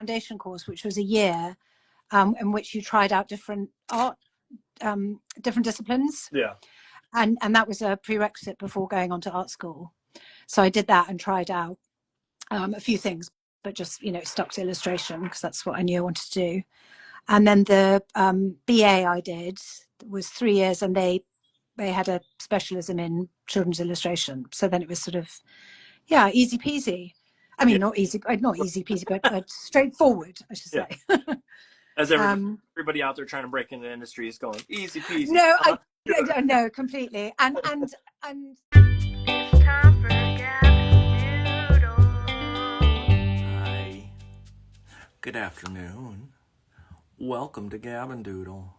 foundation course, which was a year, in which you tried out different disciplines. Yeah. And that was a prerequisite before going on to art school. So I did that and tried out a few things, but just, stuck to illustration because that's what I knew I wanted to do. And then the BA I did was 3 years, and they had a specialism in children's illustration. So then it was sort of, easy peasy. I mean, not easy peasy, but straightforward, I should say. As everybody out there trying to break into the industry is going, easy peasy. No, no, completely. And it's time for Gabby Doodle. Hi. Good afternoon. Welcome to Gabby Doodle.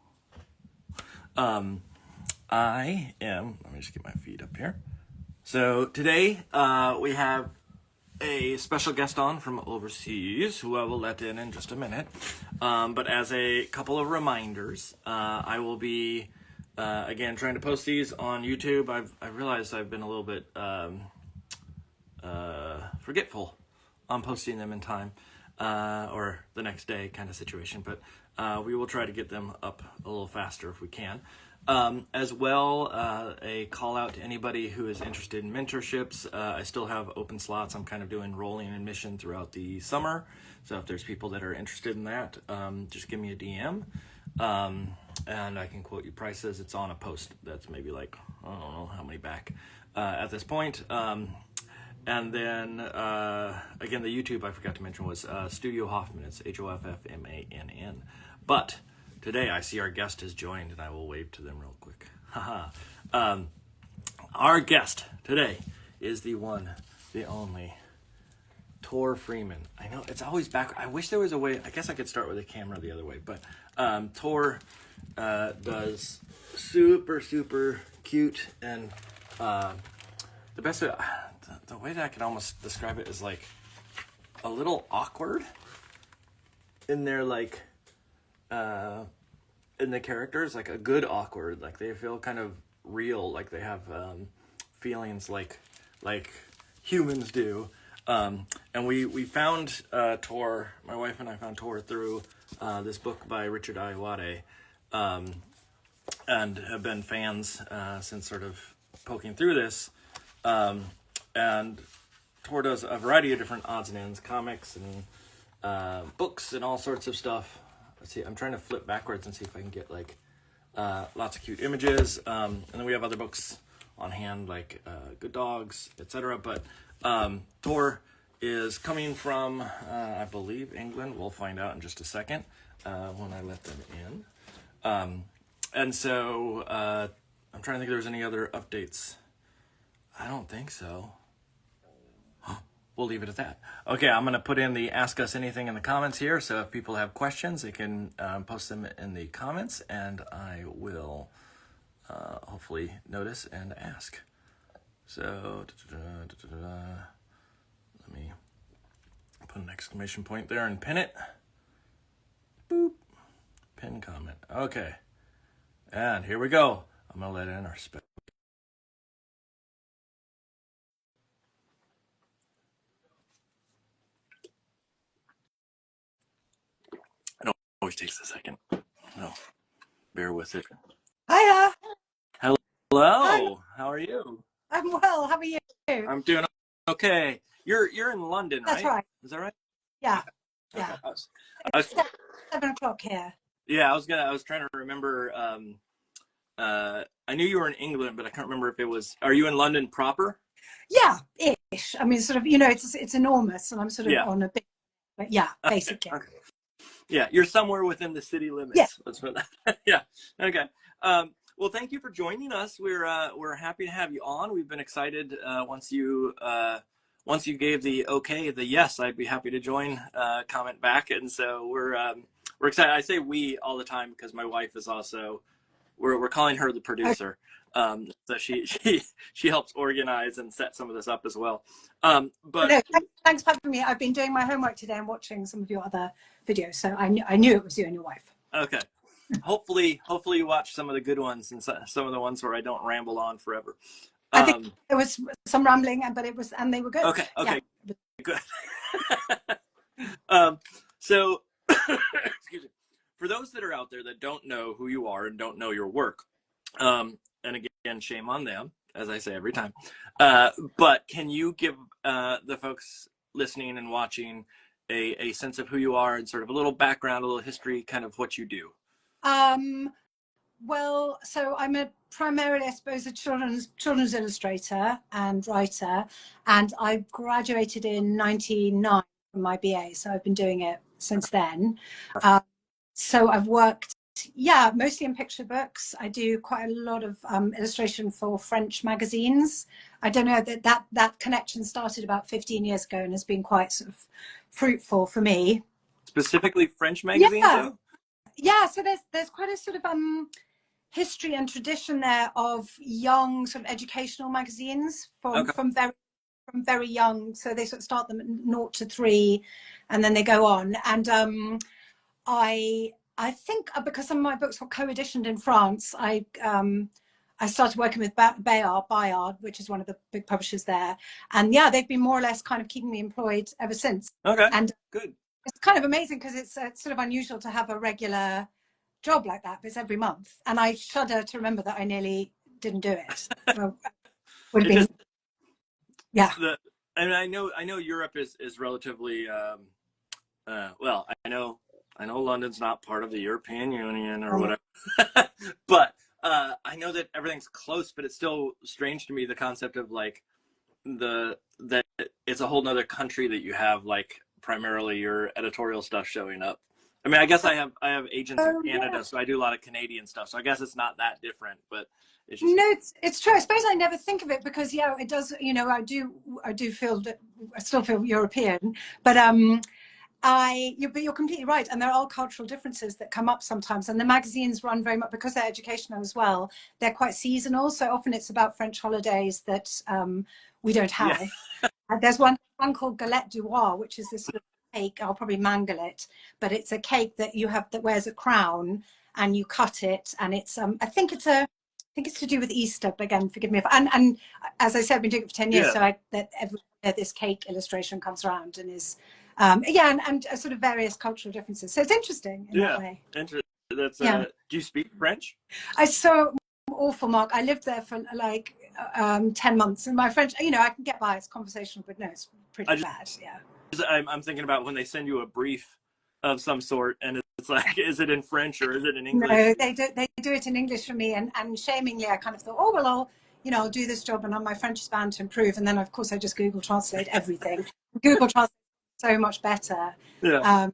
I am, let me just get my feet up here. So today we have a special guest on from overseas who I will let in just a minute. But as a couple of reminders, I will be, again, trying to post these on YouTube. I've realized I've been a little bit forgetful on posting them in time or the next day kind of situation. But we will try to get them up a little faster if we can. As well, a call out to anybody who is interested in mentorships. I still have open slots. I'm kind of doing rolling admission throughout the summer. So if there's people that are interested in that, just give me a DM. And I can quote you prices. It's on a post that's maybe like, I don't know how many back at this point. And then, again, the YouTube I forgot to mention was Studiohoffmann. It's Hoffmann. But today, I see our guest has joined, and I will wave to them real quick. Our guest today is the one, the only, Tor Freeman. I know, it's always back. I wish there was a way. I guess I could start with the camera the other way. But Tor does super, super cute. And the best way, the way that I can almost describe it is like a little awkward in their like... in the characters, like a good awkward, like they feel kind of real, like they have feelings like humans do. And we found Tor, my wife and I found Tor through this book by Richard Ayoade, and have been fans since sort of poking through this. And Tor does a variety of different odds and ends, comics and books and all sorts of stuff. Let's see, I'm trying to flip backwards and see if I can get like lots of cute images. And then we have other books on hand like Good Dogs, etc. But Tor is coming from, I believe, England. We'll find out in just a second when I let them in. And so I'm trying to think if there's any other updates. I don't think so. We'll leave it at that. Okay, I'm going to put in the Ask Us Anything in the comments here, so if people have questions, they can post them in the comments, and I will hopefully notice and ask. So, let me put an exclamation point there and pin it. Boop. Pin comment. Okay. And here we go. I'm going to let in our special. Always takes a second. No, bear with it. Hiya. Hello. Hi. How are you? I'm well. How are you? I'm doing okay. You're in London, right? That's right. Is that right? Yeah. Okay. Yeah. It's 7 o'clock here. Yeah, I was trying to remember. I knew you were in England, but I can't remember if it was. Are you in London proper? Yeah, ish. I mean, sort of. It's enormous, and I'm sort of on a big. But yeah, basically. Okay. Yeah, you're somewhere within the city limits. Yeah. Let's put that. Yeah. Okay. Well, thank you for joining us. We're happy to have you on. We've been excited once you gave the okay, the yes, I'd be happy to join comment back, and so we're excited. I say we all the time because my wife is also. We're calling her the producer. So she helps organize and set some of this up as well. But no, thanks for having me. I've been doing my homework today and watching some of your other videos, so I knew it was you and your wife. Okay. Hopefully you watch some of the good ones and some of the ones where I don't ramble on forever. I think there was some rambling, and they were good. Okay. Yeah. Good. So, excuse me. For those that are out there that don't know who you are and don't know your work, and again, shame on them, as I say every time. But can you give the folks listening and watching a sense of who you are and sort of a little background, a little history, kind of what you do? Well, so I'm primarily, I suppose, a children's illustrator and writer, and I graduated in '99 from my BA, so I've been doing it since then. So I've worked, mostly in picture books. I do quite a lot of illustration for French magazines. I don't know, that connection started about 15 years ago and has been quite sort of fruitful for me. Specifically French magazines, though? Yeah, so there's quite a sort of history and tradition there of young sort of educational magazines from very young. So they sort of start them at 0 to 3, and then they go on. And I think because some of my books were co-editioned in France, I started working with Bayard, which is one of the big publishers there. And yeah, they've been more or less kind of keeping me employed ever since. Okay, and good. It's kind of amazing because it's sort of unusual to have a regular job like that, but it's every month. And I shudder to remember that I nearly didn't do it. Well, would have been, yeah. I mean, I know Europe is relatively well. I know London's not part of the European Union or whatever, but I know that everything's close. But it's still strange to me, the concept of like that it's a whole nother country that you have like primarily your editorial stuff showing up. I mean, I guess I have agents in Canada, so I do a lot of Canadian stuff. So I guess it's not that different, but it's just... No, it's true. I suppose I never think of it because it does. You know, I do feel that I still feel European, but you're completely right, and there are cultural differences that come up sometimes. And the magazines run very much because they're educational as well. They're quite seasonal, so often it's about French holidays that we don't have. Yeah. There's one called Galette du Roi, which is this sort of cake. I'll probably mangle it, but it's a cake that you have that wears a crown, and you cut it, and it's I think it's to do with Easter. But again, forgive me if and as I said, I've been doing it for 10 years, so every year this cake illustration comes around and is and sort of various cultural differences. So it's interesting in that way. Interesting. That's do you speak French? I so awful, Mark. I lived there for like 10 months, and my French, you know, I can get by. It's conversational, but no, it's pretty bad. Yeah. I'm thinking about when they send you a brief of some sort, and it's like, is it in French or is it in English? No, they do it in English for me, and shamingly, I kind of thought, oh well, I'll do this job, and my French is bound to improve. And then, of course, I just Google Translate everything. Google Translate is so much better. Yeah.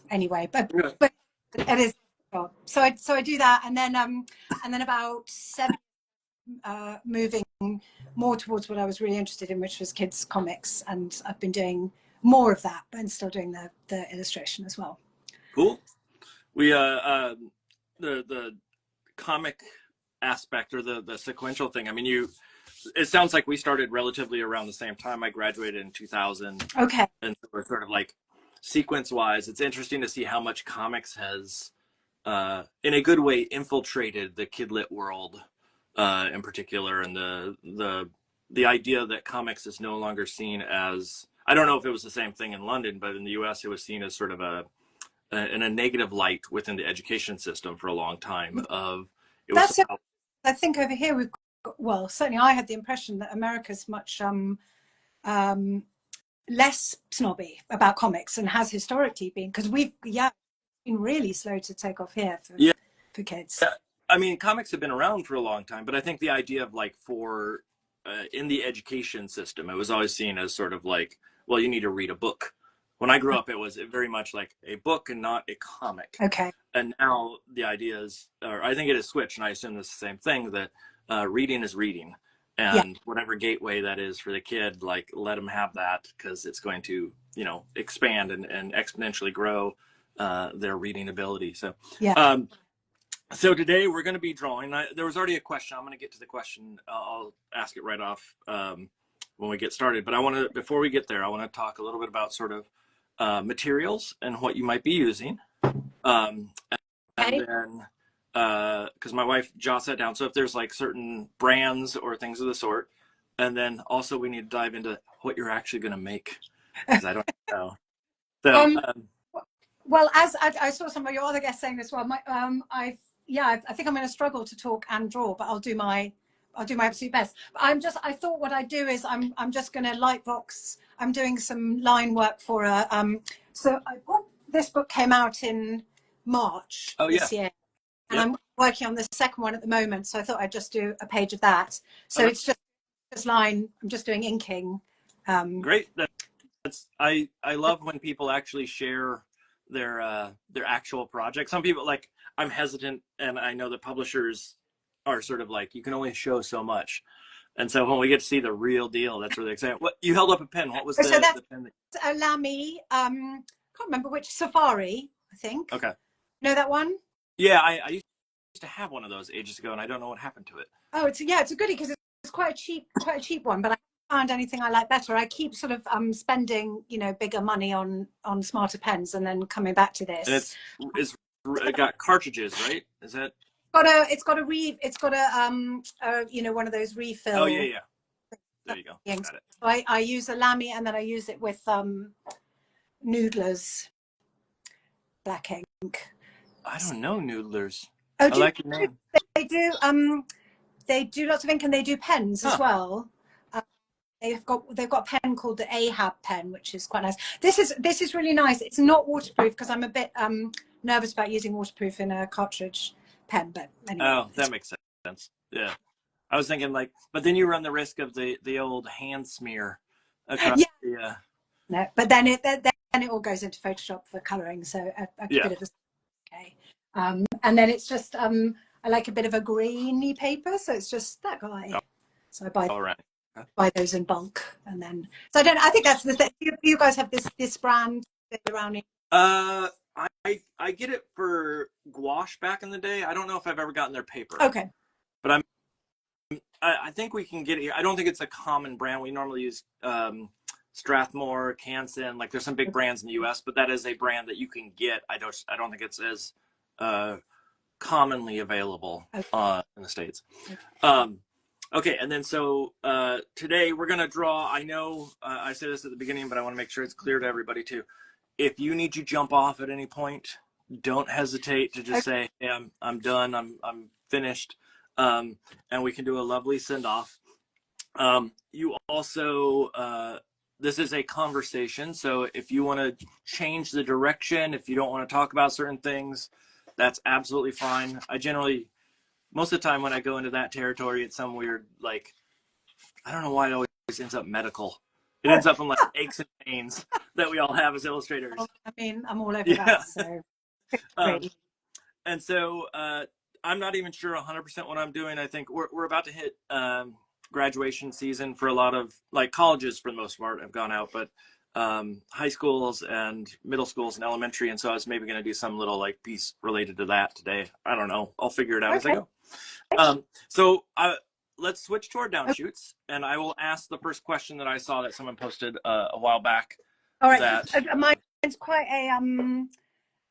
Anyway, but it is. So I do that, and then about 7 moving more towards what I was really interested in, which was kids comics, and I've been doing more of that, but I'm still doing the illustration as well. Cool. We the comic aspect or the sequential thing. I mean, it sounds like we started relatively around the same time. I graduated in 2000. Okay. And we're sort of like sequence wise. It's interesting to see how much comics has, in a good way, infiltrated the kidlit world, in particular, and the idea that comics is no longer seen as, I don't know if it was the same thing in London, but in the US it was seen as sort of in a negative light within the education system for a long time. I think over here we've got, well, certainly I had the impression that America's much less snobby about comics, and has historically been, because we've been really slow to take off here for kids. I mean, comics have been around for a long time, but I think the idea of like in the education system, it was always seen as sort of like, well, you need to read a book. When I grew up, it was very much like a book and not a comic. Okay. And now the idea is, or I think it has switched, and I assume it's the same thing, that reading is reading. And whatever gateway that is for the kid, like, let them have that, because it's going to, expand and exponentially grow their reading ability. So, so today we're going to be drawing. There was already a question. I'm going to get to the question. I'll ask it right off when we get started. But before we get there, I want to talk a little bit about sort of materials and what you might be using. And then, because my wife jots that down. So if there's like certain brands or things of the sort, and then also we need to dive into what you're actually going to make, because I don't know. So Well, as I saw some of your other guests saying this, well, I think I'm going to struggle to talk and draw, but I'll do my absolute best. But I thought what I'd do is I'm just going to lightbox. I'm doing some line work for a, this book came out in March this year, and I'm working on the second one at the moment. So I thought I'd just do a page of that. So it's just line. I'm just doing inking. Great. I love when people actually share their actual project. Some people, like, I'm hesitant, and I know that publishers are sort of like, you can only show so much. And so when we get to see the real deal, that's really exciting. What, you held up a pen. What was the pen? A Lamy, can't remember which, Safari, I think. Okay. Know that one? Yeah, I used to have one of those ages ago, and I don't know what happened to it. Oh, it's a goodie because it's quite a cheap one, but I haven't found anything I like better. I keep sort of spending, bigger money on smarter pens and then coming back to this. And it got cartridges, right? Is that? It's got a one of those refill. Oh yeah. There you go. Got it. So I use a Lamy, and then I use it with Noodler's black ink. I don't know Noodlers. Oh, I like your name. They do lots of ink, and they do pens as well. They've got a pen called the Ahab pen, which is quite nice. This is really nice. It's not waterproof because I'm a bit nervous about using waterproof in a cartridge pen, but anyway. Oh, that makes sense. Yeah, I was thinking but then you run the risk of the old hand smear across the. No, but then it all goes into Photoshop for coloring, so a bit of okay. And then it's just I like a bit of a greeny paper, so it's just that guy. Oh. So I buy those in bulk, and then I think that's the thing. You guys have this brand around here. I get it for gouache back in the day. I don't know if I've ever gotten their paper. Okay. But I think we can get it here. I don't think it's a common brand. We normally use Strathmore, Canson. Like, there's some big brands in the U.S., but that is a brand that you can get. I don't think it's as commonly available in the States. Okay, and then so today we're going to draw. I know I said this at the beginning, but I want to make sure it's clear to everybody too. If you need to jump off at any point, don't hesitate to just say, hey, I'm done, I'm finished, and we can do a lovely send-off. You also, this is a conversation, so if you want to change the direction, if you don't want to talk about certain things, that's absolutely fine. I generally, most of the time when I go into that territory, it's some weird, like, I don't know why it always ends up medical. It ends up in like aches and pains that we all have as illustrators. I mean, I'm all over that. So. And so I'm not even sure 100% what I'm doing. I think we're about to hit graduation season for a lot of, like, colleges for the most part have gone out, but high schools and middle schools and elementary. And so I was maybe going to do some little like piece related to that today. I don't know. I'll figure it out as I go. So let's switch to our downshoots, and I will ask the first question that I saw that someone posted a while back. All right. Mine's quite a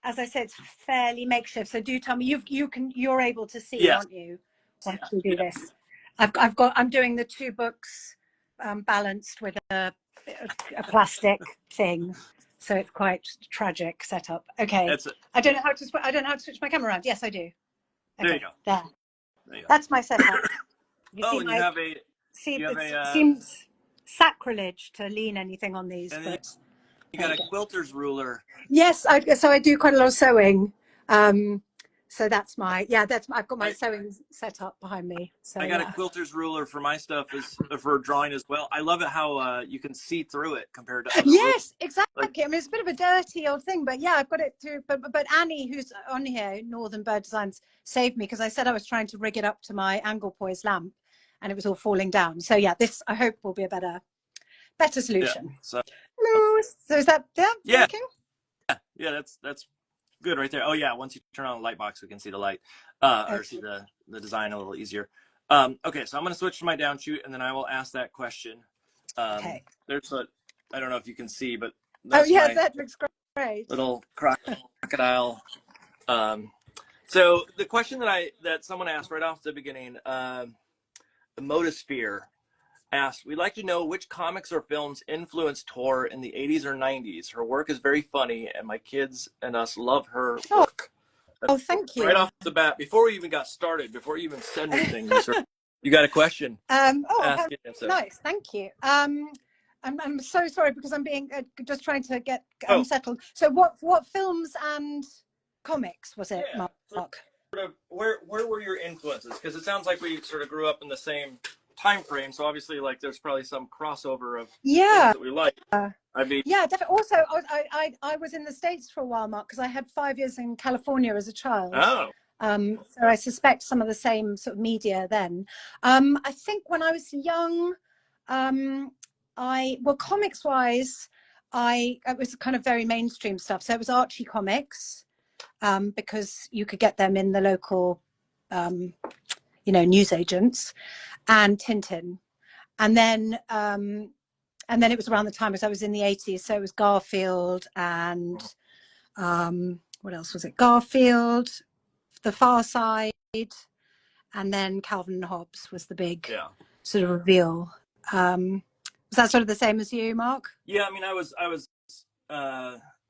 as I said, it's fairly makeshift. So do tell me, you're able to see, aren't you? Once we do this, I'm doing the two books balanced with a plastic thing, so it's quite tragic setup. Okay. I don't know how to switch my camera around. Yes, I do. Okay. There you go. There you go. That's my setup. It seems sacrilege to lean anything on these, but you got a quilter's ruler. Yes, so I do quite a lot of sewing. So that's I've got my sewing set up behind me. So I got a quilter's ruler for my stuff, is for drawing as well. I love it how you can see through it compared to other yes, exactly. I mean, it's a bit of a dirty old thing, but yeah, I've got it through. But Annie, who's on here, Northern Bird Designs, saved me because I said I was trying to rig it up to my angle poise lamp, and it was all falling down. So yeah, this I hope will be a better solution. Yeah, so is that working? Yeah, that's good right there. Oh yeah, once you turn on the light box, we can see the light, or see the design a little easier. Okay, so I'm gonna switch to my downshoot, and then I will ask that question. Okay. There's what I don't know if you can see, but that looks great. Little crocodile. So the question that someone asked right off the beginning, the motosphere. asked, we'd like to know which comics or films influenced Tor in the 80s or 90s. Her work is very funny, and my kids and us love her work. Oh, thank you. Right off the bat, before we even got started, before you even said anything, you got a question. Oh, nice. Thank you. I'm so sorry because I'm being just trying to get settled. So what films and comics was it, Mark? Sort of, where were your influences? Because it sounds like we sort of grew up in the same time frame, so obviously like there's probably some crossover of things that we like. Yeah, definitely. Also, I was in the States for a while, Mark, because I had 5 years in California as a child. So I suspect some of the same sort of media then. I think when I was young, comics wise, it was kind of very mainstream stuff. So it was Archie comics, because you could get them in the local, newsagents, and Tintin. And then it was around the time as I was in the 80s. So it was Garfield and what else was it? Garfield, The Far Side, and then Calvin and Hobbes was the big sort of reveal. Was that sort of the same as you, Mark? Yeah, I mean,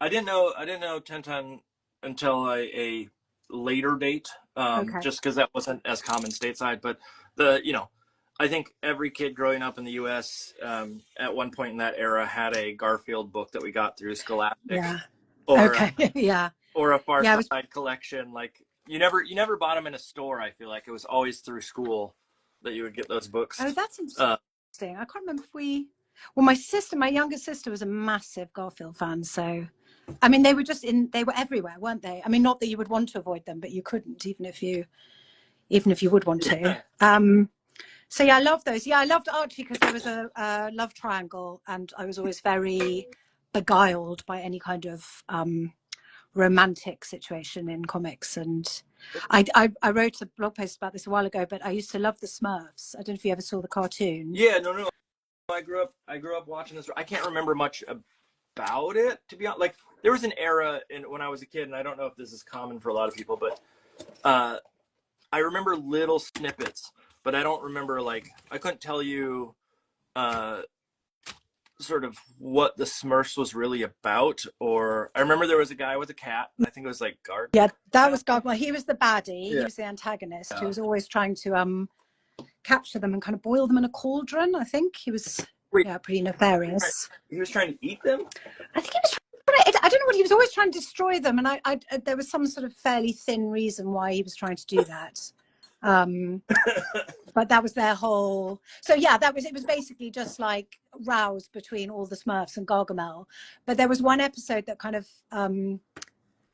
I didn't know Tintin until a later date, just because that wasn't as common stateside. But I think every kid growing up in the U.S. At one point in that era had a Garfield book that we got through Scholastic, or a Far Side collection. Like you never bought them in a store. I feel like it was always through school that you would get those books. Oh, that's interesting. I can't remember if we. Well, my younger sister was a massive Garfield fan, so. I mean, they were everywhere, weren't they? I mean, not that you would want to avoid them, but you couldn't, even if you would want to. So yeah, I love those. Yeah, I loved Archie because there was a love triangle, and I was always very beguiled by any kind of romantic situation in comics. And I wrote a blog post about this a while ago, but I used to love the Smurfs. I don't know if you ever saw the cartoon. Yeah, no. I grew up watching this. I can't remember much about it, to be honest. Like there was an era when I was a kid, and I don't know if this is common for a lot of people, but I remember little snippets, but I don't remember, like, I couldn't tell you sort of what the Smurfs was really about. Or I remember there was a guy with a cat. I think it was like Garfield. Yeah, that was Garfield. Well, he was the baddie. Yeah. He was the antagonist who was always trying to capture them and kind of boil them in a cauldron. I think he was pretty nefarious. He was trying to eat them? I think he was I don't know what he was always trying to destroy them, and I there was some sort of fairly thin reason why he was trying to do that. But that was their whole. So yeah, it was basically just like rows between all the Smurfs and Gargamel. But there was one episode that kind of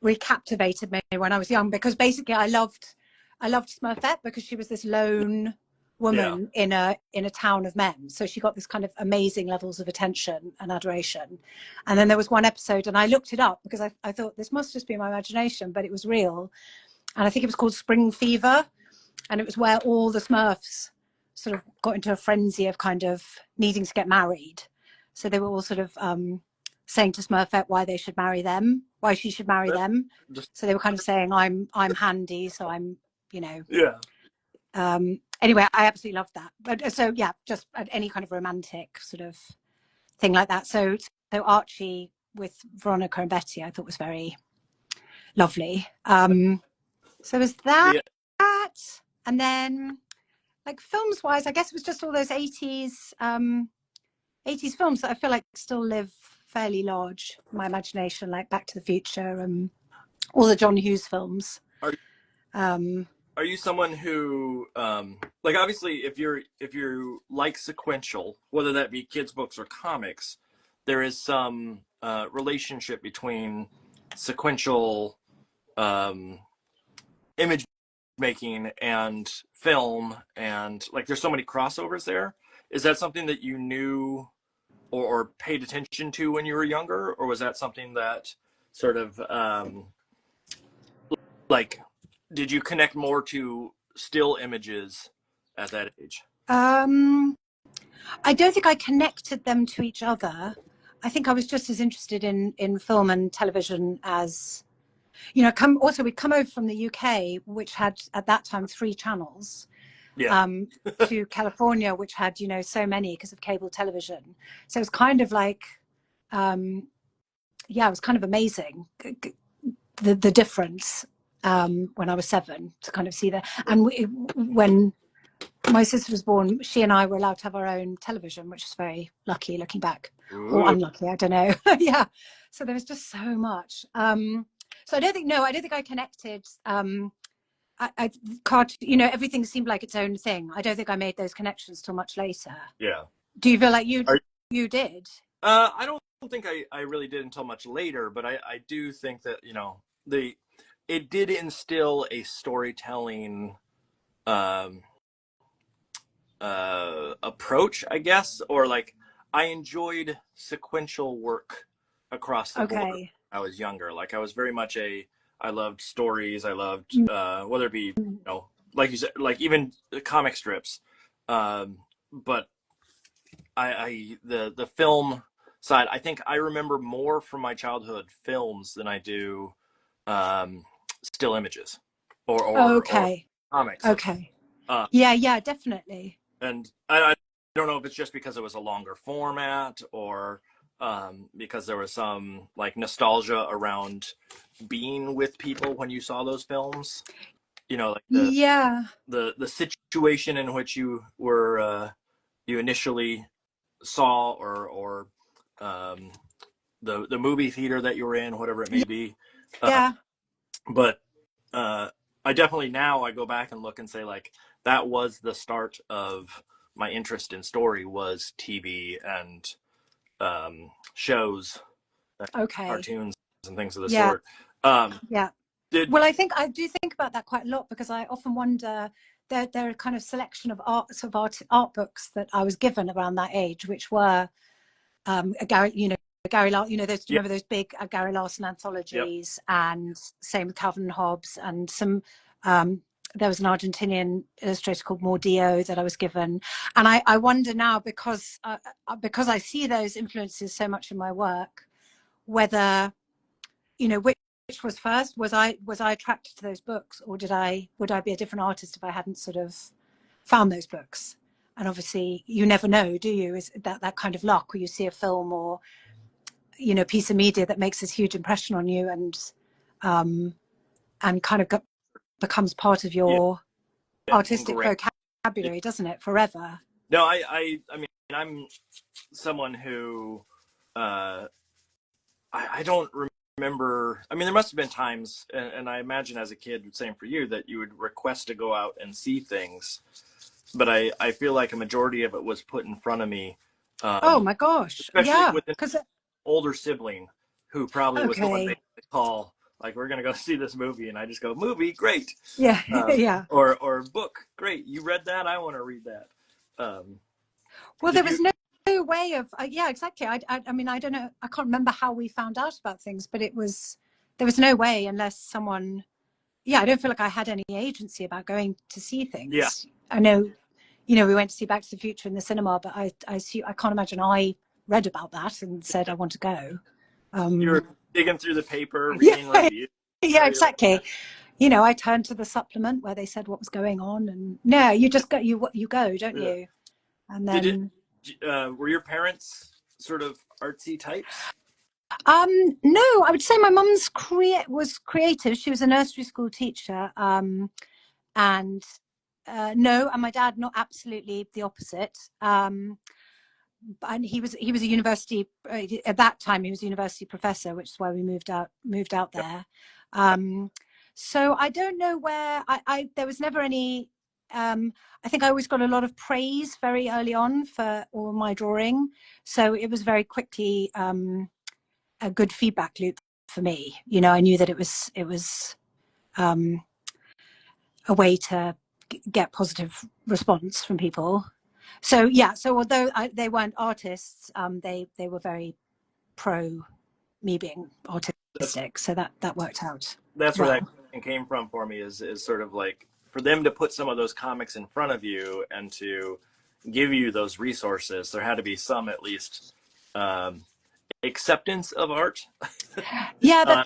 really captivated me when I was young, because basically I loved Smurfette because she was this lone woman in a town of men, so she got this kind of amazing levels of attention and adoration. And then there was one episode, and I looked it up because I thought this must just be my imagination, but it was real, and I think it was called Spring Fever, and it was where all the Smurfs sort of got into a frenzy of kind of needing to get married. So they were all sort of saying to Smurfette why she should marry them. So they were kind of saying, I'm handy, so I'm, anyway, I absolutely loved that. But so yeah, just any kind of romantic sort of thing like that. So Archie with Veronica and Betty, I thought was very lovely. So was that, and then like films wise, I guess it was just all those 80s films that I feel like still live fairly large in my imagination, like Back to the Future and all the John Hughes films. Are you someone who, like, obviously, if you like sequential, whether that be kids' books or comics, there is some relationship between sequential image making and film, and like there's so many crossovers there. Is that something that you knew or paid attention to when you were younger, or was that something that sort of like, did you connect more to still images at that age? I don't think I connected them to each other. I think I was just as interested in film and television as, we'd come over from the UK, which had at that time 3 channels. Yeah. To California, which had, so many because of cable television. So it was kind of like, it was kind of amazing, the difference when I was 7 to kind of see that. And when my sister was born, she and I were allowed to have our own television, which was very lucky looking back. Or Ooh. unlucky, I don't know. Yeah. So there was just so much. So I don't think I connected. I can't, everything seemed like its own thing. I don't think I made those connections till much later. Yeah. Do you feel like you Are- did? I don't think I really did until much later, but I do think that, it did instill a storytelling approach, I guess, or like I enjoyed sequential work across the board when Okay. I was younger. Like I was very much I loved stories. I loved whether it be, like you said, like even the comic strips. But the film side, I think I remember more from my childhood films than I do still images or Okay. comics. Okay. Uh, Yeah, definitely. and I don't know if it's just because it was a longer format or because there was some like nostalgia around being with people when you saw those films. Like Yeah. the situation in which you were you initially saw or the movie theater that you were in, whatever it may be. Yeah. But I definitely now I go back and look and say like that was the start of my interest in story was TV and shows, Okay. cartoons, and things of the Yeah. sort. Yeah. Did Well, I do think about that quite a lot because I often wonder there are kind of selection of art books that I was given around that age, which were Gary Larson, those, do you Yep, remember those big Gary Larson yep, anthologies, and same with Calvin and Hobbes, and some there was an Argentinian illustrator called Mordillo that I was given. And I wonder now, because I see those influences so much in my work, whether, which was first, was I attracted to those books, or would I be a different artist if I hadn't sort of found those books? And obviously you never know, do you? Is that kind of luck where you see a film or piece of media that makes this huge impression on you and kind of becomes part of yeah, your artistic ingrained. vocabulary, doesn't it, forever? No, I mean I'm someone who I don't remember. I mean, there must have been times, and I imagine as a kid, same for you, that you would request to go out and see things. But I feel like a majority of it was put in front of me, Oh my gosh, especially yeah, with an because older sibling who probably was the one okay, making the call. Like, we're gonna go see this movie, and I just go, movie, great, yeah. Yeah. or book, great. You read that? I want to read that. Well, Did there you? was no way of yeah, exactly. I mean, I don't know, I can't remember how we found out about things, but there was no way unless someone, yeah, I don't feel like I had any agency about going to see Yeah, things. I know, we went to see Back to the Future in the cinema, but I can't imagine I read about that and said I want to go. you were digging through the paper, Yeah, reading reviews. yeah, exactly. I turned to the supplement where they said what was going on, and no, you just go, you go, don't Yeah. you? And Did it? then Were your parents sort of artsy types? no, I would say my mum's was creative. She was a nursery school teacher, and no, and my dad not absolutely the opposite. And he was a university at that time. He was a university professor, which is why we moved out Yep. there. So I don't know where I there was never any. I think I always got a lot of praise very early on for all my drawing, so it was very quickly a good feedback loop for me. I knew that it was a way to get positive response from people. So yeah, so although they weren't artists, they were very pro me being That's autistic, so that worked out that's where that well. came from for me is sort of like for them to put some of those comics in front of you and to give you those resources. There had to be some at least um, acceptance of art. Yeah, uh,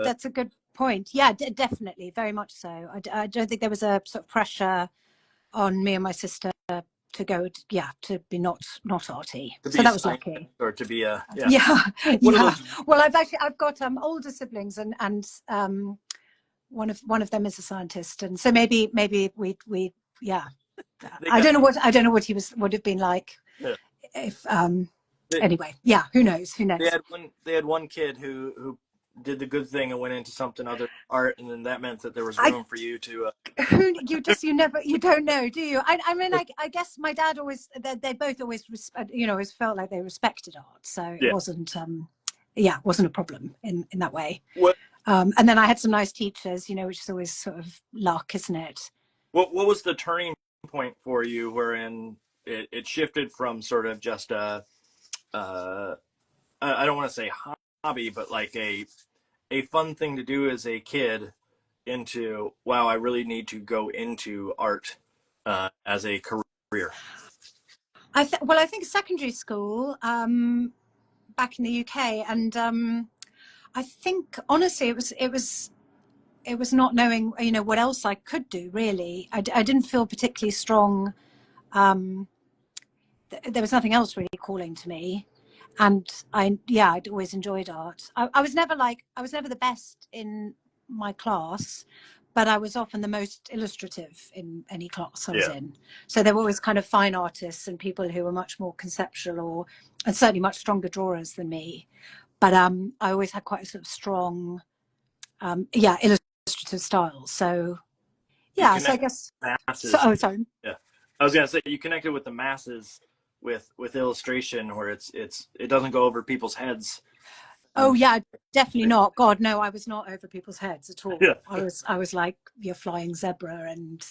that's a good point. Yeah, definitely, very much so. I don't think there was a sort of pressure on me and my sister to go, to be not arty. To So be a that was scientist lucky. or to be a Yeah, one of yeah. those. Well, I've got older siblings, and one of them is a scientist, and so maybe we yeah. They I got don't know what he would have been like yeah. if They, anyway. Yeah, who knows? Who they knows? had one kid who did the good thing and went into something other than art, and then that meant that there was I room for you to. who you don't know, do you? I mean, I guess my dad always they both always always felt like they respected art, so it Yeah. wasn't it wasn't a problem in that way. What And then I had some nice teachers, which is always sort of luck, isn't it? what was the turning point for you, wherein it shifted from sort of just I don't want to say hobby, but like a fun thing to do as a kid into, wow, I really need to go into art as a career. I think secondary school, back in the UK, and I think honestly it was not knowing what else I could do really. I didn't feel particularly strong. There was nothing else really calling to me, and I'd always enjoyed art. I was never the best in my class, but I was often the most illustrative in any class I was Yeah. in. So there were always kind of fine artists and people who were much more conceptual and certainly much stronger drawers than me. But I always had quite a sort of strong, illustrative style. So yeah, so I guess. Masses. Oh, sorry. Yeah, I was gonna say you connected with the masses with illustration, where it doesn't go over people's heads. Oh yeah, definitely not. God, no, I was not over people's heads at all. Yeah. I was like your flying zebra, and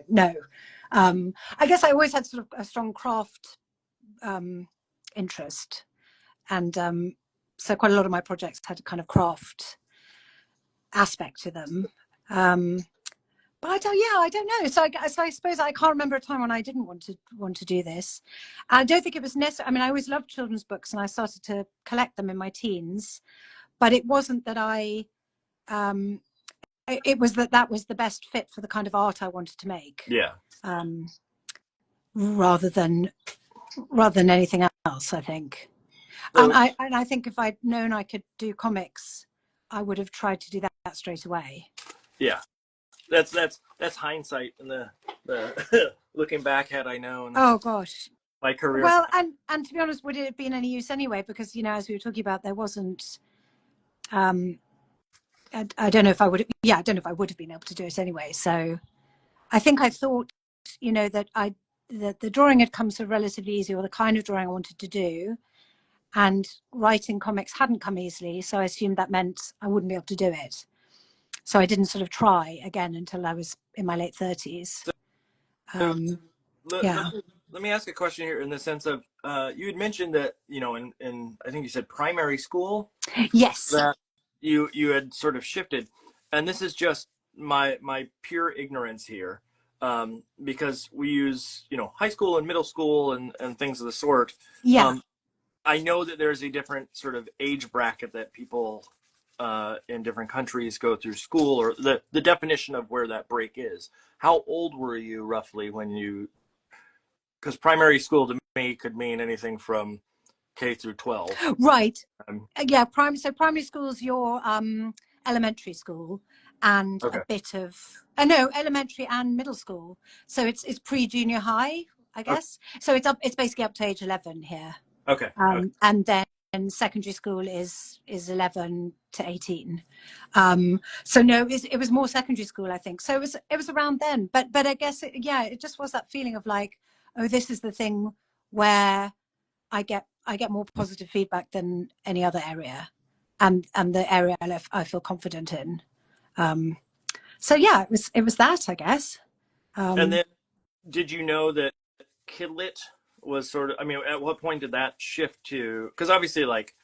no. I guess I always had sort of a strong craft interest, and so quite a lot of my projects had a kind of craft aspect to them. But I don't know. So I suppose I can't remember a time when I didn't want to do this. I don't think it was necessary. I mean, I always loved children's books, and I started to collect them in my teens. But it wasn't that it was that was the best fit for the kind of art I wanted to make. Yeah. Rather than anything else, I think. So, I think if I'd known I could do comics, I would have tried to do that straight away. yeah, that's hindsight, and the looking back, had I known. Oh gosh. My career. Well, and to be honest, would it have been any use anyway? Because as we were talking about, there wasn't. I don't know if I would. Yeah, I don't know if I would have been able to do it anyway. So, I think I thought, that the drawing had come so relatively easy, or the kind of drawing I wanted to do, and writing comics hadn't come easily. So I assumed that meant I wouldn't be able to do it. So I didn't sort of try again until I was in my late 30s. Let me ask a question here, in the sense of you had mentioned that in I think you said primary school. Yes. That you had sort of shifted, and this is just my pure ignorance here, because we use high school and middle school and things of the sort. Yeah. I know that there's a different sort of age bracket that people in different countries go through school, or the definition of where that break is. How old were you roughly when you? Because primary school to me could mean anything from K through 12. Right. Yeah. Primary school is your elementary school, and Okay. a bit of no, elementary and middle school. So it's pre-junior high, I guess. Okay. So it's basically up to age 11 here. Okay. And then secondary school is 11 to 18. So no, it was more secondary school, I think. So it was around then. But I guess it just was that feeling of like, oh, this is the thing where I get more positive feedback than any other area, and the area I feel confident in. So yeah, it was that, I guess. And then, did you know that Kidlit was sort of? I mean, at what point did that shift to? Because obviously, like,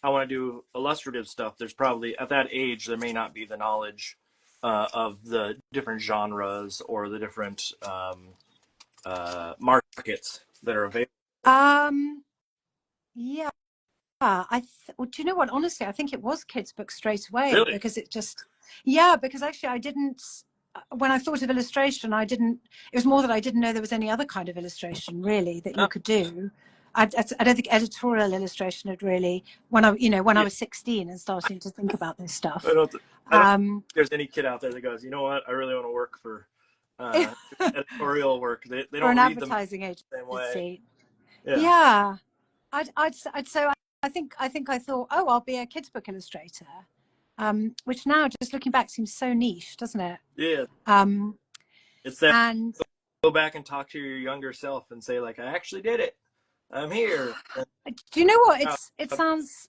I want to do illustrative stuff. There's probably at that age there may not be the knowledge of the different genres or the different markets that are available. Yeah. Do you know what? Honestly, I think it was kids' books straight away. Really? Because it just, because actually I didn't. when I thought of illustration, it was more that I didn't know there was any other kind of illustration really that you could do. I don't think editorial illustration had really, when I was 16 and starting to think about this stuff. I don't think there's any kid out there that goes, you know what, I really want to work for editorial work. They don't or an read advertising them the same way. agency. Yeah. I thought, oh, I'll be a kids book illustrator, which now, just looking back, seems so niche, doesn't it? Yeah. It's that. And go back and talk to your younger self and say, like, I actually did it. I'm here. Do you know what? It sounds.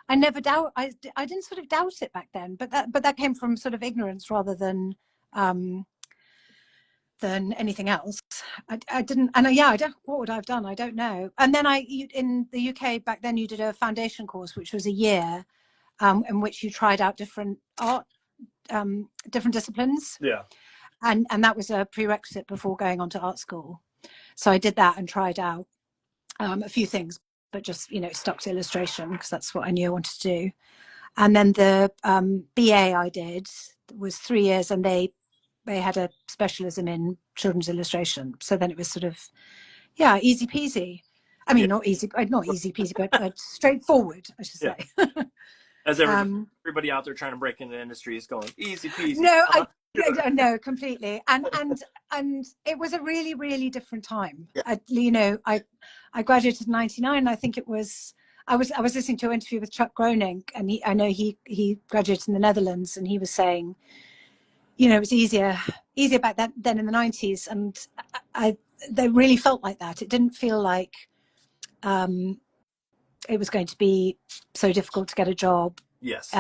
I never doubt. I didn't sort of doubt it back then, but that came from sort of ignorance rather than anything else. I didn't, and yeah, I don't. What would I have done? I don't know. And then in the UK back then, you did a foundation course, which was a year, in which you tried out different art, different disciplines. Yeah. And that was a prerequisite before going on to art school. So I did that and tried out a few things, but just stuck to illustration because that's what I knew I wanted to do. And then the BA I did was 3 years, and they had a specialism in children's illustration. So then it was sort of, easy peasy. I mean, not easy peasy, but straightforward, I should say. As everybody out there trying to break into the industry is going, easy peasy. No, completely. And it was a really, really different time. Yeah. I graduated in 99. I think it was, I was listening to an interview with Chuck Groening, and I know he graduated in the Netherlands, and he was saying, it was easier back then in the 90s. And they really felt like that. It didn't feel like it was going to be so difficult to get a job. Yes.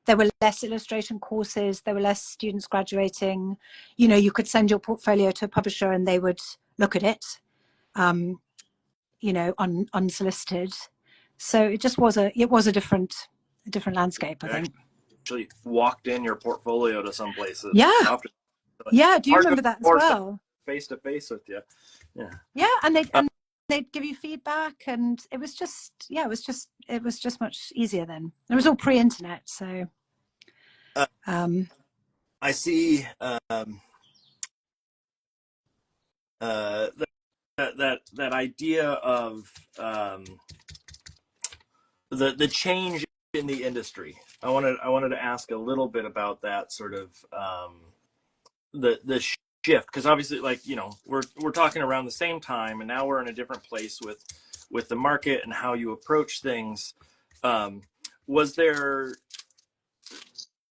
There were less illustration courses. There were less students graduating. You could send your portfolio to a publisher and they would look at it, unsolicited. So it just was a different landscape, I think. Actually walked in your portfolio to some places. Yeah. Yeah. Do you remember that as well? Face to face with you. Yeah. Yeah. And they'd give you feedback, and it was just much easier then. It was all pre-internet, so I see that idea of the change in the industry. I wanted to ask a little bit about that sort of the shift, because obviously, we're talking around the same time, and now we're in a different place with the market and how you approach things. Was there,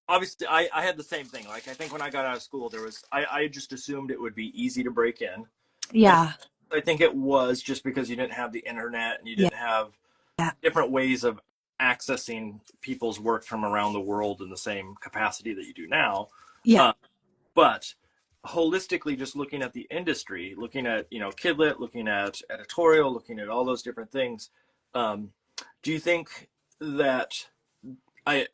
obviously, I had the same thing. Like, I think when I got out of school, I just assumed it would be easy to break in. Yeah. And I think it was, just because you didn't have the internet and you didn't have different ways of accessing people's work from around the world in the same capacity that you do now. Yeah. But holistically, just looking at the industry, looking at, Kidlit, looking at editorial, looking at all those different things, do you think that I'm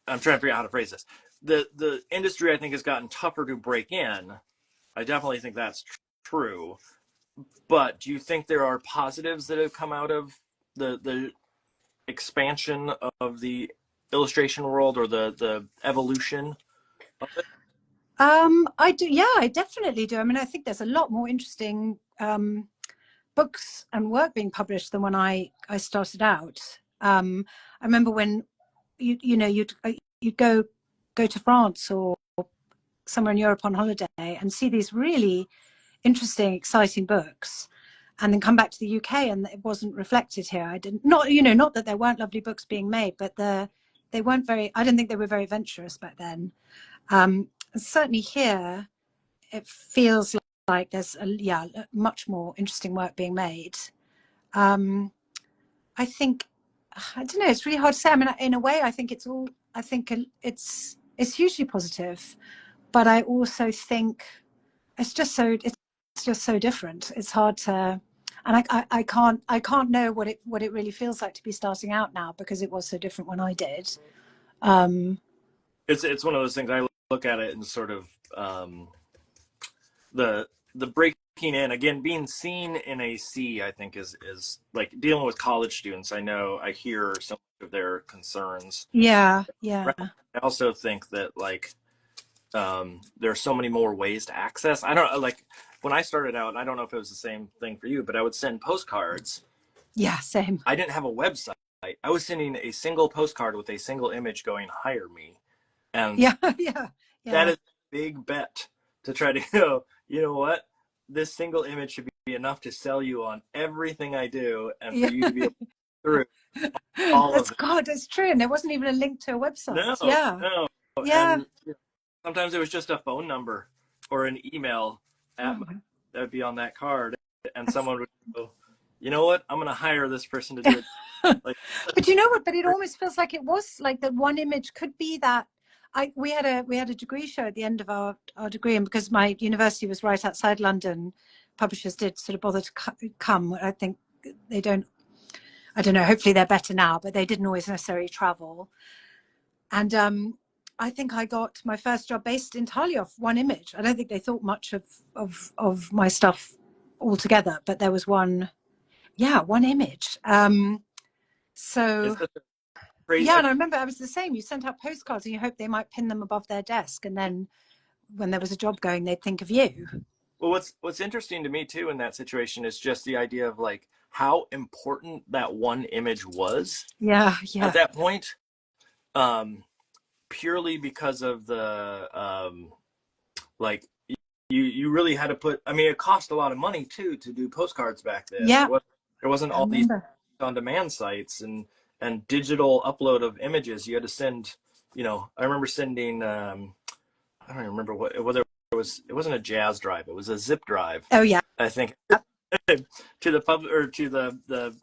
trying to figure out how to phrase this. The industry, I think, has gotten tougher to break in. I definitely think that's true. But do you think there are positives that have come out of the expansion of the illustration world, or the evolution of it? I do. Yeah, I definitely do. I mean, I think there's a lot more interesting books and work being published than when I started out. I remember when you'd go to France or somewhere in Europe on holiday and see these really interesting, exciting books, and then come back to the UK and it wasn't reflected here. Not that there weren't lovely books being made, but they weren't very. I don't think they were very adventurous back then. Certainly here, it feels like there's much more interesting work being made. I think, I don't know, it's really hard to say. I mean, in a way, I think it's hugely positive, but I also think it's just so different. It's hard to, and I can't know what it really feels like to be starting out now, because it was so different when I did. It's one of those things. I look at it and sort of the breaking in, again, being seen in a sea, I think is like dealing with college students. I hear some of their concerns. Yeah. I also think that, like, there are so many more ways to access. I don't like when I started out, I don't know if it was the same thing for you, but I would send postcards. Yeah, same. I didn't have a website. I was sending a single postcard with a single image going, hire me. And Yeah, yeah, that yeah. is a big bet to try to go, you know what? This single image should be enough to sell you on everything I do and for Yeah. you to be able to through all of That's it. God, that's true. And there wasn't even a link to a No, website. Yeah, no. yeah. And sometimes it was just a phone number or an email Oh, at that would be on that card. And someone would go, you know what? I'm going to hire this person to do it. Like, but you know what? But it almost feels like it was like that one image could be that. We had a degree show at the end of our degree, and because my university was right outside London, publishers did sort of bother to come. I think they don't. I don't know. Hopefully they're better now, but they didn't always necessarily travel. And I think I got my first job based entirely off one image. I don't think they thought much of my stuff altogether, but there was one image. So it's such a crazy. yeah, and I remember I was the same. You sent out postcards and you hoped they might pin them above their desk, and then when there was a job going, they'd think of you. Well, what's interesting to me too in that situation is just the idea of like how important that one image was Yeah, at yeah, that point. Um, Purely because of the like you really had to put. I mean, it cost a lot of money too to do postcards back then. yeah. There wasn't I all these remember. on demand sites and digital upload of images. You had to send. You know, I remember sending. I don't even remember whether it was. It wasn't a Jazz drive. It was a zip drive. Oh yeah, I think to the pub or to the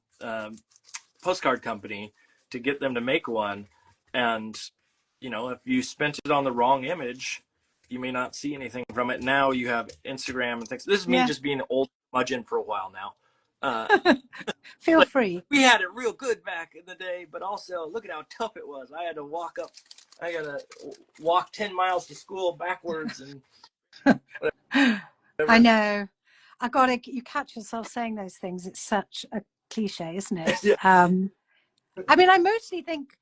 postcard company to get them to make one. And you know, if you spent it on the wrong image, you may not see anything from it. Now you have Instagram and things. This is me yeah. just being old smudging for a while now. Uh, Feel like free. we had it real good back in the day, but also look at how tough it was. I had to walk up. I got to walk 10 miles to school backwards and I whatever. know. I gotta. You catch yourself saying those things. It's such a cliche, isn't it? Yeah. I mean, I mostly think.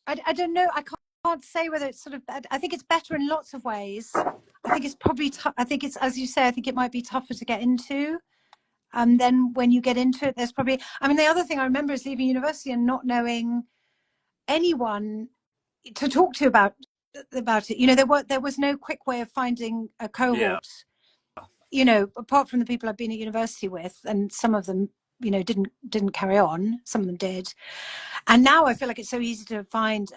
I don't know. I can't say whether it's sort of. I think it's better in lots of ways. I think it's probably. I think it's, as you say. I think it might be tougher to get into. And then when you get into it, there's probably. I mean, the other thing I remember is leaving university and not knowing anyone to talk to about it. You know, there was no quick way of finding a Yeah. cohort. You know, apart from the people I've been at university with, and some of them, you know, didn't carry on. Some of them did, and now I feel like it's so easy to find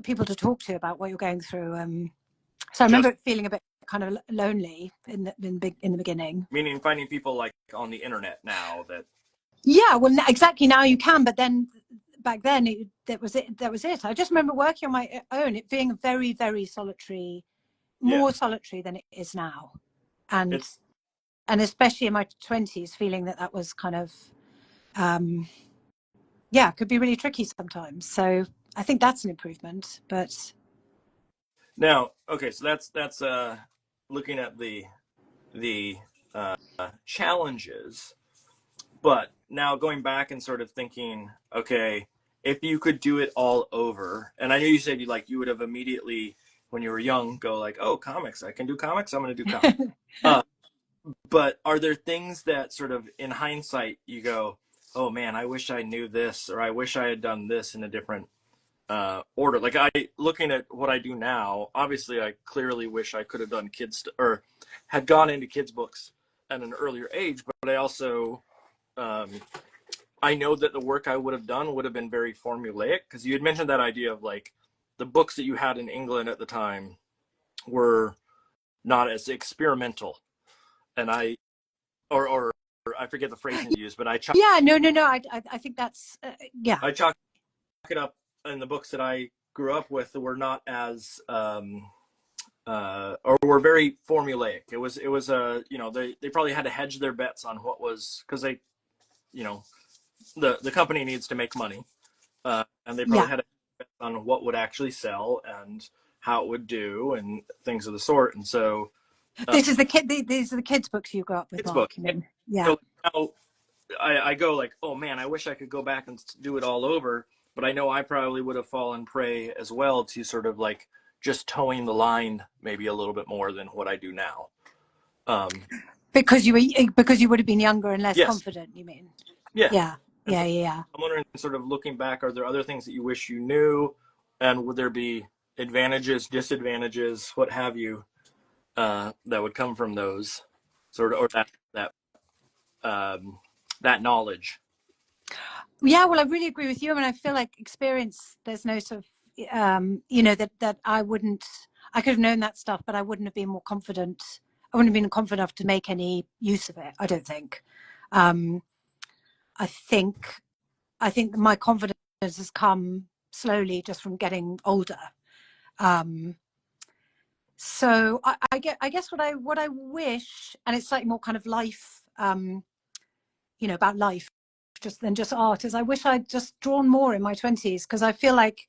people to talk to about what you're going through. So I Just remember feeling a bit kind of lonely in the beginning. meaning finding people like on the internet now that. Yeah, well, exactly. Now you can, but then back then that was it. That was it. I just remember working on my own, it being very, very solitary, more solitary than it is now, and It's especially in my 20s, feeling that was kind of, yeah, could be really tricky sometimes. So I think that's an improvement. But now okay. So that's looking at the challenges, but now going back and sort of thinking, okay, if you could do it all over, and I know you said you would have immediately when you were young go like, oh, comics, I can do comics, I'm going to do comics. But are there things that sort of in hindsight you go, oh man, I wish I knew this, or I wish I had done this in a different order? Like looking at what I do now, obviously I clearly wish I could have done or had gone into kids books at an earlier age, but I also I know that the work I would have done would have been very formulaic, because you had mentioned that idea of like the books that you had in England at the time were not as experimental, and or I forget the phrasing you used, but yeah, no. I think that's yeah. I chalk it up in the books that I grew up with that were not as or were very formulaic. It was you know, they probably had to hedge their bets on what was, because they, you know, the company needs to make money, and they probably had to bet on what would actually sell and how it would do and things of the sort. And so These are the kids' books you grew up with, it's Mark. book. You mean? Yeah. So now I go like, oh man, I wish I could go back and do it all over. But I know I probably would have fallen prey as well to sort of like just towing the line maybe a little bit more than what I do now. Because you would have been younger and less Yes. confident, you mean? Yeah. Yeah. And Yeah. so Yeah. I'm wondering, sort of looking back, are there other things that you wish you knew, and would there be advantages, disadvantages, what have you, that would come from those sort of, or that knowledge? Yeah, well, I really agree with you. I mean, I feel like experience, there's no sort of, that I could have known that stuff, but I wouldn't have been more confident. I wouldn't have been confident enough to make any use of it, I don't think. Um, I think my confidence has come slowly just from getting older. So I guess what I wish, and it's slightly more kind of life, about life than just art, is I wish I'd just drawn more in my 20s, because I feel like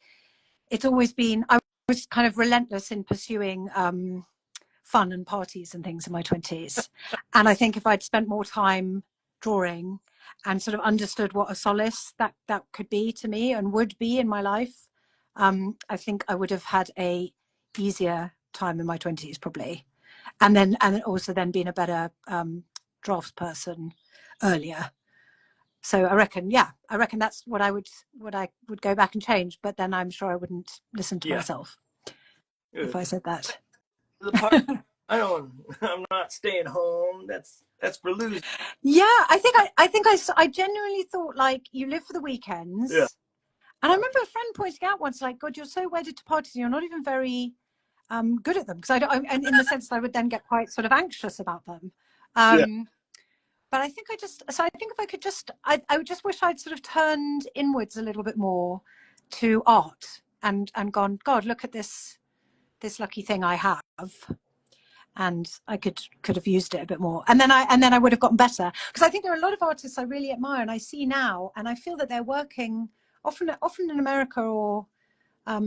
it's always been, I was kind of relentless in pursuing fun and parties and things in my 20s. And I think if I'd spent more time drawing and sort of understood what a solace that could be to me and would be in my life, I think I would have had a easier time in my 20s probably. And also being a better drafts person earlier. So I reckon that's what I would go back and change. But then I'm sure I wouldn't listen to myself if I said that. The part, I'm not staying home. That's for losers. Yeah, I genuinely thought, like, you live for the weekends. Yeah. And I remember a friend pointing out once, like, God, you're so wedded to parties, and you're not even very good at them. Because and in the sense that I would then get quite sort of anxious about them. Yeah. But I think if I could I would just wish I'd sort of turned inwards a little bit more to art and gone, God, look at this lucky thing I have. And I could have used it a bit more, and then I would have gotten better, because I think there are a lot of artists I really admire and I see now, and I feel that they're working often in America, or I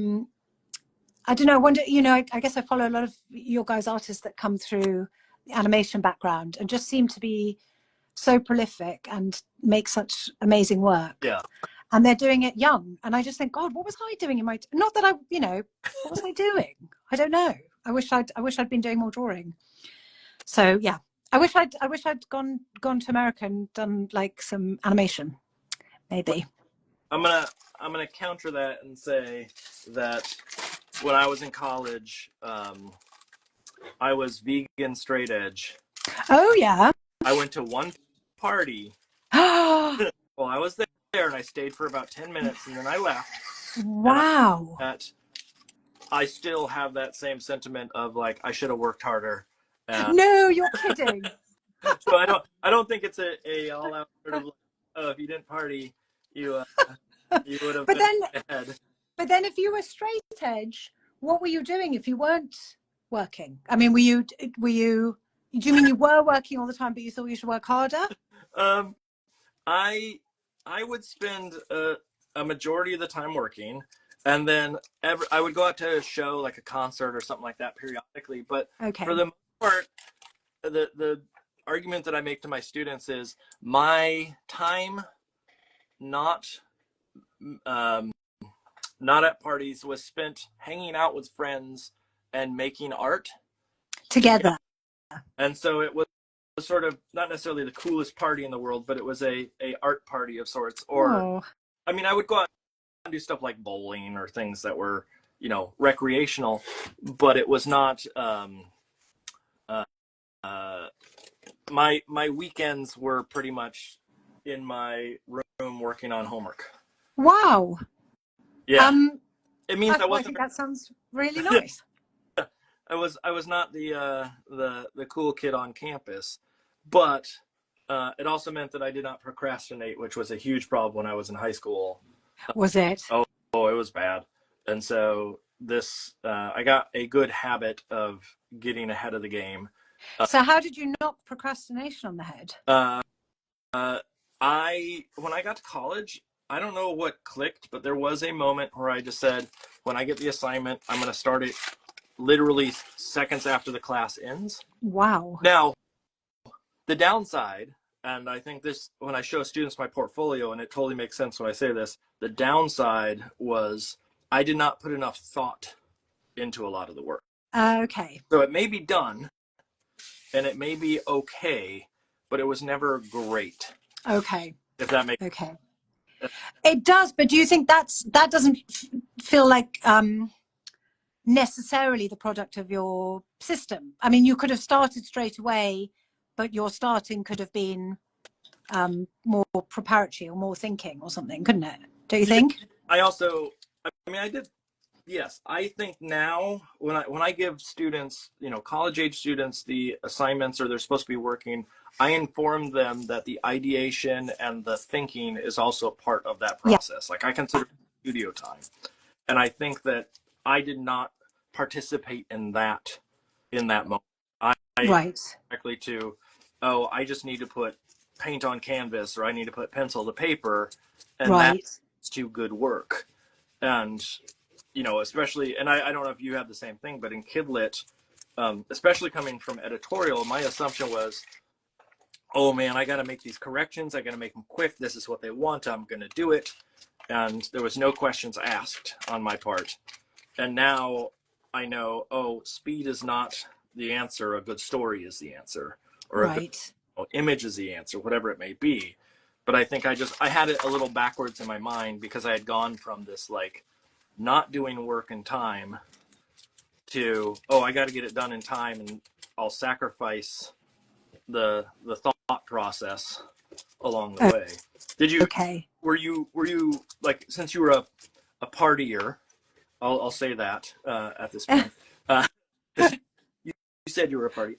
don't know. I wonder, I guess I follow a lot of your guys' artists that come through the animation background and just seem to be so prolific and make such amazing work. Yeah. And they're doing it young, and I just think, God, what was I doing in my? Not that what was I doing? I don't know. I wish I'd been doing more drawing. So yeah, I wish I'd gone to America and done like some animation, maybe. I'm gonna counter that and say that when I was in college, I was vegan straight edge. Oh yeah. I went to one party. Well, I was there and I stayed for about 10 minutes and then I left. Wow. I still have that same sentiment of, like, I should have worked harder. No, you're kidding. So I don't think it's a all out sort of, like, oh, if you didn't party, you would have been ahead. But then if you were straight edge, what were you doing if you weren't working? I mean, do you mean you were working all the time, but you thought you should work harder? I would spend a majority of the time working, and then I would go out to a show, like a concert or something like that, periodically. But for the most part, the argument that I make to my students is my time not at parties was spent hanging out with friends and making art together. And so it was sort of not necessarily the coolest party in the world, but it was a art party of sorts. Or I mean, I would go out and do stuff like bowling or things that were, recreational, but it was not my weekends were pretty much in my room working on homework. Wow. Yeah. It means I think that sounds really nice. I was not the cool kid on campus, but it also meant that I did not procrastinate, which was a huge problem when I was in high school. Was it? Oh, it was bad. And so I got a good habit of getting ahead of the game. So how did you knock procrastination on the head? When I got to college, I don't know what clicked, but there was a moment where I just said, when I get the assignment, I'm going to start it literally seconds after the class ends. Wow. Now, the downside, and I think this, when I show students my portfolio, and it totally makes sense when I say this, the downside was I did not put enough thought into a lot of the work. Okay. So it may be done and it may be okay, but it was never great. Okay. If that makes Okay. It does, but do you think that doesn't feel like necessarily the product of your system? I mean, you could have started straight away, but your starting could have been more preparatory or more thinking or something, couldn't it? Don't you think? I mean, I did. Yes, I think now when I give students, college age students, the assignments or they're supposed to be working, I inform them that the ideation and the thinking is also part of that process. Like I consider studio time, and I think that I did not participate in that moment. I Right. directly to, oh, I just need to put paint on canvas or I need to put pencil to paper, and Right. that's too good work. And especially, and I don't know if you have the same thing, but in Kidlit, especially coming from editorial, my assumption was, oh man, I got to make these corrections. I got to make them quick. This is what they want. I'm going to do it. And there was no questions asked on my part. And now I know, oh, speed is not the answer. A good story is the answer, or a good image is the answer, whatever it may be. But I think I had it a little backwards in my mind because I had gone from this like not doing work in time to, oh, I got to get it done in time and I'll sacrifice the thought process along the way. Did you, were you like, since you were a partier, I'll say that at this point, you said you were a party.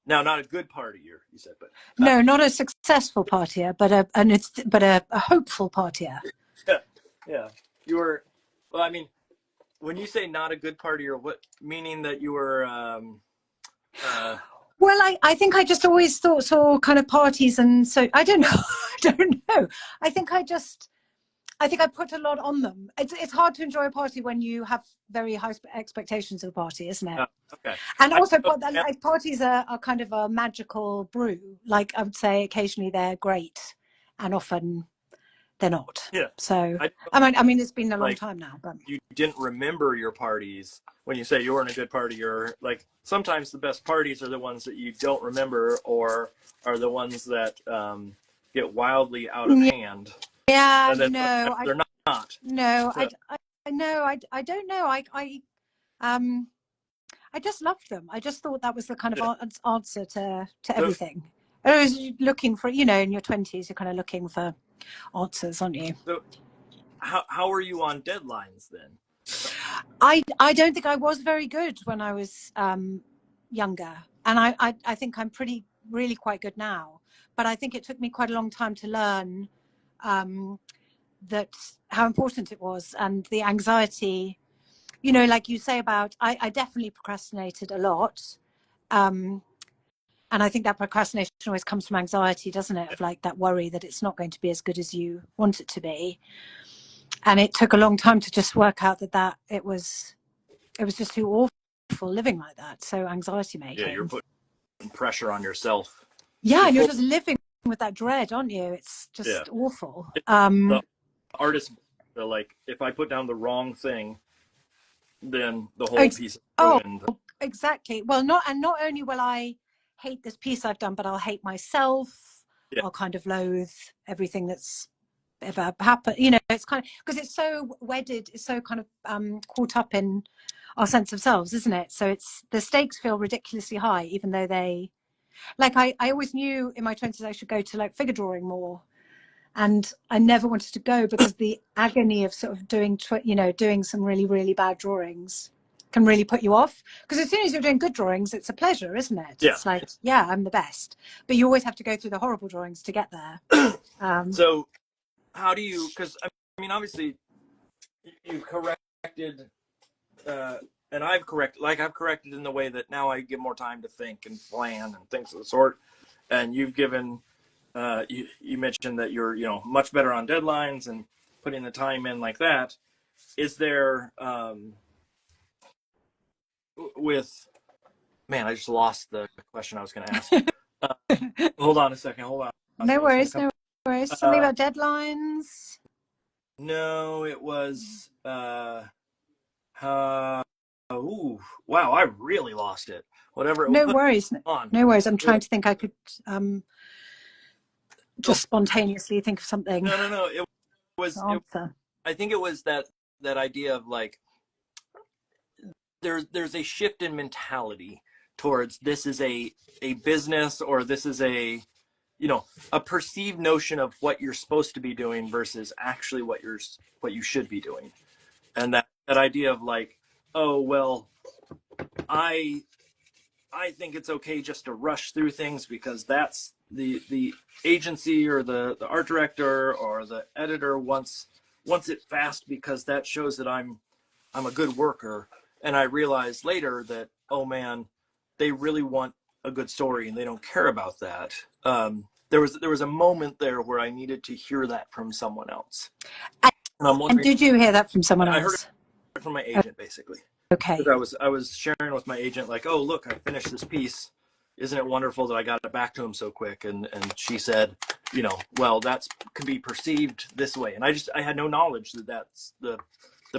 Now, not a good partier, you said, but no, not a successful partier, but a hopeful partier. Yeah. You were. Well, I mean, when you say not a good partier, what meaning that you were? Well, I think I just always saw kind of parties, and so I don't know. I don't know. I think I put a lot on them. It's hard to enjoy a party when you have very high expectations of a party, isn't it? Okay. And also, parties are kind of a magical brew. Like I would say, occasionally they're great, and often they're not. Yeah. So I mean, it's been a long time now. But you didn't remember your parties when you say you weren't a good party. You're like, sometimes the best parties are the ones that you don't remember, or are the ones that get wildly out of hand. Yeah, and then no, they're not. No, so. I don't know. I just loved them. I just thought that was the kind of answer to everything. I was looking for, in your 20s, you're kind of looking for answers, aren't you? So how are you on deadlines then? I don't think I was very good when I was younger. And I think I'm really quite good now. But I think it took me quite a long time to learn that how important it was, and the anxiety, like you say about, I definitely procrastinated a lot. And I think that procrastination always comes from anxiety, doesn't it? Of like that worry that it's not going to be as good as you want it to be. And it took a long time to just work out that it was just too awful living like that. So anxiety making. Yeah, you're putting pressure on yourself. Yeah, and you're just living with that dread, aren't you? It's just awful. The artists are like, if I put down the wrong thing, then the whole piece is ruined. Oh, exactly. Well, not only will I hate this piece I've done, but I'll hate myself. Yeah. I'll kind of loathe everything that's ever happened. It's kind of, because it's so wedded, it's so kind of caught up in our sense of selves, isn't it? So the stakes feel ridiculously high, even though they, like, I always knew in my 20s I should go to like figure drawing more. And I never wanted to go because the agony of sort of doing some really, really bad drawings can really put you off. Because as soon as you're doing good drawings, it's a pleasure, isn't it? Yeah. It's like, yeah, I'm the best. But you always have to go through the horrible drawings to get there. So how do you, because I mean, obviously you've corrected, and I've corrected in the way that now I give more time to think and plan and things of the sort. And you've given, you mentioned that you're, much better on deadlines and putting the time in like that. Is there, I just lost the question I was going to ask. Hold on a second. Hold on. No worries. Something about deadlines? No, it was, oh, wow, I really lost it. Whatever it No was worries. on. No worries. I'm trying Yeah. to think I could just spontaneously think of something No. It to was, answer. I think it was that idea of like, there's a shift in mentality towards this is a business, or this is a, you know, a perceived notion of what you're supposed to be doing versus actually what you should be doing. And that idea of like, oh well, I think it's okay just to rush through things because that's the agency or the art director or the editor wants it fast because that shows that I'm a good worker. And I realized later that, oh man, they really want a good story and they don't care about that. There was a moment there where I needed to hear that from someone else. And I'm And wondering, did you hear that from someone I heard else? it from my agent basically. Okay. Because I was sharing with my agent like, oh look, I finished this piece. Isn't it wonderful that I got it back to him so quick? And she said, you know, well, that's could be perceived this way. And I had no knowledge that that's the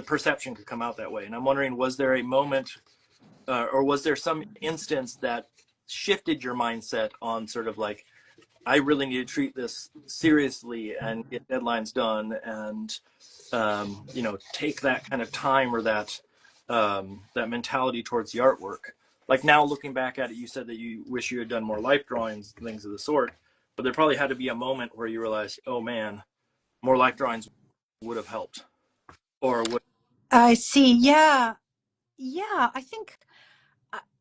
perception could come out that way. And I'm wondering, was there a moment or was there some instance that shifted your mindset on sort of like, I really need to treat this seriously and get deadlines done and, you know, take that kind of time or that mentality towards the artwork. Like now looking back at it, you said that you wish you had done more life drawings, things of the sort, but there probably had to be a moment where you realized, oh man, more life drawings would have helped, or would. I see. Yeah. Yeah. I think,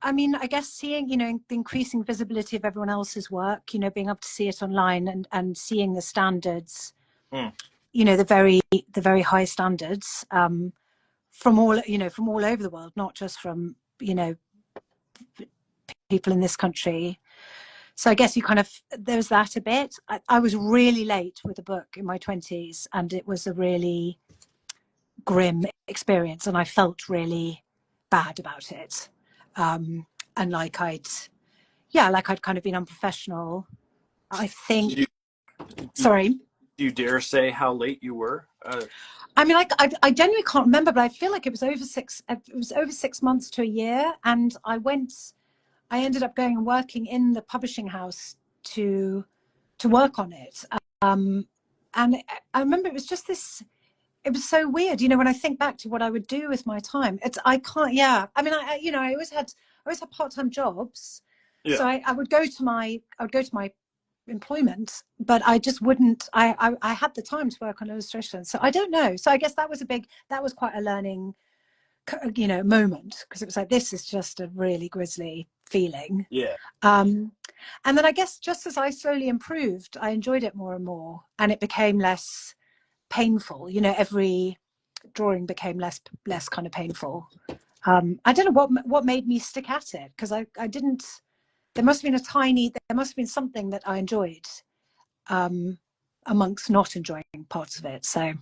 I mean, I guess seeing, you know, the increasing visibility of everyone else's work, you know, being able to see it online and seeing the standards, you know, the very high standards from all, you know, from all over the world, not just from, you know, people in this country. So I guess you kind of, there's that a bit. I was really late with a book in my 20s and it was a really grim experience and I felt really bad about it. And like I'd kind of been unprofessional. I think, sorry. Do you dare say how late you were? I mean, I genuinely can't remember, but I feel like it was over 6 months to a year. And I ended up going and working in the publishing house to work on it. And I remember it was just this, it was so weird, you know, when I think back to what I would do with my time. I can't, yeah. I mean, you know, I always had part-time jobs. Yeah. So I would go to my employment, but I just wouldn't, I had the time to work on illustration. So I don't know. So I guess that was quite a learning, you know, moment, because it was like, this is just a really grisly feeling. Yeah. And then I guess just as I slowly improved, I enjoyed it more and more and it became less painful. You know, every drawing became less kind of painful. I don't know what made me stick at it, because I didn't, there must have been something that I enjoyed amongst not enjoying parts of it. So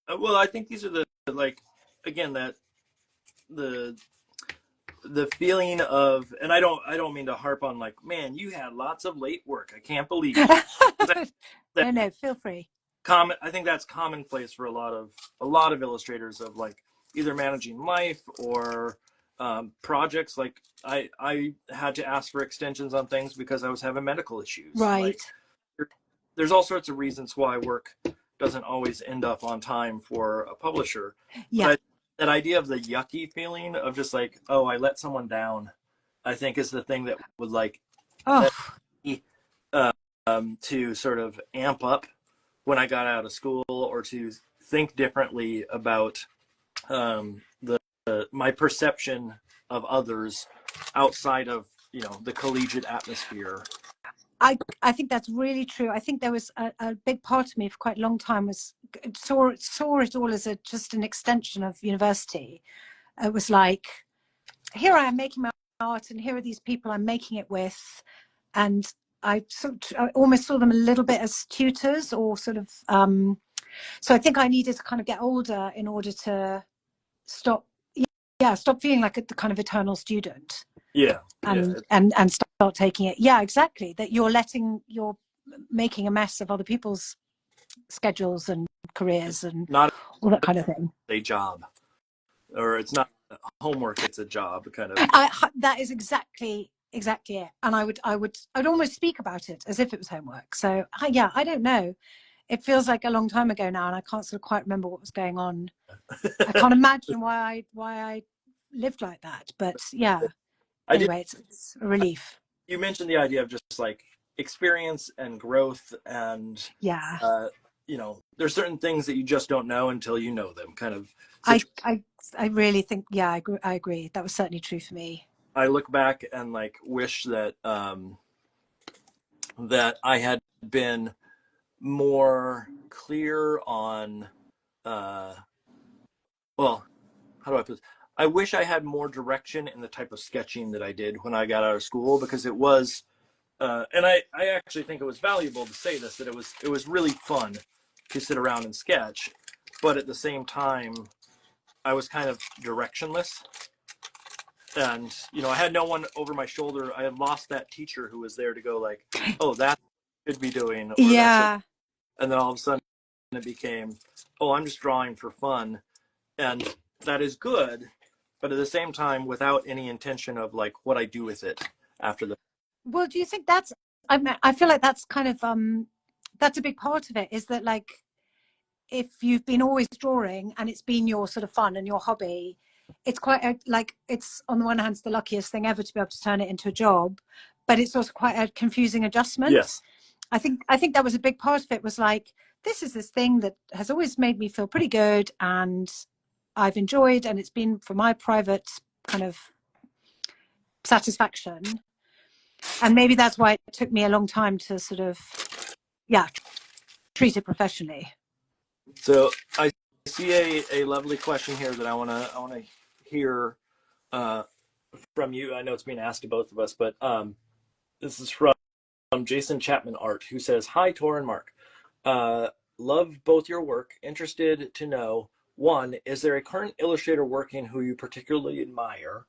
Well, I think these are the, like, again, that the feeling of, and I don't mean to harp on like, man, you had lots of late work, I can't believe it. no, feel free. I think that's commonplace for a lot of illustrators, of like either managing life or projects. Like I had to ask for extensions on things because I was having medical issues. Right. Like, there's all sorts of reasons why work doesn't always end up on time for a publisher. Yeah. But that idea of the yucky feeling of just like, oh, I let someone down, I think is the thing that would like to sort of amp up when I got out of school, or to think differently about my perception of others outside of, you know, the collegiate atmosphere. I think that's really true. I think there was a big part of me for quite a long time saw it all as just an extension of university. It was like, here I am making my art and here are these people I'm making it with. And I almost saw them a little bit as tutors, or sort of, so I think I needed to kind of get older in order to stop feeling like the kind of eternal student. Yeah. And start taking it. Yeah, exactly. That you're making a mess of other people's schedules and careers and not all that kind of thing. a job, or it's not homework, it's a job kind of. That is exactly it. And I'd almost speak about it as if it was homework. So yeah, I don't know. It feels like a long time ago now, and I can't sort of quite remember what was going on. I can't imagine why I lived like that. But yeah, anyway, it's a relief. You mentioned the idea of just like experience and growth, and Yeah, you know, there's certain things that you just don't know until you know them, kind of. I really think, yeah, I agree. That was certainly true for me. I look back and like wish that that I had been more clear on well, how do I put this? I wish I had more direction in the type of sketching that I did when I got out of school, because it was and I actually think it was valuable to say this, that it was really fun to sit around and sketch, but at the same time I was kind of directionless. And you know, I had no one over my shoulder. I had lost that teacher who was there to go like, oh, that should be doing, or Yeah. and then all of a sudden it became, oh, I'm just drawing for fun. And that is good, but at the same time without any intention of like what I do with it after the. Well, do you think that's, I mean, I feel like that's kind of that's a big part of it, is that like if you've been always drawing and it's been your sort of fun and your hobby, it's quite like, it's on the one hand, it's the luckiest thing ever to be able to turn it into a job, but it's also quite a confusing adjustment. Yes. I think that was a big part of it, was like, this is this thing that has always made me feel pretty good and I've enjoyed, and it's been for my private kind of satisfaction. And maybe that's why it took me a long time to sort of, yeah, treat it professionally. So I see a lovely question here that I wanna hear from you. I know it's being asked to both of us, but this is from Jason Chapman Art, who says, "Hi Tor and Mark, love both your work. Interested to know, one, is there a current illustrator working who you particularly admire?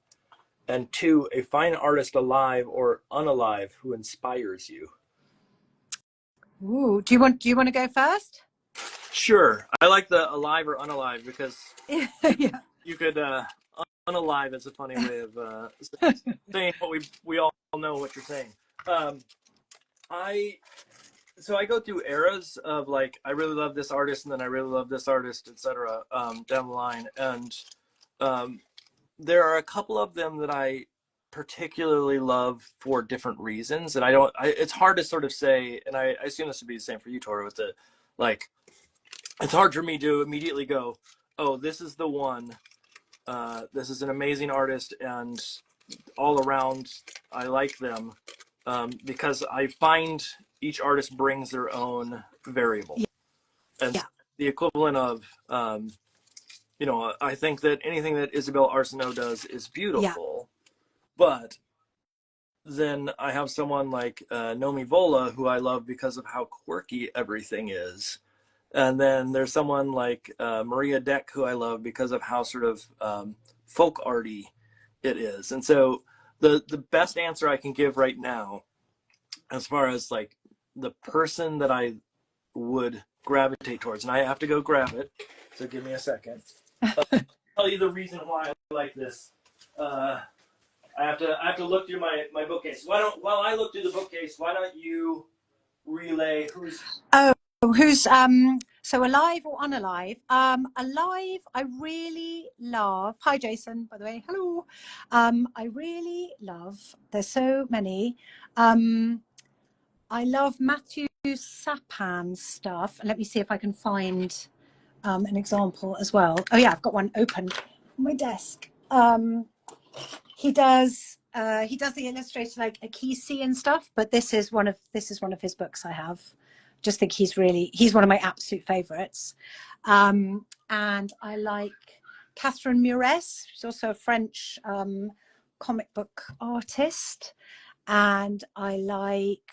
And two, a fine artist alive or unalive who inspires you?" Ooh, do you want to go first? Sure. I like the alive or unalive because Yeah. you could unalive is a funny way of saying what we all know what you're saying. I go through eras of like, I really love this artist and then I really love this artist, etc. Down the line, and there are a couple of them that I particularly love for different reasons, and it's hard to sort of say, and I assume this would be the same for you, Tora, with the like, it's hard for me to immediately go, oh, this is the one, this is an amazing artist, and all around I like them, because I find each artist brings their own variable. Yeah. And the equivalent of, you know, I think that anything that Isabel Arsenault does is beautiful, but then I have someone like Nomi Vola, who I love because of how quirky everything is. And then there's someone like Maria Deck, who I love because of how sort of folk arty it is. And so the best answer I can give right now, as far as like the person that I would gravitate towards, and I have to go grab it, so give me a second. I'll tell you the reason why I like this. I have to look through my bookcase. While I look through the bookcase, why don't you relay who's so alive or unalive? Alive, I really love. Hi, Jason, by the way. Hello. I really love. There's so many. I love Matthew Sapan's stuff. Let me see if I can find an example as well. Oh yeah, I've got one open on my desk. He does the illustrated like Akisi and stuff, but this is one of his books I have. Just think he's one of my absolute favorites. And I like Catherine Mures. She's also a French comic book artist. And I like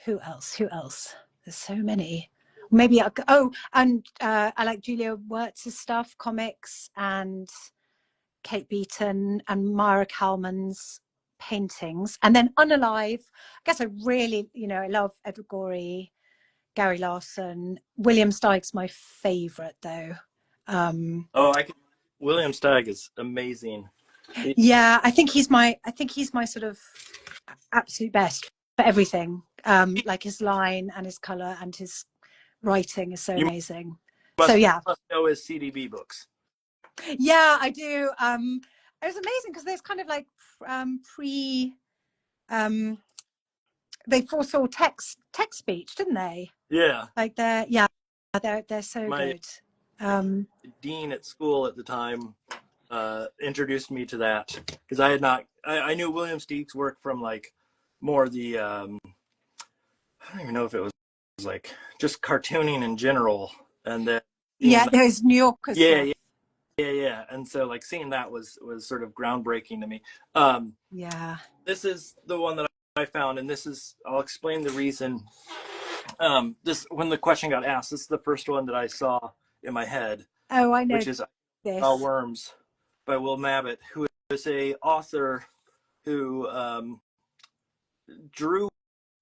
who else? There's so many. Maybe I like Julia Wertz's stuff, comics, and Kate Beaton and Myra Kalman's paintings. And then unalive, I guess I really, I love Edward Gorey, Gary Larson. William Steig's my favorite though. Oh, I can William Steig is amazing. Yeah, I think he's my sort of absolute best for everything. Like his line and his color and his writing is so You amazing. So must, yeah, must know his CDB books. yeah, I do. It was amazing because there's kind of like pre um they foresaw text speech, didn't they? Yeah. Like they're so My good. Um, dean at school at the time introduced me to that because I had not. I knew William Steig's work from like more the I don't even know if it was like just cartooning in general, and then seeing yeah, that, there's New Yorker yeah, stuff. yeah, yeah, and so like seeing that was sort of groundbreaking to me. Yeah. This is the one that I found, and this is I'll explain the reason. This when the question got asked, this is the first one that I saw in my head, Oh, I know which is this. Worms by Will Mabbitt, who is a author who drew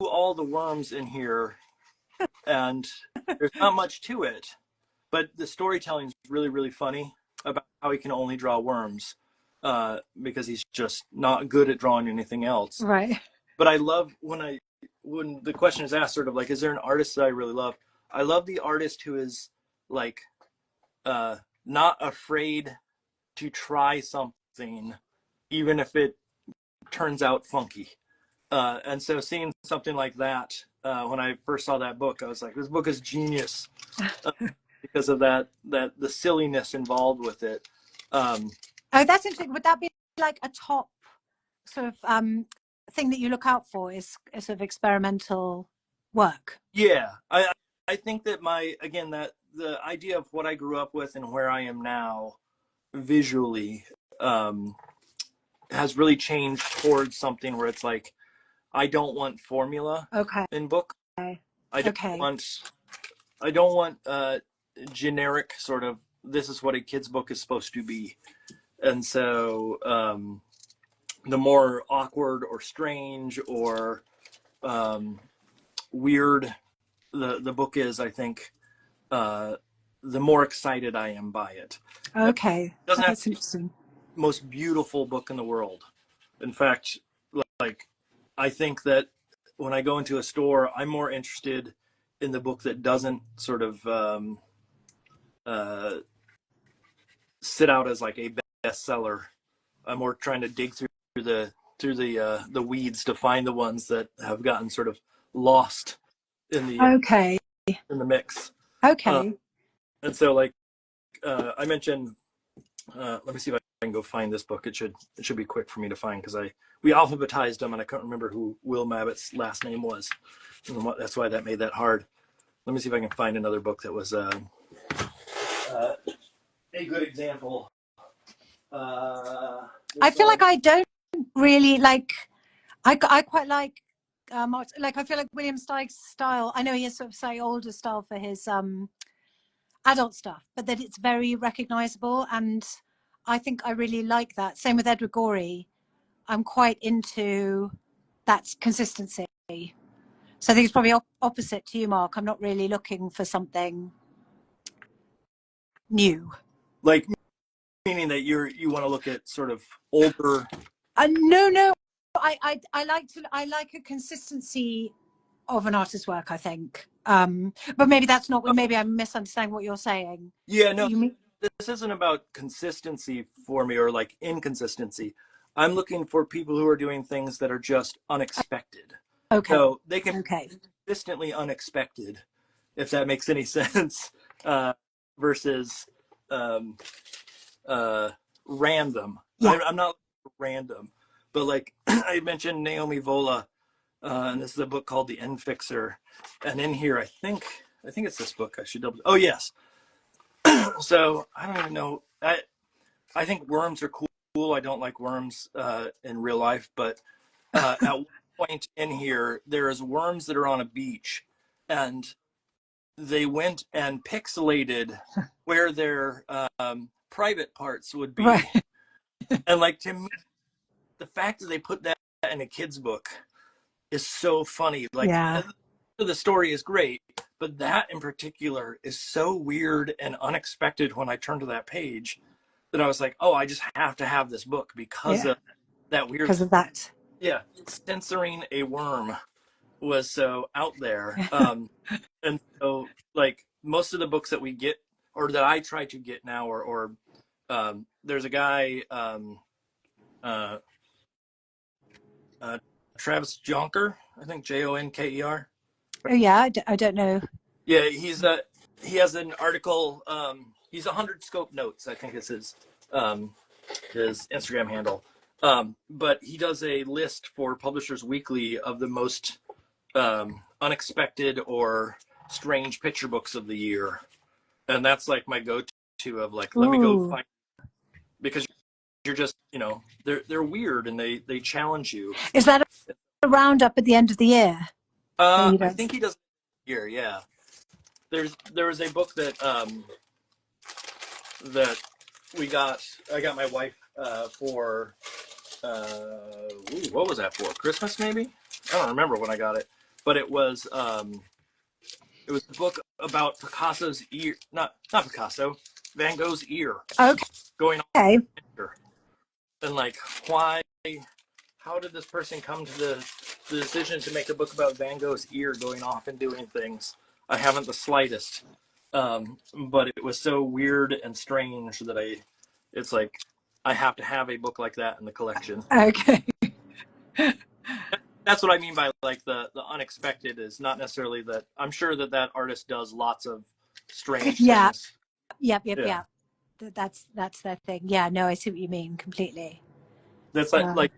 all the worms in here, and there's not much to it, but the storytelling is really, really funny about how he can only draw worms because he's just not good at drawing anything else. Right. But I love when the question is asked, sort of like, is there an artist that I really love? I love the artist who is like not afraid to try something, even if it turns out funky. And so seeing something like that, when I first saw that book, I was like, this book is genius because of the silliness involved with it. Oh, that's interesting. Would that be like a top sort of thing that you look out for is sort of experimental work? Yeah, I think that that the idea of what I grew up with and where I am now visually has really changed towards something where it's like I don't want formula Okay. in book. Okay. I don't Okay. want I don't want generic sort of this is what a kid's book is supposed to be. And so the more awkward or strange or weird the book is, I think the more excited I am by it. Okay. It doesn't have That's to be interesting. the most beautiful book in the world. In fact, like I think that when I go into a store, I'm more interested in the book that doesn't sort of sit out as like a bestseller. I'm more trying to dig through the weeds to find the ones that have gotten sort of lost in Okay. the mix. Okay. And so like I mentioned, let me see if I can go find this book. It should be quick for me to find because we alphabetized them and I couldn't remember who Will Mabbitt's last name was. And that's why that made that hard. Let me see if I can find another book that was a good example. I feel like I don't really like. I quite like. Like I feel like William Steig's style. I know he has sort of say older style for his adult stuff, but that it's very recognizable, and I think I really like that. Same with Edward Gorey. I'm quite into that consistency. So I think it's probably opposite to you, Mark. I'm not really looking for something new. like meaning that you want to look at sort of older. No. I like a consistency of an artist's work, I think. But maybe that's not. Maybe I'm misunderstanding what you're saying. Yeah, no, You mean this isn't about consistency for me or like inconsistency. I'm looking for people who are doing things that are just unexpected. okay? So they can Okay. be consistently unexpected, if that makes any sense, versus um, random. Yeah. I'm not random, but like I mentioned Naomi Vola, and this is a book called The End Fixer, and in here I think it's this book. I should double. Oh yes. So I don't even know. I think worms are cool. I don't like worms in real life, but at one point in here, there's worms that are on a beach, and they went and pixelated where their private parts would be. Right. And like to me, the fact that they put that in a kid's book is so funny. Like Yeah. the story is great, but that in particular is so weird and unexpected when I turn to that page that I was like, oh, I just have to have this book because Yeah, of that weird, because of that. yeah, censoring a worm was so out there. And so like most of the books that we get or that I try to get now, or there's a guy, uh, uh, Travis Jonker, I think Jonker. Oh yeah, I don't know. Yeah, he has an article. He's 100 Scope Notes, I think is his Instagram handle. But he does a list for Publishers Weekly of the most unexpected or strange picture books of the year, and that's like my go-to of like, let me go Ooh, find, because you're just, they're weird and they challenge you. is that a roundup at the end of the year that he I does? think he does here. Yeah, there was a book that that I got my wife for what was that for? Christmas maybe? I don't remember when I got it, but it was a book about Picasso's ear, not Picasso, Van Gogh's ear going Okay. on, and like why. How did this person come to the decision to make a book about Van Gogh's ear going off and doing things? I haven't the slightest. But it was so weird and strange that it's like, I have to have a book like that in the collection. Okay. That's what I mean by like the unexpected is not necessarily that. I'm sure that artist does lots of strange Yeah. things. Yep. That's their thing. Yeah. No, I see what you mean completely. That's like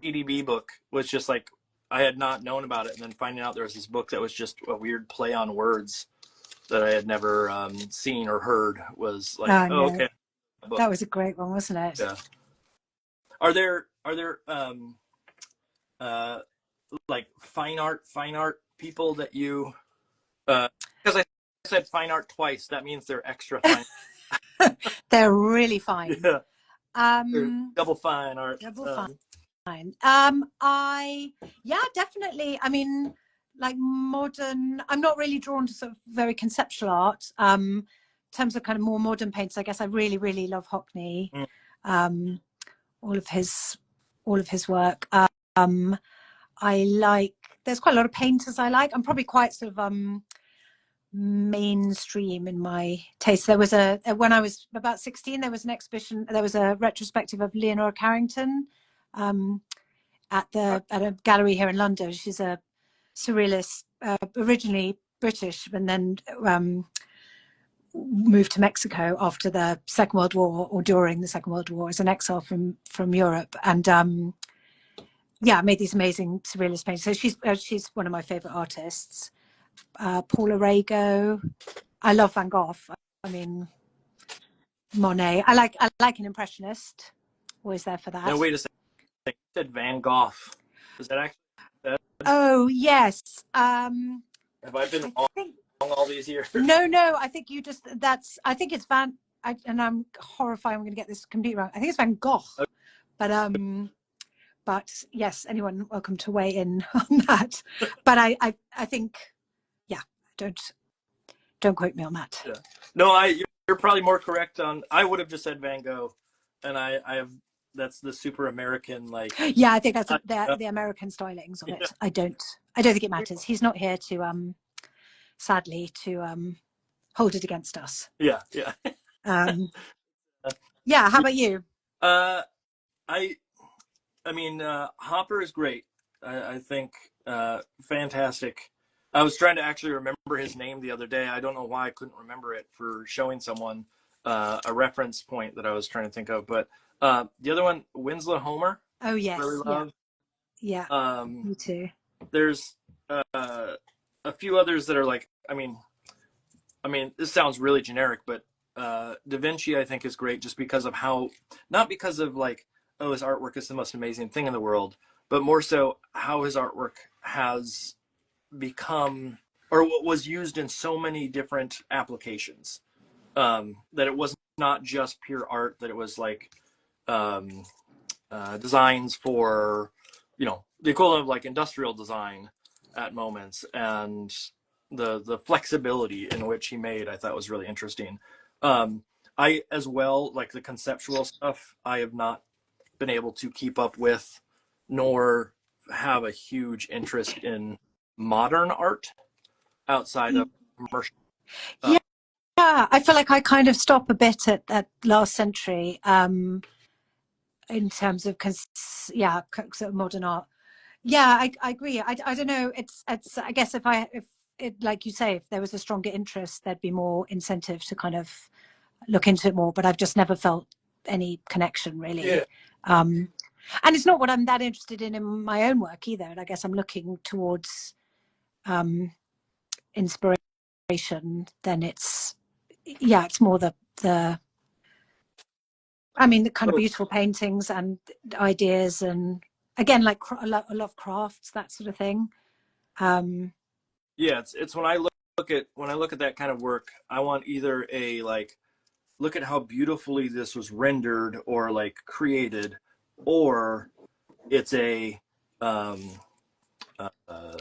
EDB book was just like, I had not known about it, and then finding out there was this book that was just a weird play on words that I had never seen or heard was like, no. okay. That was a great one, wasn't it? Yeah. Are there like fine art people that you because I said fine art twice, that means they're extra fine. They're really fine. Yeah. Double Double fine art. fine. Definitely. I mean, like modern. I'm not really drawn to sort of very conceptual art. In terms of kind of more modern paints, I guess I really, really love Hockney. All of his work. I like. There's quite a lot of painters I like. I'm probably quite sort of mainstream in my taste. There was when I was about 16, there was an exhibition. There was a retrospective of Leonora Carrington at a gallery here in London. She's a surrealist, originally British, and then moved to Mexico after the Second World War or during the Second World War as an exile from Europe, and made these amazing surrealist paintings. So she's one of my favorite artists. Paula Rego. I love Van Gogh. I mean, Monet. I like an impressionist. Always there for that. No, wait a second. You said Van Gogh. Is that actually that? Oh yes. Have I been wrong all these years? No. I think you just. I think it's Van. And I'm horrified. I'm going to get this completely wrong. I think it's Van Gogh. Okay. But yes, anyone welcome to weigh in on that. But I think, yeah, don't quote me on that. Yeah. No, you're probably more correct on. I would have just said Van Gogh, and I have. That's the super American like. Yeah, I think that's the American stylings of it. Yeah. I don't think it matters. He's not here to sadly to hold it against us. Yeah. Yeah. How about you? I mean, Hopper is great. I think fantastic. I was trying to actually remember his name the other day. I don't know why I couldn't remember it for showing someone a reference point that I was trying to think of. But the other one, Winslow Homer. Oh yes, really love. Yeah. Me too. There's a few others that are like. I mean, this sounds really generic, but Da Vinci I think is great just because of how, not because of like, oh, his artwork is the most amazing thing in the world, but more so how his artwork has become or was used in so many different applications, that it was not just pure art, that it was like designs for, the equivalent of like industrial design at moments, and the flexibility in which he made, I thought was really interesting. I as well, like the conceptual stuff, I have not been able to keep up with, nor have a huge interest in modern art outside of commercial. Yeah, I feel like I kind of stop a bit at last century in terms of sort of modern art. Yeah, I agree. I don't know. It's I guess if it, like you say, if there was a stronger interest, there'd be more incentive to kind of look into it more. But I've just never felt any connection really. Yeah. And it's not what I'm that interested in my own work either. And I guess I'm looking towards inspiration. Then it's more the the kind of beautiful paintings and ideas, and again, like I love crafts, that sort of thing. Yeah, it's when I look at that kind of work, I want either a like look at how beautifully this was rendered or like created, or it's a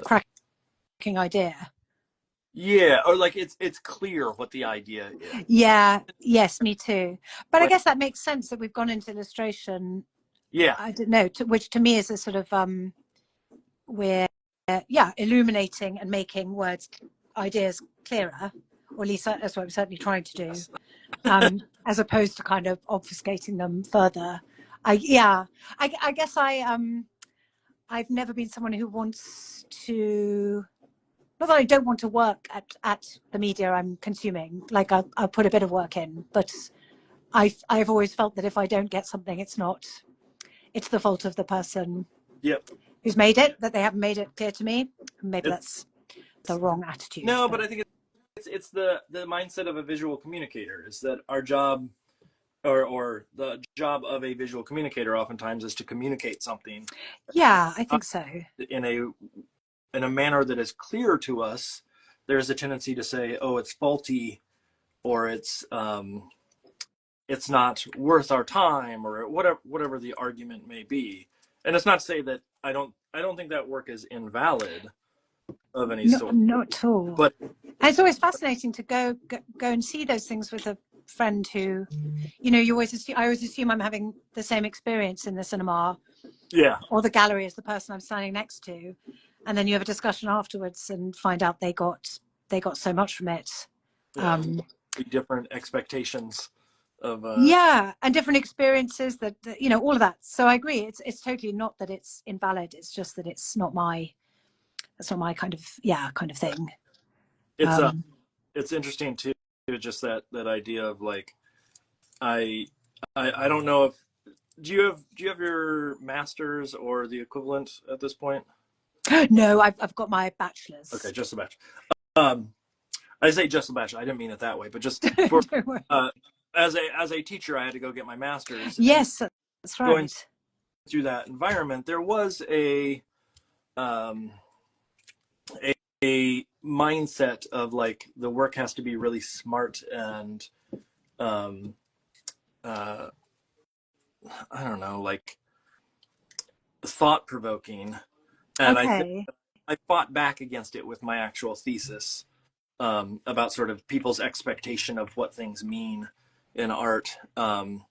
Cracking idea. yeah, or like it's clear what the idea is. Yeah, yes, me too. But I When, guess that makes sense that we've gone into illustration. yeah, I don't know, which to me is a sort of we're illuminating and making words, ideas clearer, or at least that's what I'm certainly trying to do, as opposed to kind of obfuscating them further. I guess I've never been someone who wants to. Not that I don't want to work at the media I'm consuming. Like I'll put a bit of work in, but I've always felt that if I don't get something, it's the fault of the person yep. who's made it, that they haven't made it clear to me. Maybe It's, that's the wrong attitude. no, but I think it's the mindset of a visual communicator is that our job or the job of a visual communicator oftentimes is to communicate something Yeah, I think so. in a manner that is clear to us. There's a tendency to say, oh, it's faulty, or it's not worth our time, or whatever the argument may be. And it's not to say that I don't think that work is invalid of any sort. Not at all. But and it's always fascinating to go and see those things with a friend who, I always assume I'm having the same experience in the cinema, yeah, or the gallery as the person I'm standing next to, and then you have a discussion afterwards and find out they got so much from it. yeah, different expectations of and different experiences that all of that. So I agree. It's totally not that it's invalid. It's just that it's not my kind of thing. It's interesting too, just that idea of like I don't know if do you have your master's or the equivalent at this point? No, I've got my bachelor's. Okay, just a bachelor. I say just a bachelor. I didn't mean it that way, but just for as a teacher, I had to go get my master's. Yes, that's right. Going through that environment, there was a mindset of like the work has to be really smart and I don't know, like thought provoking. And I think I fought back against it with my actual thesis about sort of people's expectation of what things mean in art. And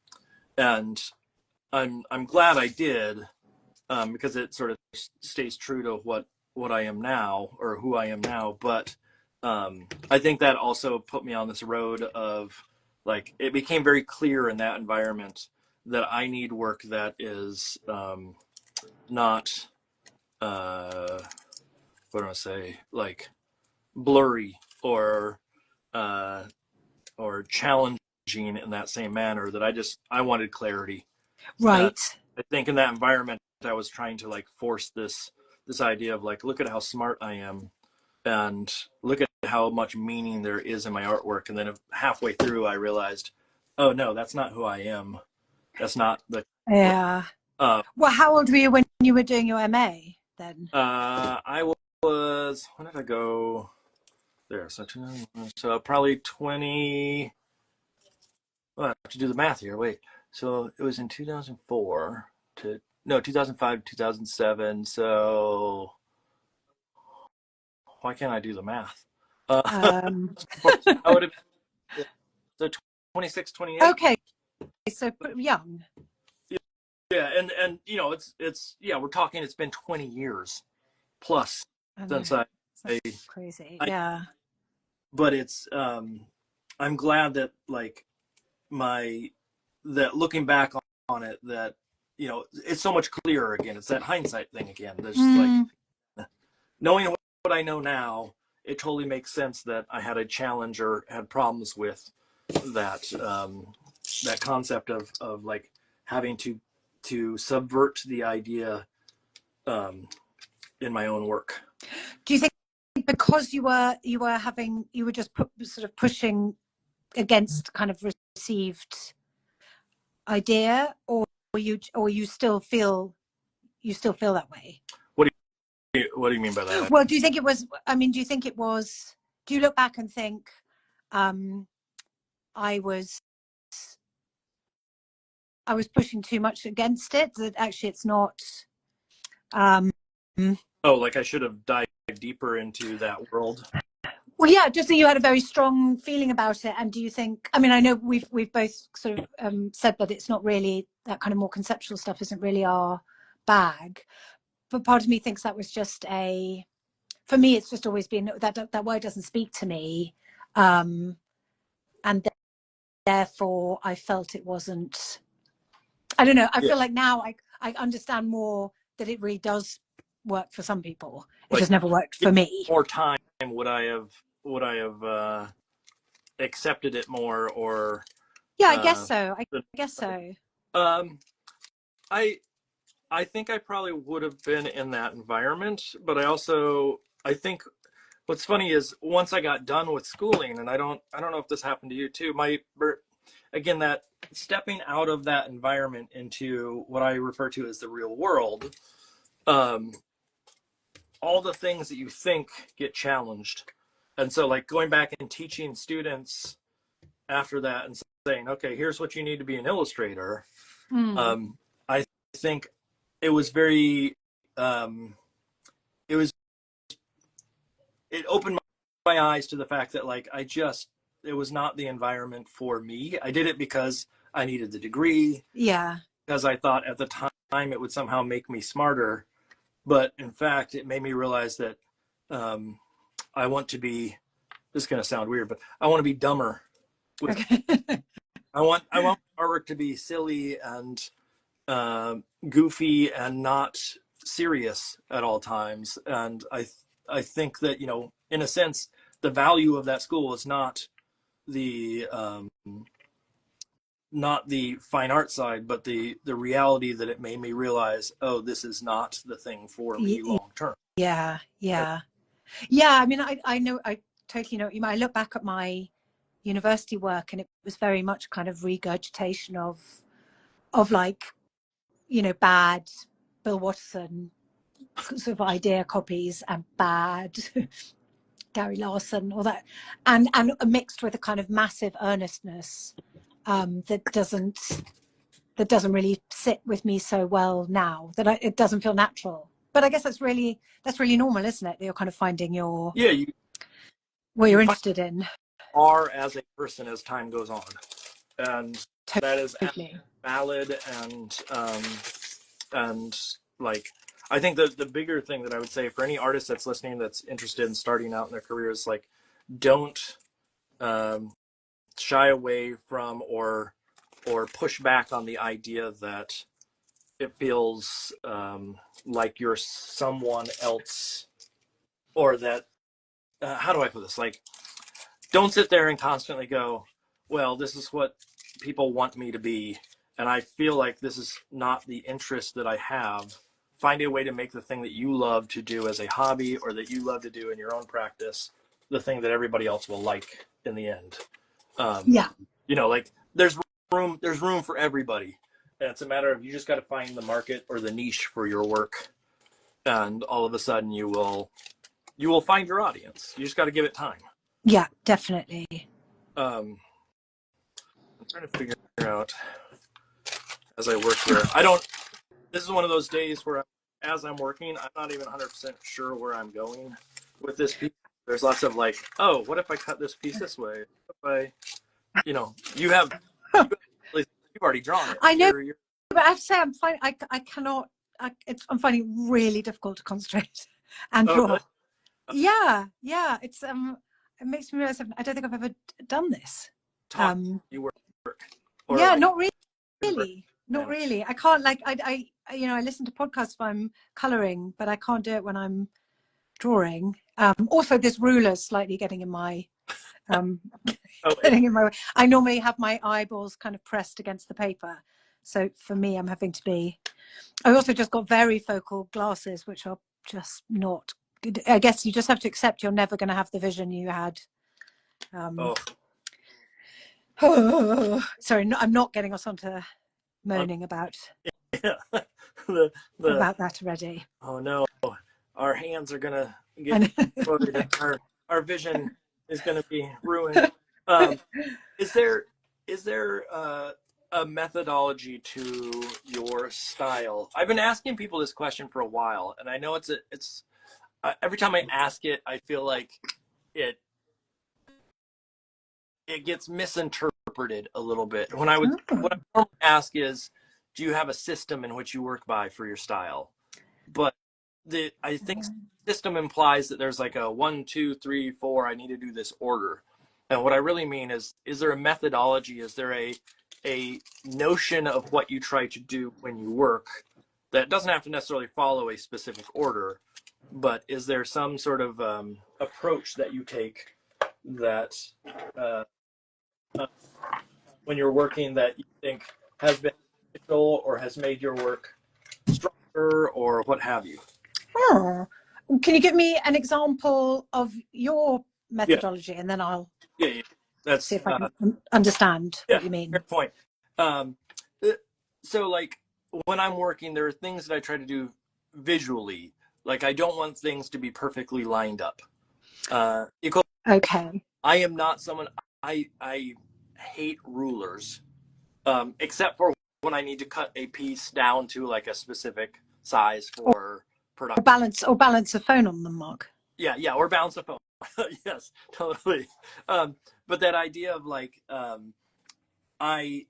I'm glad I did because it sort of stays true to what I am now or who I am now. But I think that also put me on this road of like, it became very clear in that environment that I need work that is not, what do I say, like blurry or challenging in that same manner. That I wanted clarity. Right. I think in that environment, I was trying to like force this idea of like, look at how smart I am, and look at how much meaning there is in my artwork. And then halfway through, I realized, oh no, that's not who I am. That's not the. Yeah. Well, how old were you when you were doing your MA then? I was. When did I go there? So probably 20. Well, I have to do the math here. Wait. So it was in 2004 to 2005, 2007. So why can't I do the math? I would have so 26, 28. Okay, so young. Yeah, and you know, it's yeah, we're talking. It's been 20 years plus I know. since I, That's crazy. Yeah. but it's I'm glad that like that looking back on it, that you know, it's so much clearer again. It's that hindsight thing again. There's like knowing what I know now, it totally makes sense that I had a challenge or had problems with that that concept of like having to subvert the idea in my own work. Do you think because you were just sort of pushing against kind of received idea, or you still feel that way? What do you mean by that? Well, do you think it was? I mean, do you think it was? Do you look back and think I was pushing too much against it? That actually it's not. Oh, like I should have dived deeper into that world. Well, yeah, just that you had a very strong feeling about it. And do you think? I mean, I know we've both sort of said that it's not really that kind of more conceptual stuff isn't really our bag. But part of me thinks that was just for me, it's just always been that word doesn't speak to me, and therefore I felt it wasn't. I don't know. I feel like now I understand more that it really does work for some people. It just never worked for me. More time, would I have accepted it more, or? Yeah, I guess so. I guess so. I think I probably would have been in that environment, but I think what's funny is once I got done with schooling, and I don't know if this happened to you too, again, that stepping out of that environment into what I refer to as the real world, all the things that you think get challenged. And so like going back and teaching students after that and saying, okay, here's what you need to be an illustrator. I think it was very, it opened my eyes to the fact that like, it was not the environment for me. I did it because I needed the degree. Yeah. Because I thought at the time it would somehow make me smarter. But in fact, it made me realize that I want to be, this is going to sound weird, but I want to be dumber. Okay. I want artwork to be silly and goofy and not serious at all times. And I think that, you know, in a sense, the value of that school is not the fine art side, but the reality that it made me realize, oh, this is not the thing for me long term. Yeah. I mean, I know, I totally know what you mean. I look back at my university work and it was very much kind of regurgitation of like, you know, bad Bill Watson sort of idea copies and bad Gary Larson, all that, and mixed with a kind of massive earnestness that doesn't really sit with me so well now, that it doesn't feel natural. But I guess that's really normal, isn't it? That you're kind of finding what you're interested in. Are as a person as time goes on, and that is Totally valid. And like, I think the bigger thing that I would say for any artist that's listening that's interested in starting out in their career is like, don't shy away from or push back on the idea that it feels like you're someone else, or that how do I put this? Like, don't sit there and constantly go, well, this is what people want me to be, and I feel like this is not the interest that I have. Find a way to make the thing that you love to do as a hobby, or that you love to do in your own practice, the thing that everybody else will like in the end. yeah. You know, like there's room for everybody. And it's a matter of, you just got to find the market or the niche for your work. And all of a sudden you will find your audience. You just got to give it time. Yeah, definitely. I'm trying to figure out as I work here. This is one of those days where as I'm working, I'm not even 100% sure where I'm going with this piece. There's lots of like, oh, what if I cut this piece this way? What if I you've already drawn it. I know, but I have to say, I cannot. I'm finding it really difficult to concentrate and draw. Really? Yeah. It makes me realize I don't think I've ever done this. You work. Yeah, like, not really. I can't I listen to podcasts if I'm coloring, but I can't do it when I'm drawing. Also, this ruler's slightly getting in my getting in my way. I normally have my eyeballs kind of pressed against the paper, so for me, I'm having to be. I also just got varifocal glasses, which are just not good. I guess you just have to accept you're never going to have the vision you had. Sorry, I'm not getting us onto moaning about about that already. Oh no, our hands are gonna get exploded. Our vision is gonna be ruined. Is there a methodology to your style? I've been asking people this question for a while, and I know it's every time I ask it, I feel like it gets misinterpreted a little bit. What I normally ask is, do you have a system in which you work by for your style? But I think system implies that there's like a 1, 2, 3, 4. I need to do this order. And what I really mean is there a methodology? Is there a notion of what you try to do when you work that doesn't have to necessarily follow a specific order, but is there some sort of approach that you take that when you're working that you think has been beneficial or has made your work stronger or what have you? Can you give me an example of your methodology, and then I'll That's see if I can understand what you mean. Fair point. So like when I'm working, there are things that I try to do visually. Like I don't want things to be perfectly lined up. Okay. I am not someone, I hate rulers, except for when I need to cut a piece down to like a specific size for production. Or balance a phone on them, Mark. Yeah, or balance a phone. Yes, totally. But that idea of like, when I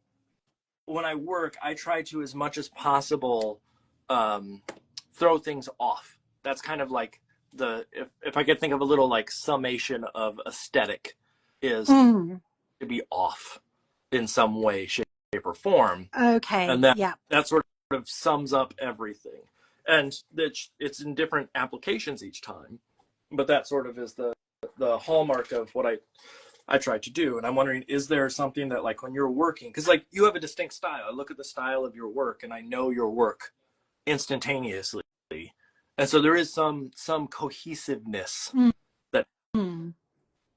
work, I try to, as much as possible, throw things off. That's kind of like if I could think of a little like summation of aesthetic is to be off in some way, shape, or form. Okay. And that sort of sums up everything. And it's in different applications each time, but that sort of is the hallmark of what I try to do. And I'm wondering, is there something that like when you're working, because like you have a distinct style. I look at the style of your work and I know your work instantaneously. And so there is some cohesiveness that, and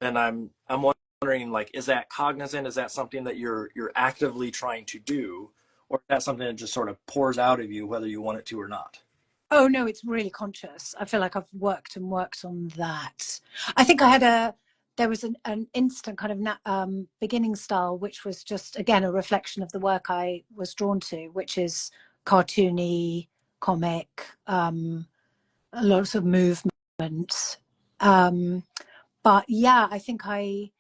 I'm wondering, like, is that cognizant? Is that something that you're actively trying to do, or is that something that just sort of pours out of you, whether you want it to or not? Oh no, it's really conscious. I feel like I've worked on that. I think there was an instant kind of beginning style, which was just, again, a reflection of the work I was drawn to, which is cartoony, comic, lots of movement. But yeah, I think I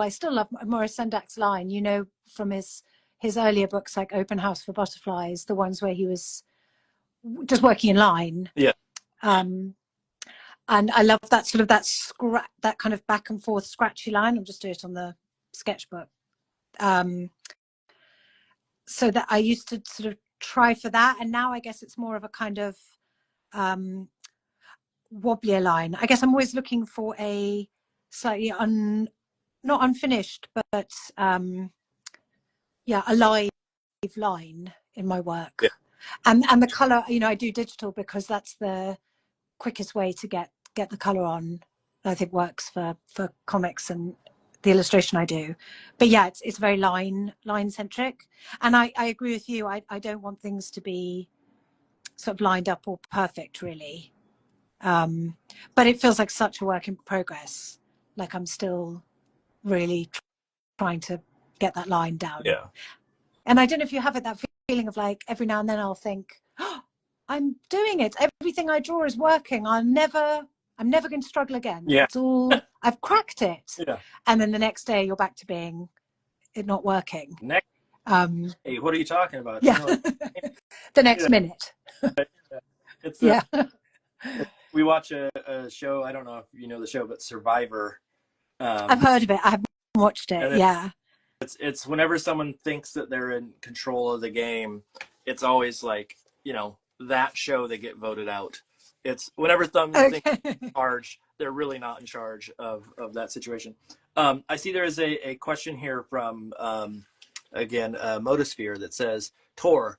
still love Maurice Sendak's line, you know, from his earlier books like Open House for Butterflies, the ones where he was just working in line. Yeah. And I love that sort of that kind of back and forth scratchy line. I'll just do it on the sketchbook. So that I used to sort of try for that, and now I guess it's more of a kind of wobblier line. I guess I'm always looking for a slightly not unfinished, but a live line in my work. Yeah. And the color, you know, I do digital because that's the quickest way to get the color on. I think works for comics and the illustration I do. But yeah, it's very line centric, and I agree with you. I don't want things to be sort of lined up or perfect, really. But it feels like such a work in progress. Like I'm still really trying to get that line down. Yeah. And I don't know if you have that feeling of like every now and then I'll think, oh, I'm doing it. Everything I draw is working. I'm never going to struggle again. Yeah. It's all I've cracked it. Yeah. And then the next day you're back to being it not working. Next, hey, what are you talking about? Yeah. The next Yeah. minute. It's Yeah. we watch a show. I don't know if you know the show, but Survivor. I've heard of it. I haven't watched it. Yeah. It's whenever someone thinks that they're in control of the game, it's always like, you know, that show they get voted out. It's whenever someone thinks they're in charge, they're really not in charge of that situation. I see there is a question here from again Motosphere that says, Tor,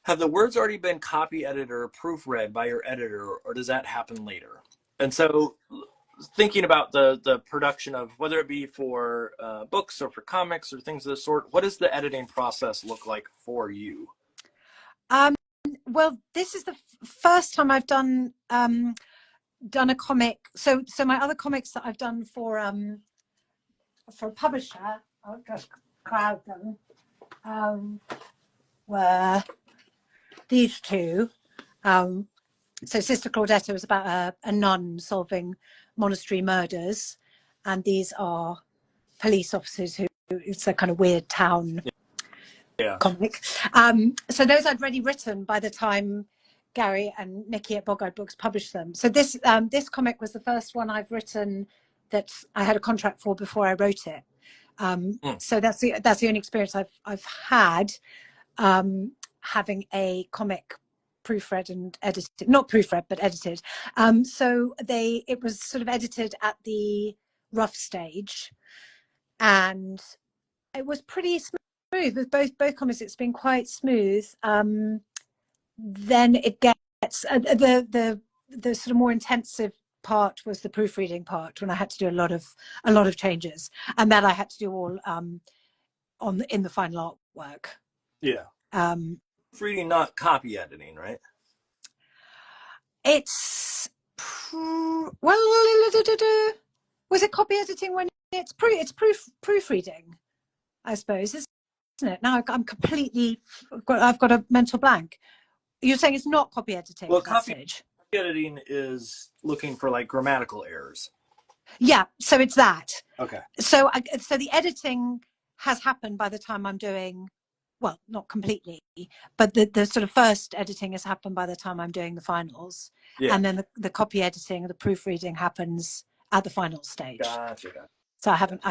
have the words already been copy edited or proofread by your editor, or does that happen later? And so thinking about the production of whether it be for books or for comics or things of the sort, what does the editing process look like for you? Well, this is the first time I've done a comic. So my other comics that I've done for a publisher, I'll just crowd them, were these two. So Sister Claudetta was about a nun solving monastery murders, and these are police officers who, it's a kind of weird town comic. So those I'd already written by the time Gary and Nikki at Bogart Books published them. So this comic was the first one I've written that I had a contract for before I wrote it. So that's the only experience I've had having a comic proofread and edited, not proofread but edited. So it was sort of edited at the rough stage, and it was pretty smooth with both comics. It's been quite smooth. Then it gets the sort of more intensive part was the proofreading part, when I had to do a lot of changes, and that I had to do all in the final artwork. Yeah. Proofreading, not copy editing, right? It's well, was it copy editing when it's proofreading, I suppose, isn't it? Now I'm completely, I've got a mental blank. You're saying it's not copy editing? Well, copy editing is looking for like grammatical errors. Yeah, so it's that. Okay. So the editing has happened by the time I'm doing, well, not completely, but the sort of first editing has happened by the time I'm doing the finals. Yeah. And then the copy editing, the proofreading happens at the final stage. Gotcha. So I haven't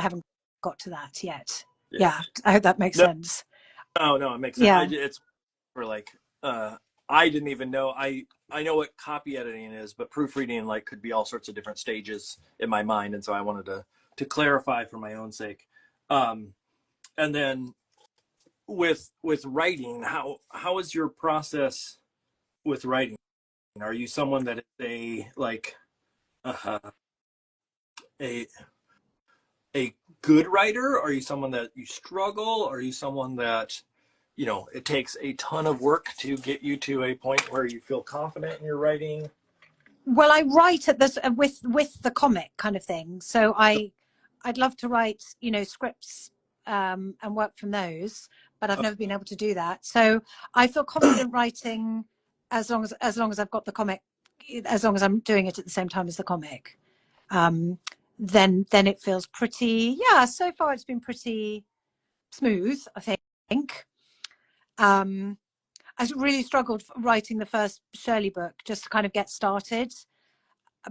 got to that yet. Yeah, I hope that makes sense. No, it makes sense. Yeah. It's for like, I didn't even know. I know what copy editing is, but proofreading like could be all sorts of different stages in my mind, and so I wanted to clarify for my own sake. And then with writing, how is your process with writing? Are you someone that is a good writer? Are you someone that you struggle? Are you someone that, you know, it takes a ton of work to get you to a point where you feel confident in your writing? Well, I write at this with the comic kind of thing. So I'd love to write, you know, scripts and work from those, but I've never been able to do that. So I feel confident writing as long as I've got the comic, as long as I'm doing it at the same time as the comic. Then it feels pretty. Yeah, so far it's been pretty smooth, I think. I really struggled writing the first Shirley book just to kind of get started,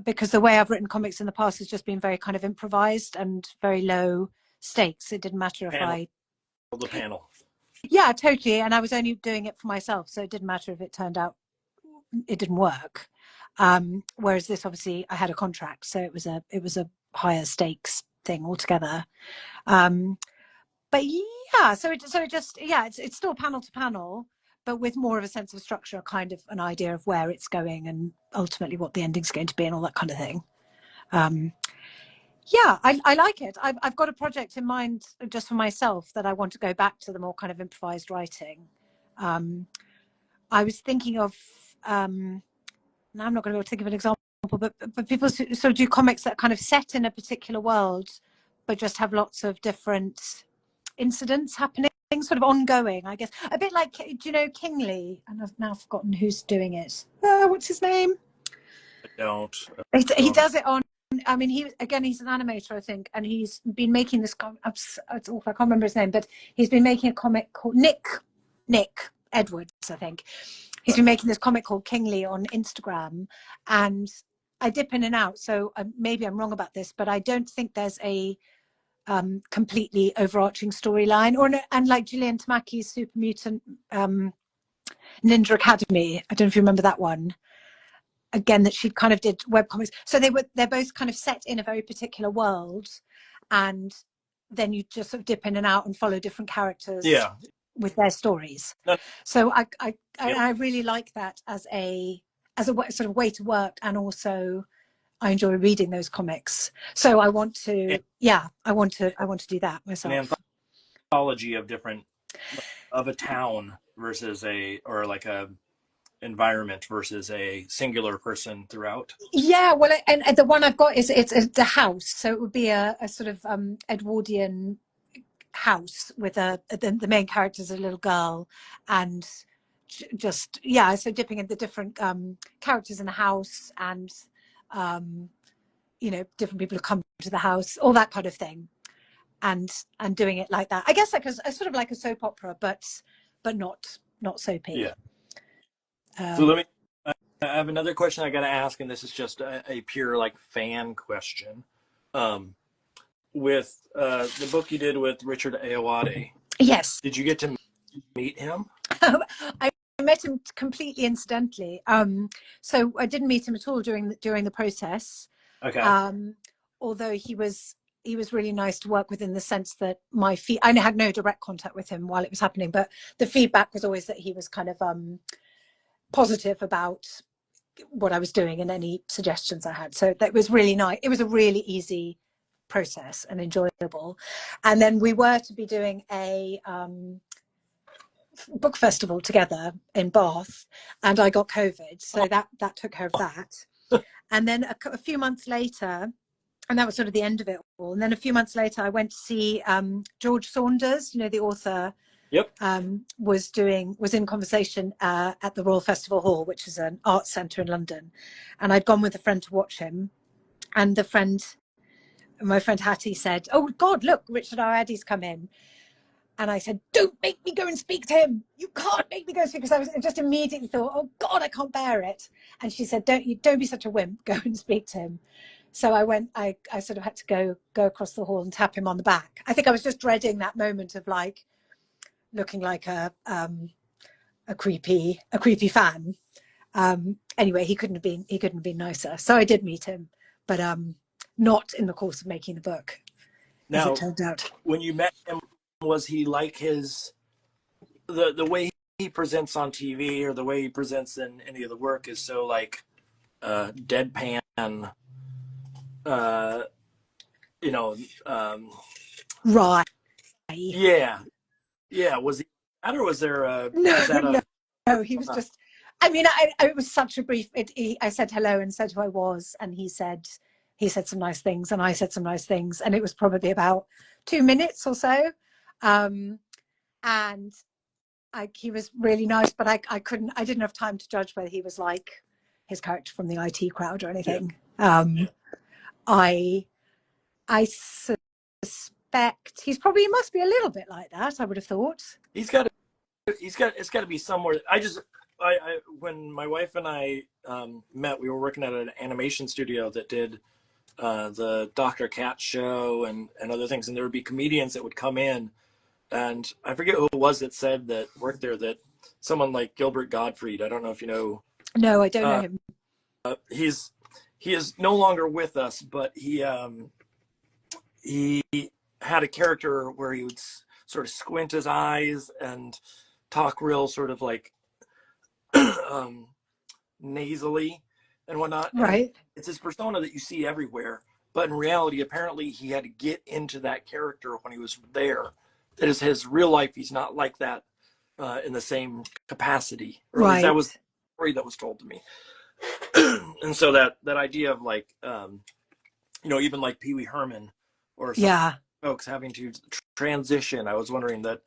because the way I've written comics in the past has just been very kind of improvised and very low stakes. It didn't matter if the panel. Yeah, totally. And I was only doing it for myself, so it didn't matter if it turned out it didn't work. Whereas this, obviously, I had a contract, so it was a higher stakes thing altogether. But yeah, so it just, yeah, it's still panel to panel, but with more of a sense of structure, kind of an idea of where it's going and ultimately what the ending's going to be and all that kind of thing. Yeah, I like it. I've got a project in mind just for myself that I want to go back to the more kind of improvised writing. I was thinking of, now I'm not going to be able to think of an example, but people sort of do comics that kind of set in a particular world, but just have lots of different incidents happening, sort of ongoing, I guess. A bit like, do you know Kingsley? And I've now forgotten who's doing it. What's his name? I don't. He does it on I mean, he's an animator, I think, and he's been making this. It's awful, I can't remember his name, but he's been making a comic called Nick Edwards, I think. He's been making this comic called Kingly on Instagram, and I dip in and out. So maybe I'm wrong about this, but I don't think there's a completely overarching storyline. And like Gillian Tamaki's Super Mutant Ninja Academy, I don't know if you remember that one. Again, that she kind of did webcomics. So they're both kind of set in a very particular world, and then you just sort of dip in and out and follow different characters with their stories. So I really like that as a sort of way to work, and also I enjoy reading those comics. So I want to I want to do that myself. An anthology of a town versus a environment versus a singular person throughout. Yeah, well, and the one I've got is it's the house, so it would be a sort of Edwardian house with the main character is a little girl, and just so dipping in the different characters in the house, and different people who come to the house, all that kind of thing, and doing it like that. I guess like a sort of like a soap opera, but not soapy. Yeah. So I have another question I got to ask, and this is just a pure like fan question. With the book you did with Richard Ayoade, yes, did you get to meet him? I met him completely incidentally. So I didn't meet him at all during the process. Okay. Although he was really nice to work with, in the sense that I had no direct contact with him while it was happening, but the feedback was always that he was kind of positive about what I was doing and any suggestions I had. So that was really nice. It was a really easy process and enjoyable. And then we were to be doing a book festival together in Bath, and I got COVID, so that took care of that. And then a few months later, and that was sort of the end of it all, and then a few months later I went to see George Saunders, the author. Yep. Was in conversation at the Royal Festival Hall, which is an arts centre in London, and I'd gone with a friend to watch him, and my friend Hattie said, "Oh God, look, Richard Ayoade's come in," and I said, "Don't make me go and speak to him. You can't make me go and speak," because I just immediately thought, "Oh God, I can't bear it." And she said, "Don't be such a wimp. Go and speak to him." So I went. I sort of had to go across the hall and tap him on the back. I think I was just dreading that moment of like looking like a creepy fan. Anyway, he couldn't have been nicer. So I did meet him, but not in the course of making the book, as it turned out. When you met him, was he like the way he presents on TV, or the way he presents in any of the work is so like deadpan, Right. Yeah, was he that, or was there No, he was just, I mean, it was such a brief, I said hello and said who I was, and he said some nice things, and I said some nice things, and it was probably about 2 minutes or so. And he was really nice, but I didn't have time to judge whether he was like his character from the IT Crowd or anything. Yeah. I suspect he must be a little bit like that, I would have thought. It's got to be somewhere. I when my wife and I met, we were working at an animation studio that did the Dr. Cat show and other things, and there would be comedians that would come in, and I forget who it was that said that worked there, that someone like Gilbert Gottfried, I don't know if you know. No, I don't know him. He is no longer with us, but he had a character where he would sort of squint his eyes and talk real sort of like nasally and whatnot. Right. And it's his persona that you see everywhere, but in reality, apparently he had to get into that character when he was there. That is his real life. He's not like that in the same capacity. Or at least that was the story that was told to me. And so that idea of like, even like Pee Wee Herman or some folks having to transition. I was wondering that,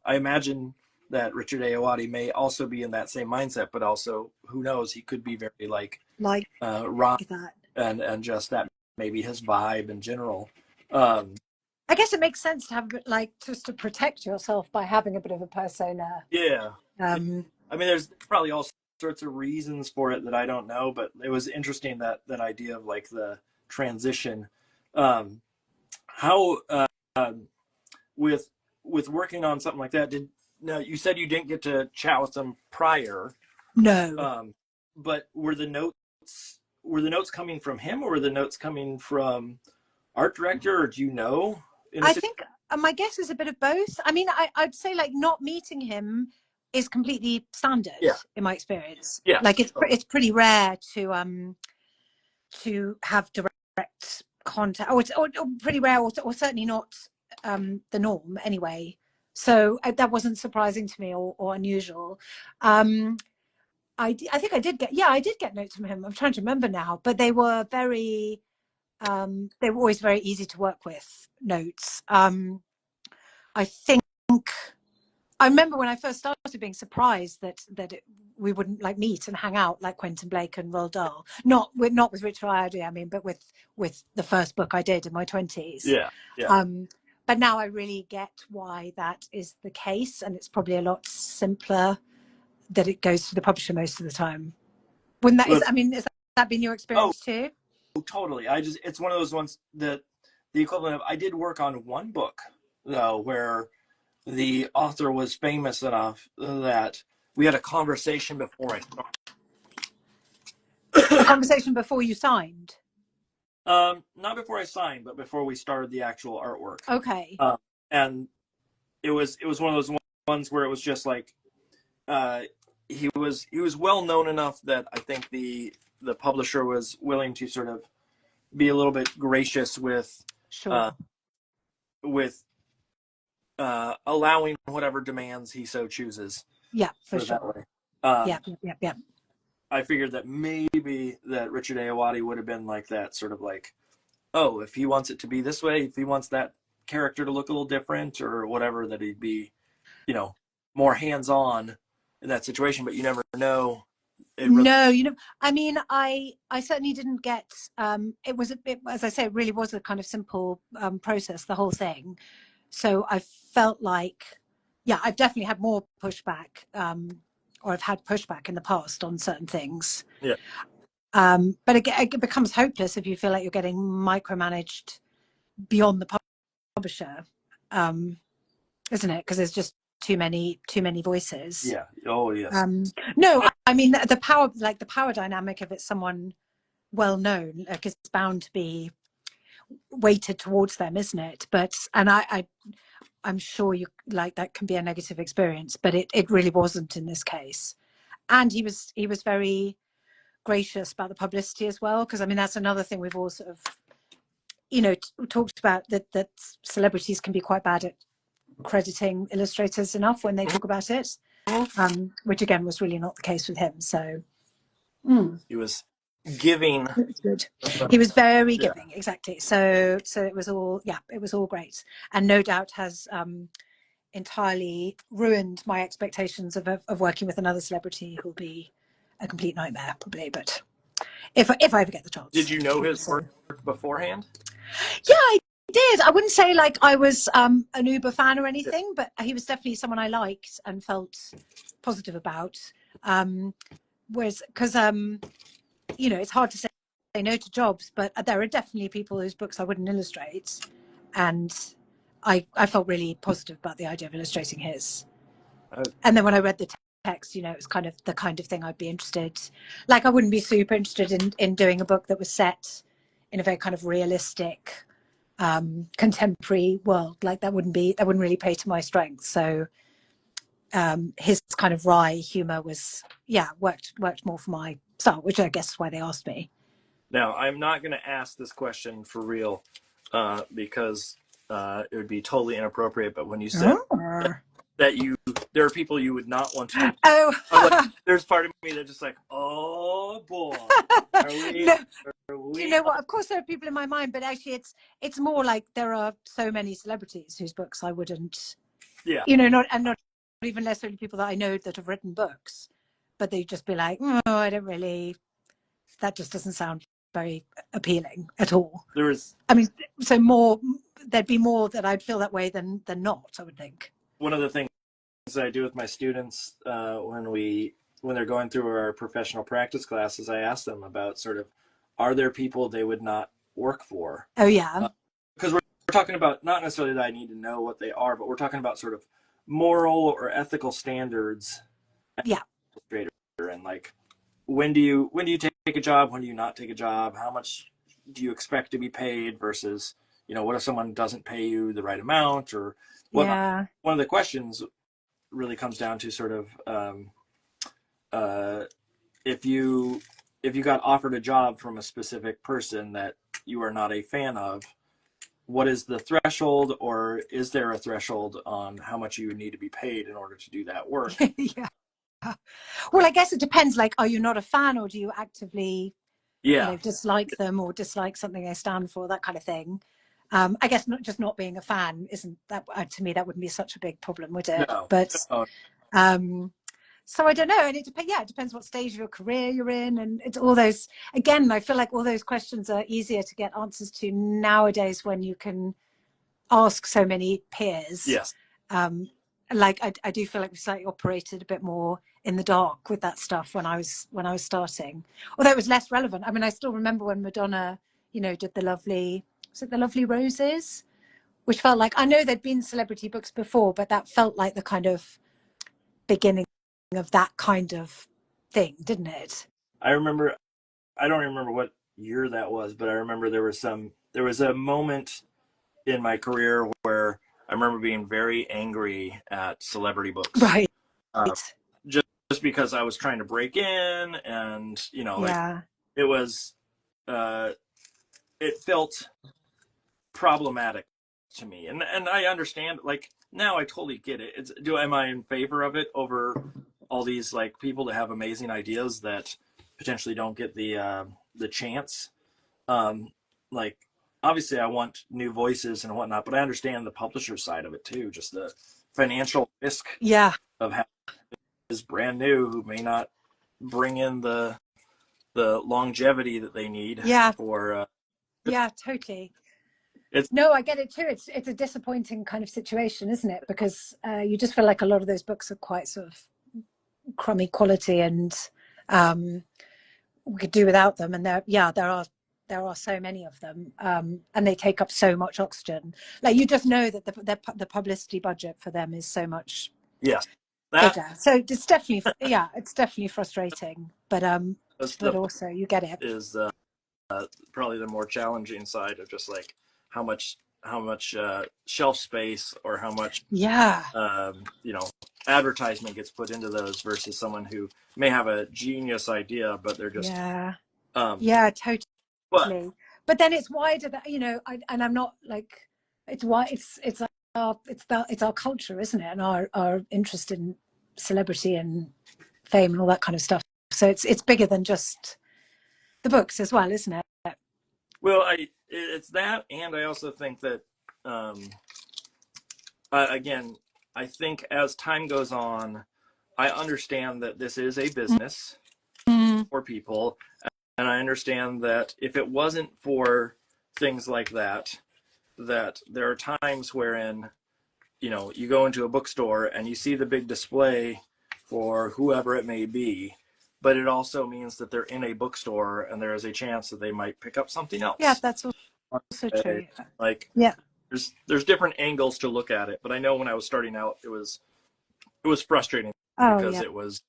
I imagine that Richard Ayoade may also be in that same mindset, but also who knows, he could be very like like rock that, and just that maybe his vibe in general. I guess it makes sense to have like just to protect yourself by having a bit of a persona. Yeah. I Um, mean, there's probably all sorts of reasons for it that I don't know, but it was interesting that idea of like the transition. How with working on something like that, now you said you didn't get to chat with them prior, no, but were the notes coming from him, or were the notes coming from art director, or do you know? I think my guess is a bit of both. I mean, I'd say like not meeting him is completely standard Yeah. in my experience. Yeah. Like it's pretty rare to have direct contact, or pretty rare, or certainly not the norm anyway. So that wasn't surprising to me or unusual. I think I did get notes from him. I'm trying to remember now, but they were always very easy to work with notes. I think I remember when I first started being surprised that we wouldn't like meet and hang out like Quentin Blake and Roald Dahl. Not with Richard Ayoade, I mean, but with the first book I did in my 20s. Yeah. Yeah. But now I really get why that is the case, and it's probably a lot simpler that it goes to the publisher most of the time. Wouldn't that? Has that been your experience too? Totally. It's one of those ones that the equivalent of, I did work on one book though where the author was famous enough that we had a conversation before I started. A conversation before you signed? Not before I signed, but before we started the actual artwork. Okay. And it was one of those ones where it was just like, he was well known enough that I think the publisher was willing to sort of be a little bit gracious with allowing whatever demands he so chooses. Yeah, for sure. That way. Yeah. I figured that maybe that Richard Ayoade would have been like that, sort of like, oh, if he wants it to be this way, if he wants that character to look a little different or whatever, that he'd be, more hands-on in that situation. But you never know. No, I mean, I certainly didn't get. It was as I say, it really was a kind of simple process, the whole thing. So I felt like, yeah, I've definitely had more pushback, or I've had pushback in the past on certain things. Yeah. But it becomes hopeless if you feel like you're getting micromanaged beyond the publisher, isn't it? Because there's just too many voices. Yeah. Oh yes. No, I mean the power dynamic of it's someone well known, like, is bound to be weighted towards them, isn't it? But I'm sure you like that can be a negative experience, but it really wasn't in this case. And he was very gracious about the publicity as well, because I mean that's another thing we've all sort of talked about, that celebrities can be quite bad at crediting illustrators enough when they talk about it, which again was really not the case with him. So he was giving. It was good. He was very giving, exactly. So it was all great, and no doubt has entirely ruined my expectations of working with another celebrity who'll be a complete nightmare probably. But if I ever get the chance. Did you know his work beforehand? Yeah, I did. I wouldn't say like I was an uber fan or anything, but he was definitely someone I liked and felt positive about. Whereas, because it's hard to say no to jobs, but there are definitely people whose books I wouldn't illustrate, and I felt really positive about the idea of illustrating his. And then when I read the text, it was kind of the kind of thing I'd be interested. Like I wouldn't be super interested in doing a book that was set in a very kind of realistic, contemporary world. Like that wouldn't really play to my strengths. So his kind of wry humor was worked more for my style, which I guess is why they asked me. Now I'm not going to ask this question for real because it would be totally inappropriate. But when you said that there are people you would not want to. Like, there's part of me that's just like, oh boy. You know what? Of course, there are people in my mind, but actually, it's more like there are so many celebrities whose books I wouldn't. Yeah. Not even necessarily people that I know that have written books, but they'd just be like, I don't really. That just doesn't sound very appealing at all. There was, I mean, there'd be more that I'd feel that way than not, I would think. one of the things that I do with my students when they're going through our professional practice classes, I ask them about sort of, are there people they would not work for? Oh yeah. Because we're talking about, not necessarily that I need to know what they are, but we're talking about sort of moral or ethical standards. Yeah. And like, when do you take a job? When do you not take a job? How much do you expect to be paid versus, what if someone doesn't pay you the right amount or whatnot? Yeah. One of the questions really comes down to sort of, if you got offered a job from a specific person that you are not a fan of, what is the threshold, or is there a threshold on how much you need to be paid in order to do that work? Yeah. Well, I guess it depends. Like, are you not a fan, or do you actively, dislike them or dislike something they stand for, that kind of thing? I guess not being a fan isn't that, to me, that wouldn't be such a big problem, would it? No. But so I don't know, and it depends what stage of your career you're in, and it's all those. Again, I feel like all those questions are easier to get answers to nowadays when you can ask so many peers. Yes. Like I do feel like we slightly operated a bit more in the dark with that stuff when I was starting, although it was less relevant. I mean, I still remember when Madonna, did the Lovely Roses, which felt like, I know there'd been celebrity books before, but that felt like the kind of beginning of that kind of thing, didn't it? I don't remember what year that was, but I remember there was a moment in my career where I remember being very angry at celebrity books. Right. Just because I was trying to break in, and it was it felt problematic to me, and I understand, like, now I totally get it. Am I in favor of it over all these like people that have amazing ideas that potentially don't get the chance? Like, obviously I want new voices and whatnot, but I understand the publisher side of it too, just the financial risk of having is brand new who may not bring in the longevity that they need for Totally. It's no, I get it too. It's a disappointing kind of situation, isn't it? Because you just feel like a lot of those books are quite sort of crummy quality, and we could do without them. And there are so many of them, and they take up so much oxygen. Like, you just know that the publicity budget for them is so much bigger. So it's definitely frustrating. But also you get it. Is probably the more challenging side of just like how much shelf space or how much advertisement gets put into those versus someone who may have a genius idea, but they're just totally. But then it's wider that, and I'm not like, it's why it's our culture, isn't it? And our interest in celebrity and fame and all that kind of stuff. So it's bigger than just the books as well, isn't it? Well, it's that, and I also think that again, I think as time goes on, I understand that this is a business for people, and I understand that if it wasn't for things like that there are times wherein, you go into a bookstore and you see the big display for whoever it may be, but it also means that they're in a bookstore and there is a chance that they might pick up something else. Yeah, that's also true. Like, there's different angles to look at it, but I know when I was starting out, it was frustrating because it was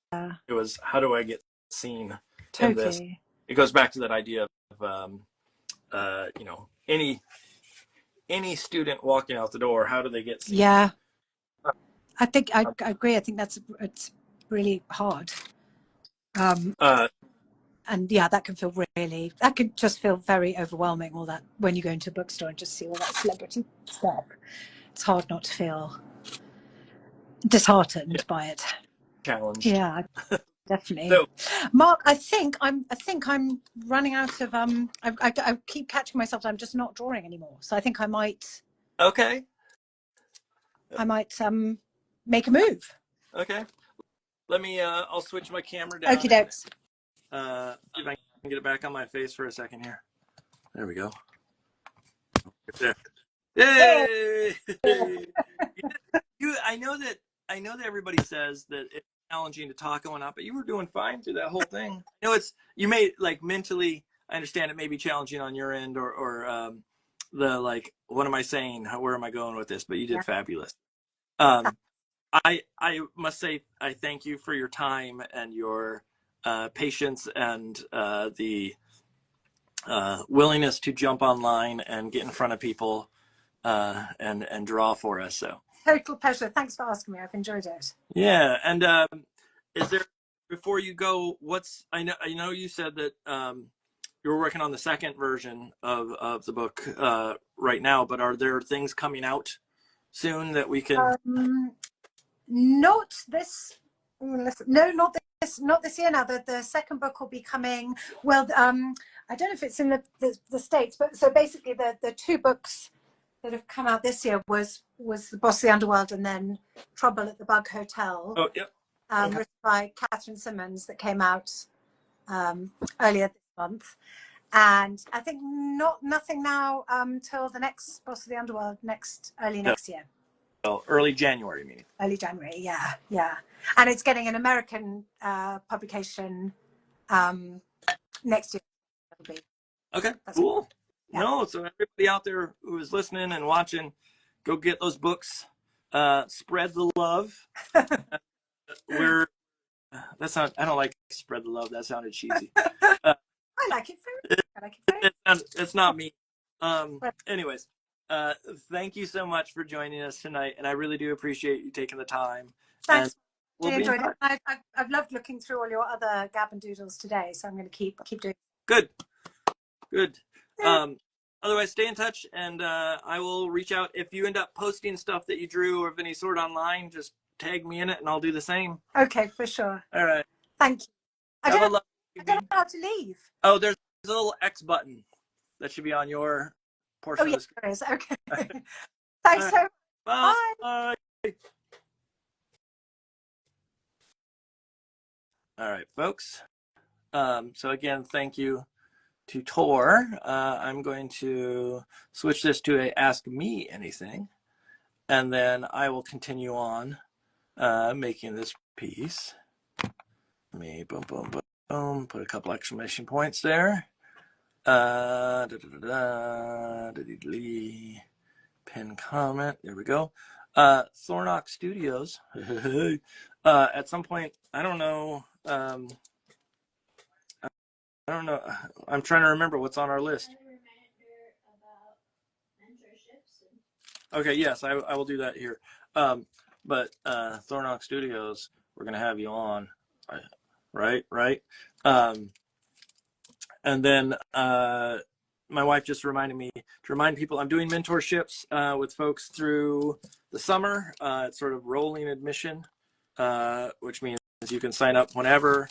how do I get seen in this? It goes back to that idea of any student walking out the door, how do they get seen? Yeah, I think I agree. I think it's really hard. And that could just feel very overwhelming, all that, when you go into a bookstore and just see all that celebrity stuff. It's hard not to feel disheartened by it. Challenged. Yeah, definitely. So, Mark, I think I'm running out of I keep catching myself that I'm just not drawing anymore. So I think I might make a move. Okay. Let me I'll switch my camera down. Okie dokes. If I get it back on my face for a second here. There we go. Right there. Yay! I know that everybody says that it's challenging to talk and whatnot, but you were doing fine through that whole thing. I know you may like mentally. I understand it may be challenging on your end, or the like. What am I saying? Where am I going with this? But you did fabulous. I must say I thank you for your time and your patience and the willingness to jump online and get in front of people and draw for us. So total pleasure. Thanks for asking me. I've enjoyed it. yeah. And is there, before you go, I know you said that you were working on the second version of the book right now, but are there things coming out soon that we can? Not this. No, not this year. Now the second book will be coming. Well, I don't know if it's in the States, but so basically the two books that have come out this year was The Boss of the Underworld and then Trouble at the Bug Hotel. Oh, yep. Written by Catherine Simmons, that came out earlier this month. And I think nothing now till the next Boss of the Underworld early next year. Oh, early January, meaning. Early January, yeah. And it's getting an American publication next year. Okay, cool. Yeah. No, so everybody out there who is listening and watching, go get those books. Spread the love. I don't like spread the love. That sounded cheesy. I like it very it's not me. Anyways, thank you so much for joining us tonight, and I really do appreciate you taking the time. Thanks. I enjoyed it. I've loved looking through all your other Gab and Doodles today, so I'm going to keep doing it. Good. Yeah. Otherwise, stay in touch, and I will reach out if you end up posting stuff that you drew of any sort online. Just tag me in it, and I'll do the same. Okay, for sure. All right. Thank you. I don't know how to leave. Oh, there's a little X button that should be on your portion. Oh, yes, there is. Okay. Thanks so much. Bye. Bye. All right, folks. So again, thank you to Tor. I'm going to switch this to a Ask Me Anything, and then I will continue on making this piece. Let me boom, put a couple exclamation points there. Pin comment. There we go. Thornock Studios. At some point, I don't know. I'm trying to remember what's on our list. Okay, yes, I will do that here. But Thornock Studios, we're gonna have you on, right? And then my wife just reminded me to remind people I'm doing mentorships with folks through the summer. It's sort of rolling admission, which means you can sign up whenever.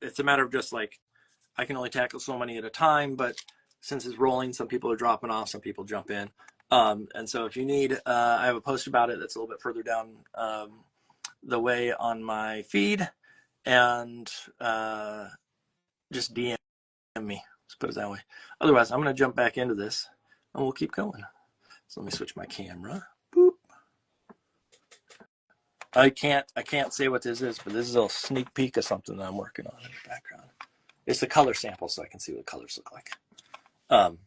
It's a matter of just like, I can only tackle so many at a time, but since it's rolling, some people are dropping off, some people jump in. And so if you need, I have a post about it that's a little bit further down the way on my feed, and just DM me, let's put it that way. Otherwise, I'm going to jump back into this and we'll keep going. So let me switch my camera. Boop. I can't say what this is, but this is a little sneak peek of something that I'm working on in the background. It's the color sample, so I can see what colors look like. And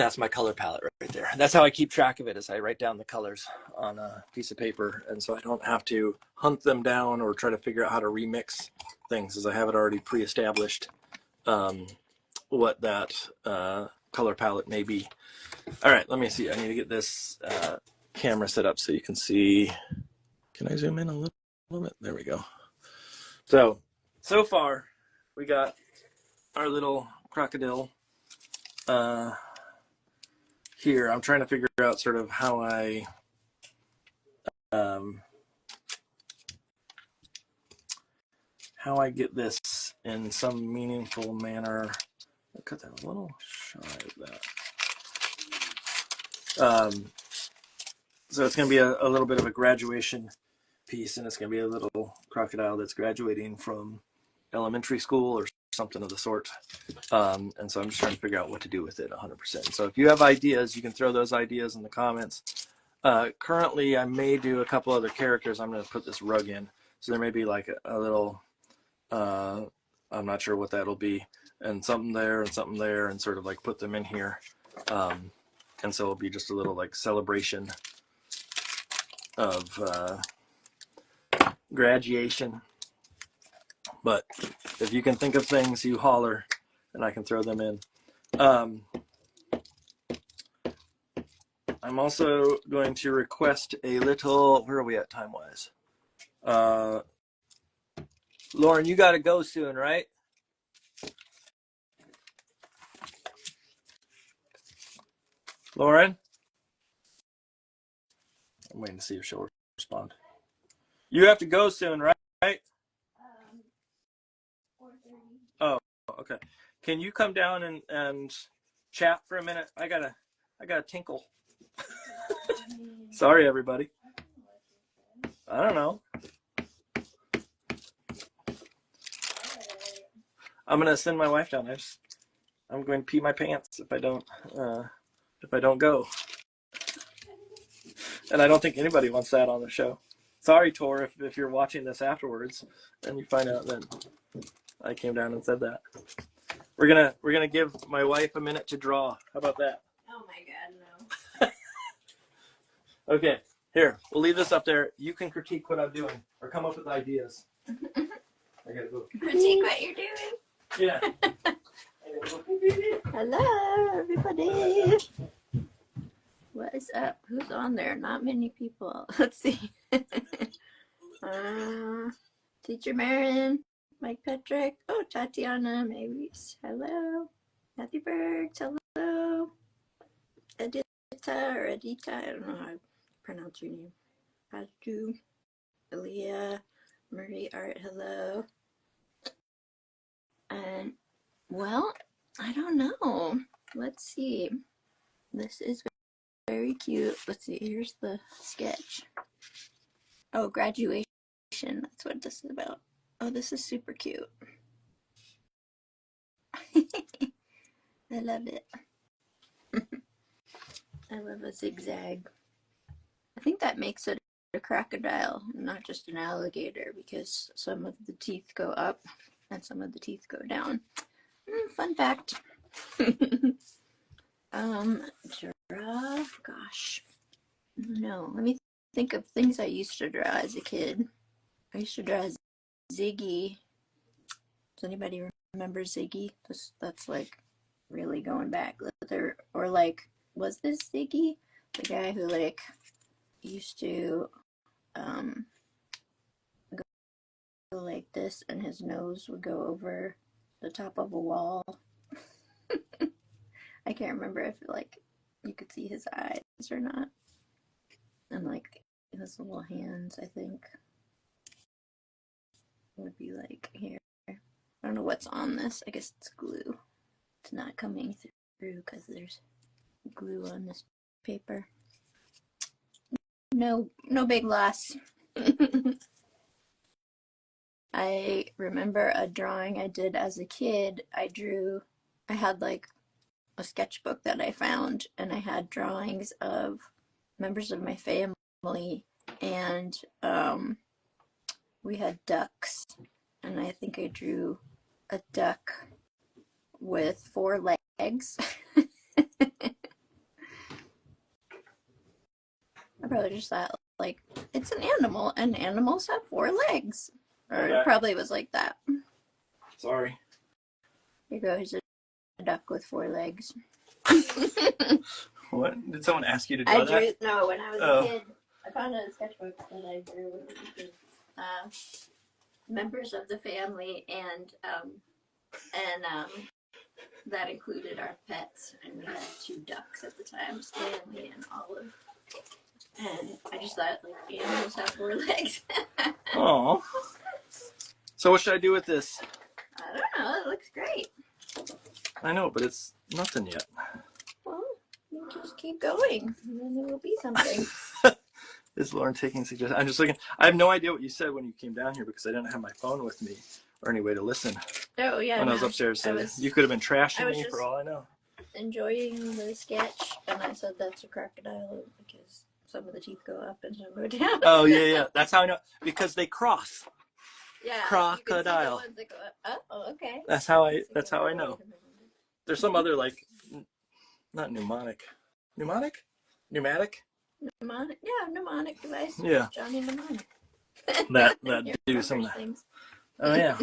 that's my color palette right there. That's how I keep track of it, is I write down the colors on a piece of paper, and so I don't have to hunt them down or try to figure out how to remix things, as I have it already pre-established what that color palette may be. All right, let me see. I need to get this camera set up so you can see. Can I zoom in a little bit? There we go. So far, we got our little crocodile here. I'm trying to figure out sort of how I get this in some meaningful manner. I'll cut that a little shy of that. So it's going to be a little bit of a graduation piece, and it's going to be a little crocodile that's graduating from elementary school or something of the sort. And so I'm just trying to figure out what to do with it 100%. So if you have ideas, you can throw those ideas in the comments. Currently, I may do a couple other characters. I'm going to put this rug in. So there may be like a little, I'm not sure what that'll be, and something there and sort of like put them in here. And so it'll be just a little like celebration of graduation. But if you can think of things, you holler and I can throw them in. I'm also going to request a little, where are we at time-wise? Lauren, you got to go soon, right? Lauren? I'm waiting to see if she'll respond. You have to go soon, right? 4:30. Oh, okay. Can you come down and chat for a minute? I gotta tinkle. Sorry, everybody. I don't know. I'm gonna send my wife down. I'm going to pee my pants if I don't go. And I don't think anybody wants that on the show. Sorry, Tor, if you're watching this afterwards and you find out that I came down and said that. We're gonna give my wife a minute to draw. How about that? Oh my God, no. Okay, here, we'll leave this up there. You can critique what I'm doing or come up with ideas. I gotta go. Critique what you're doing. Yeah. Hello, everybody. What is up? Who's on there? Not many people. Let's see. Teacher Marin, Mike Petrick. Oh, Tatiana, Mavis. Hello. Matthew Bergs. Hello. Edita or Edita. I don't know how to pronounce your name. Haju. Aaliyah. Marie Art. Hello. And, well, I don't know. Let's see. This is very cute. Let's see. Here's the sketch. Oh, graduation. That's what this is about. Oh, this is super cute. I love it. I love a zigzag. I think that makes it a crocodile, not just an alligator, because some of the teeth go up and some of the teeth go down. Fun fact. Giraffe. Gosh. No, let me think of things I used to draw as a kid. I used to draw Ziggy. Does anybody remember Ziggy? That's like really going back. Or like, was this Ziggy? The guy who like used to go like this and his nose would go over the top of a wall. I can't remember if like you could see his eyes or not. And like his little hands, I think, would be like here. I don't know what's on this. I guess it's glue. It's not coming through because there's glue on this paper. No big loss. I remember a drawing I did as a kid. I had like a sketchbook that I found, and I had drawings of members of my family, and we had ducks, and I think I drew a duck with 4 legs. I probably just thought, like, it's an animal, and animals have 4 legs. Or Okay. It probably was like that. Sorry. Here goes a duck with 4 legs. What? Did someone ask you to draw that? No, when I was a kid, I found a sketchbook that I drew with members of the family, and that included our pets, and we had 2 ducks at the time, Stanley and Olive. And I just thought, like, animals have 4 legs. Oh. So what should I do with this? I don't know. It looks great. I know, but it's nothing yet. Well, you just keep going, and then there will be something. Is Lauren taking suggestions? I'm just looking. I have no idea what you said when you came down here because I didn't have my phone with me, or any way to listen Oh yeah. when I no. was upstairs. So you could have been trashing me for all I know. Enjoying the sketch, and I said that's a crocodile because some of the teeth go up and some go down. Oh yeah. That's how I know, because they cross. Yeah, Crocodile. You can see the ones that go up. Oh, okay. That's how I know. There's some other like, not pneumatic. Pneumatic? Mnemonic, yeah, mnemonic device. Yeah. Johnny mnemonic. That do some things. Oh yeah.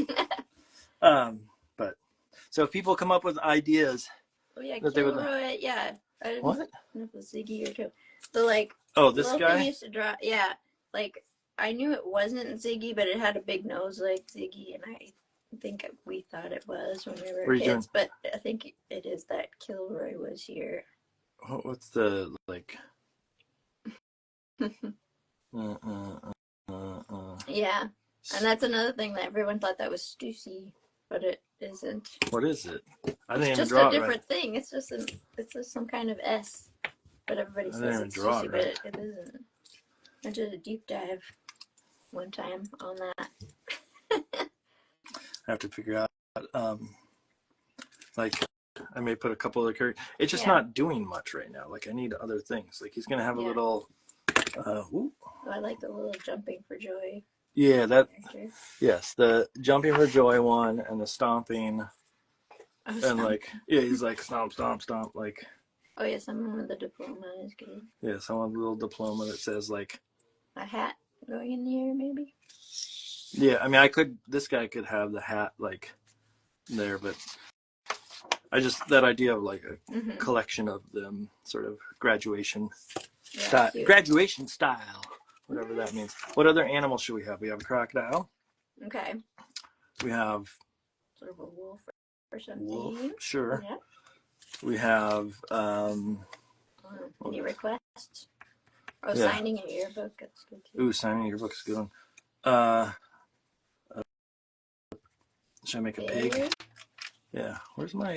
But so if people come up with ideas Oh yeah, that they would Kilroy. Yeah. I didn't what? know if it was Ziggy or two. So like. Oh, this little guy. thing used to draw. Yeah, like I knew it wasn't Ziggy, but it had a big nose like Ziggy, and I think we thought it was when we were kids. But I think it is that Kilroy was here. What's the like? Yeah, and that's another thing that everyone thought that was Stussy, but it isn't. What is it? I didn't It's even draw just a it different right. thing. It's just some kind of S, but everybody says it's draw Stussy, it but right. it isn't. I did a deep dive one time on that. I have to figure out. Like I may put a couple of characters. It's just Yeah. not doing much right now. Like I need other things. Like he's gonna have a Yeah. little. Oh, I like the little jumping for joy Yeah, that. character. Yes, the jumping for joy one and the stomping. Oh, And like, yeah, he's like stomp, stomp, stomp. Like, oh yeah, someone with a diploma is good. yeah, someone with a little diploma that says like, A hat going in the air, maybe. yeah. I mean, this guy could have the hat like there, but I just that idea of like a collection of them, sort of graduation style, whatever that means. What other animals should we have? We have a crocodile. Okay. We have sort of a wolf or something. wolf. Sure. Yeah. We have any requests? Oh, yeah. signing a yearbook. That's good too. Ooh, signing a yearbook is a good one. Should I make a pig? Yeah. Where's my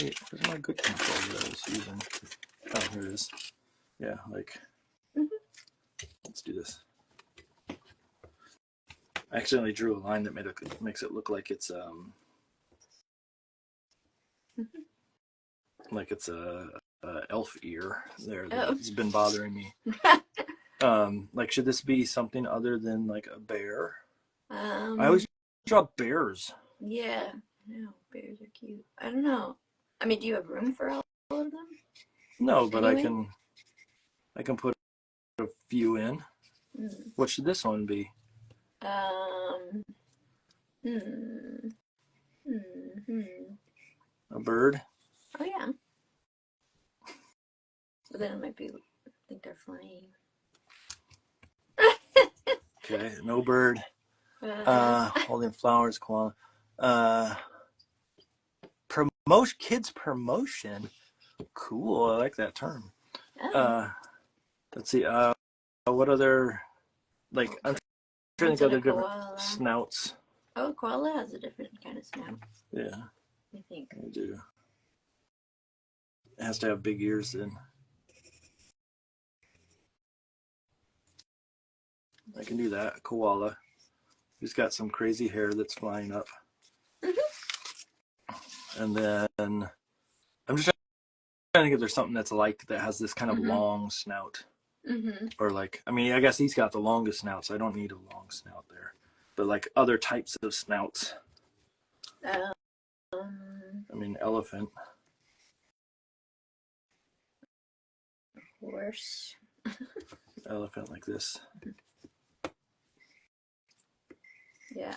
good control that I was using? Oh, here it is. Yeah, like let's do this. I accidentally drew a line that makes it look like it's like it's a elf ear there that's been bothering me. Like should this be something other than like a bear? I always draw bears. Yeah, no, bears are cute. I don't know. I mean, do you have room for all of them? No, but anyway? I can put a few in. What should this one be? A bird? Oh yeah. But then it might be. I think they're flying. Okay, no bird. Holding flowers, koala. Kids promotion. Cool, I like that term. Let's see. What other like? I'm trying to think of other different snouts. Oh, koala has a different kind of snout. Yeah, I think. they do. It has to have big ears then. I can do that. A koala. He's got some crazy hair that's flying up. And then I'm just trying to think if there's something that's like that has this kind of long snout. Or like, I mean, I guess he's got the longest snout, so I don't need a long snout there. But like other types of snouts. I mean, elephant. Horse. Elephant like this. Yeah.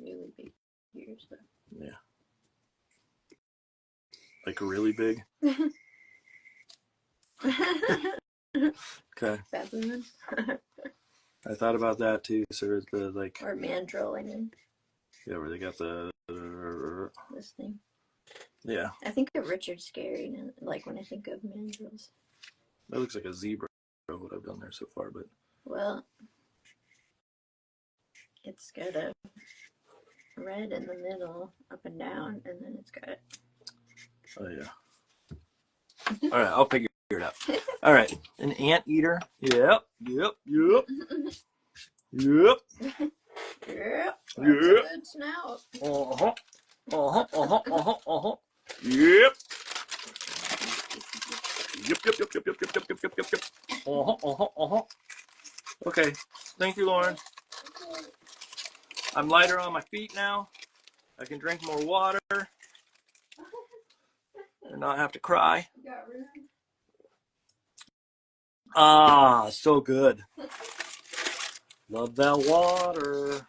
Really big ears though. Yeah. Like really big. Okay. Baboon. I thought about that too. So the like. Or mandrill, I mean. Yeah, where they got the. This thing. Yeah. I think of Richard Scary, like when I think of mandrills. That looks like a zebra. What I've done there so far, but. Well, it's got a red in the middle, up and down, and then it's got. Oh yeah. All right, I'll figure it out. All right, an anteater. Yep. Yeah. Lots of good snout. Uh-huh. Uh-huh. Uh-huh. Uh-huh. Uh-huh. Yep. Yep, yep, yep, yep, yep, yep, yep, yep, yep, yep. Uh-huh. Uh-huh. Uh-huh. Okay. Thank you, Lauren. I'm lighter on my feet now. I can drink more water and not have to cry. Ah, so good. Love that water.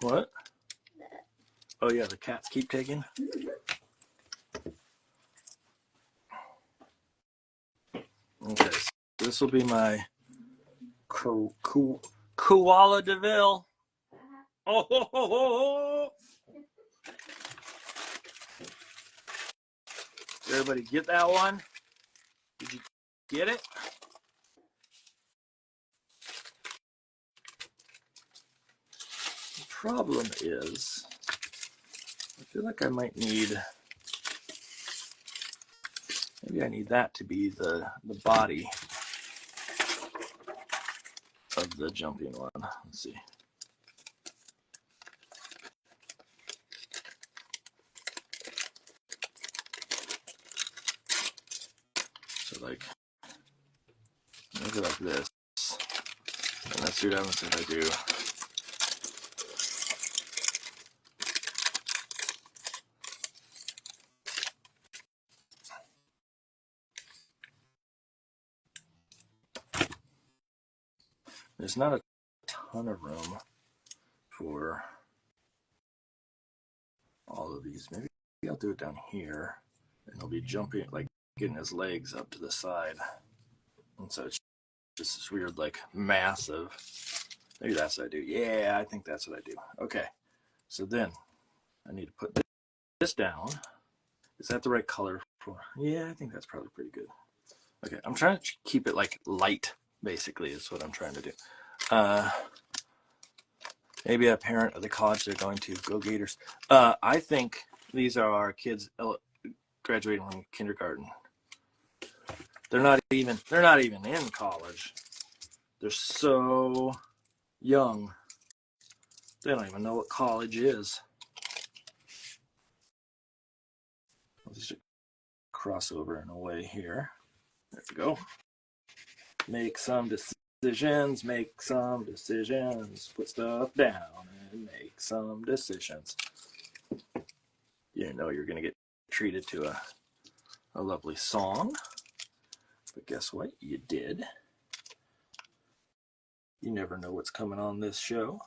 What? Oh yeah, the cats keep taking. Okay, so this will be my koala Deville. Oh ho ho ho! Did everybody get that one? Did you get it? The problem is, I feel like I might need. Maybe I need that to be the body of the jumping one. Let's see. So like, make it like this. And let's see what happens if I do. There's not a ton of room for all of these. Maybe I'll do it down here, and he'll be jumping, like getting his legs up to the side. And so it's just this weird, like, massive. Maybe that's what I do. Yeah, I think that's what I do. Okay, so then I need to put this down. Is that the right color for? Yeah, I think that's probably pretty good. Okay, I'm trying to keep it like light, basically, is what I'm trying to do. Maybe a parent of the college they're going to. Go Gators. I think these are our kids graduating from kindergarten. They're not even in college. They're so young. They don't even know what college is. I'll just cross over and away here. There we go. Make some decisions. Make some decisions. Put stuff down and make some decisions. You didn't know you're going to get treated to a lovely song. But guess what? You did. You never know what's coming on this show.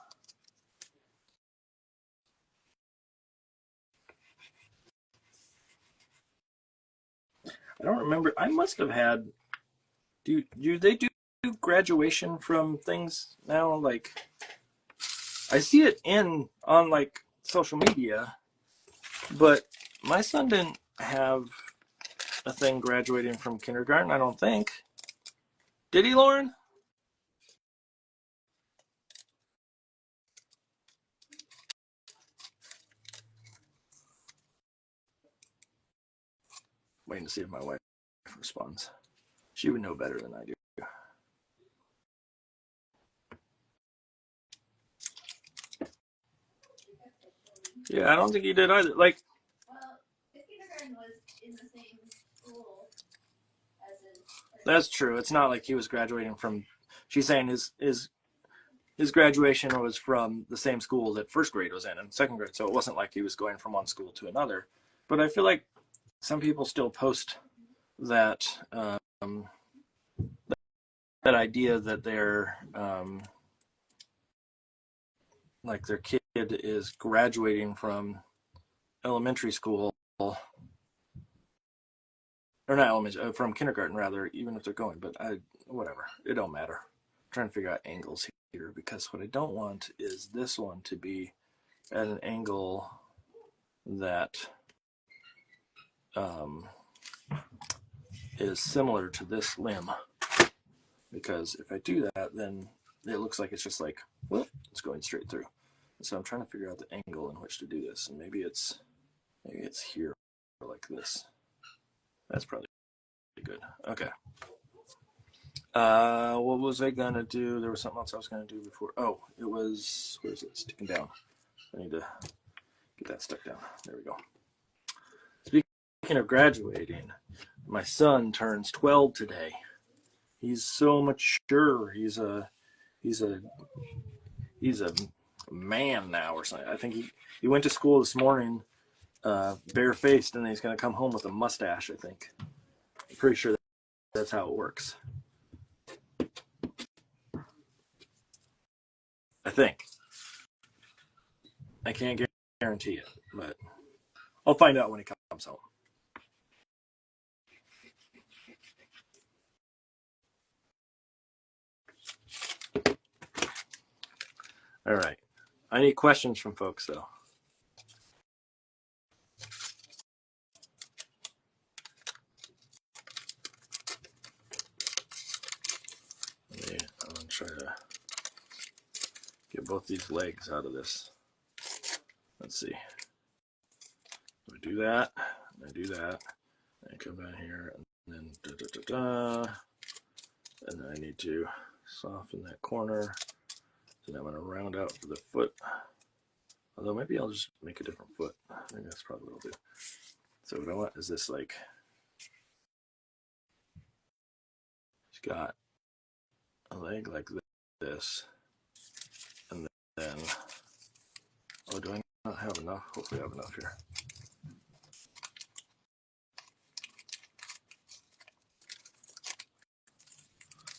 I don't remember. I must have had. Do they do graduation from things now? Like, I see it on like social media, but my son didn't have a thing graduating from kindergarten. I don't think. Did he, Lauren? Waiting to see if my wife responds. She would know better than I do. Yeah, I don't think he did either. Like, Well, if kindergarten was in the same school as in. that's true. It's not like he was graduating from. She's saying his graduation was from the same school that first grade was in and second grade, so it wasn't like he was going from one school to another. But I feel like some people still post that that idea that they're like their kid is graduating from elementary school, or not elementary, from kindergarten rather, even if they're going. But whatever, it don't matter. I'm trying to figure out angles here because what I don't want is this one to be at an angle that is similar to this limb, because if I do that, then it looks like it's just like, well, it's going straight through. So I'm trying to figure out the angle in which to do this, and maybe it's here like this. That's probably good. Okay. What was I gonna do? There was something else I was gonna do before. Oh, it was, where is it? Sticking down. I need to get that stuck down. There we go. Speaking of graduating, my son turns 12 today. He's so mature. He's a man now or something. I think he went to school this morning barefaced, and he's gonna come home with a mustache. I think. I'm pretty sure that's how it works. I think. I can't guarantee it, but I'll find out when he comes home. All right. I need questions from folks, though. I'm going to try to get both these legs out of this. Let's see. I do that. I do that. I come down here, and then and then I need to soften that corner. So now I'm going to round out for the foot. Although maybe I'll just make a different foot. I think that's probably what I'll do. So what I want is this, like, it's got a leg like this, and then, oh, do I not have enough? Hopefully I have enough here.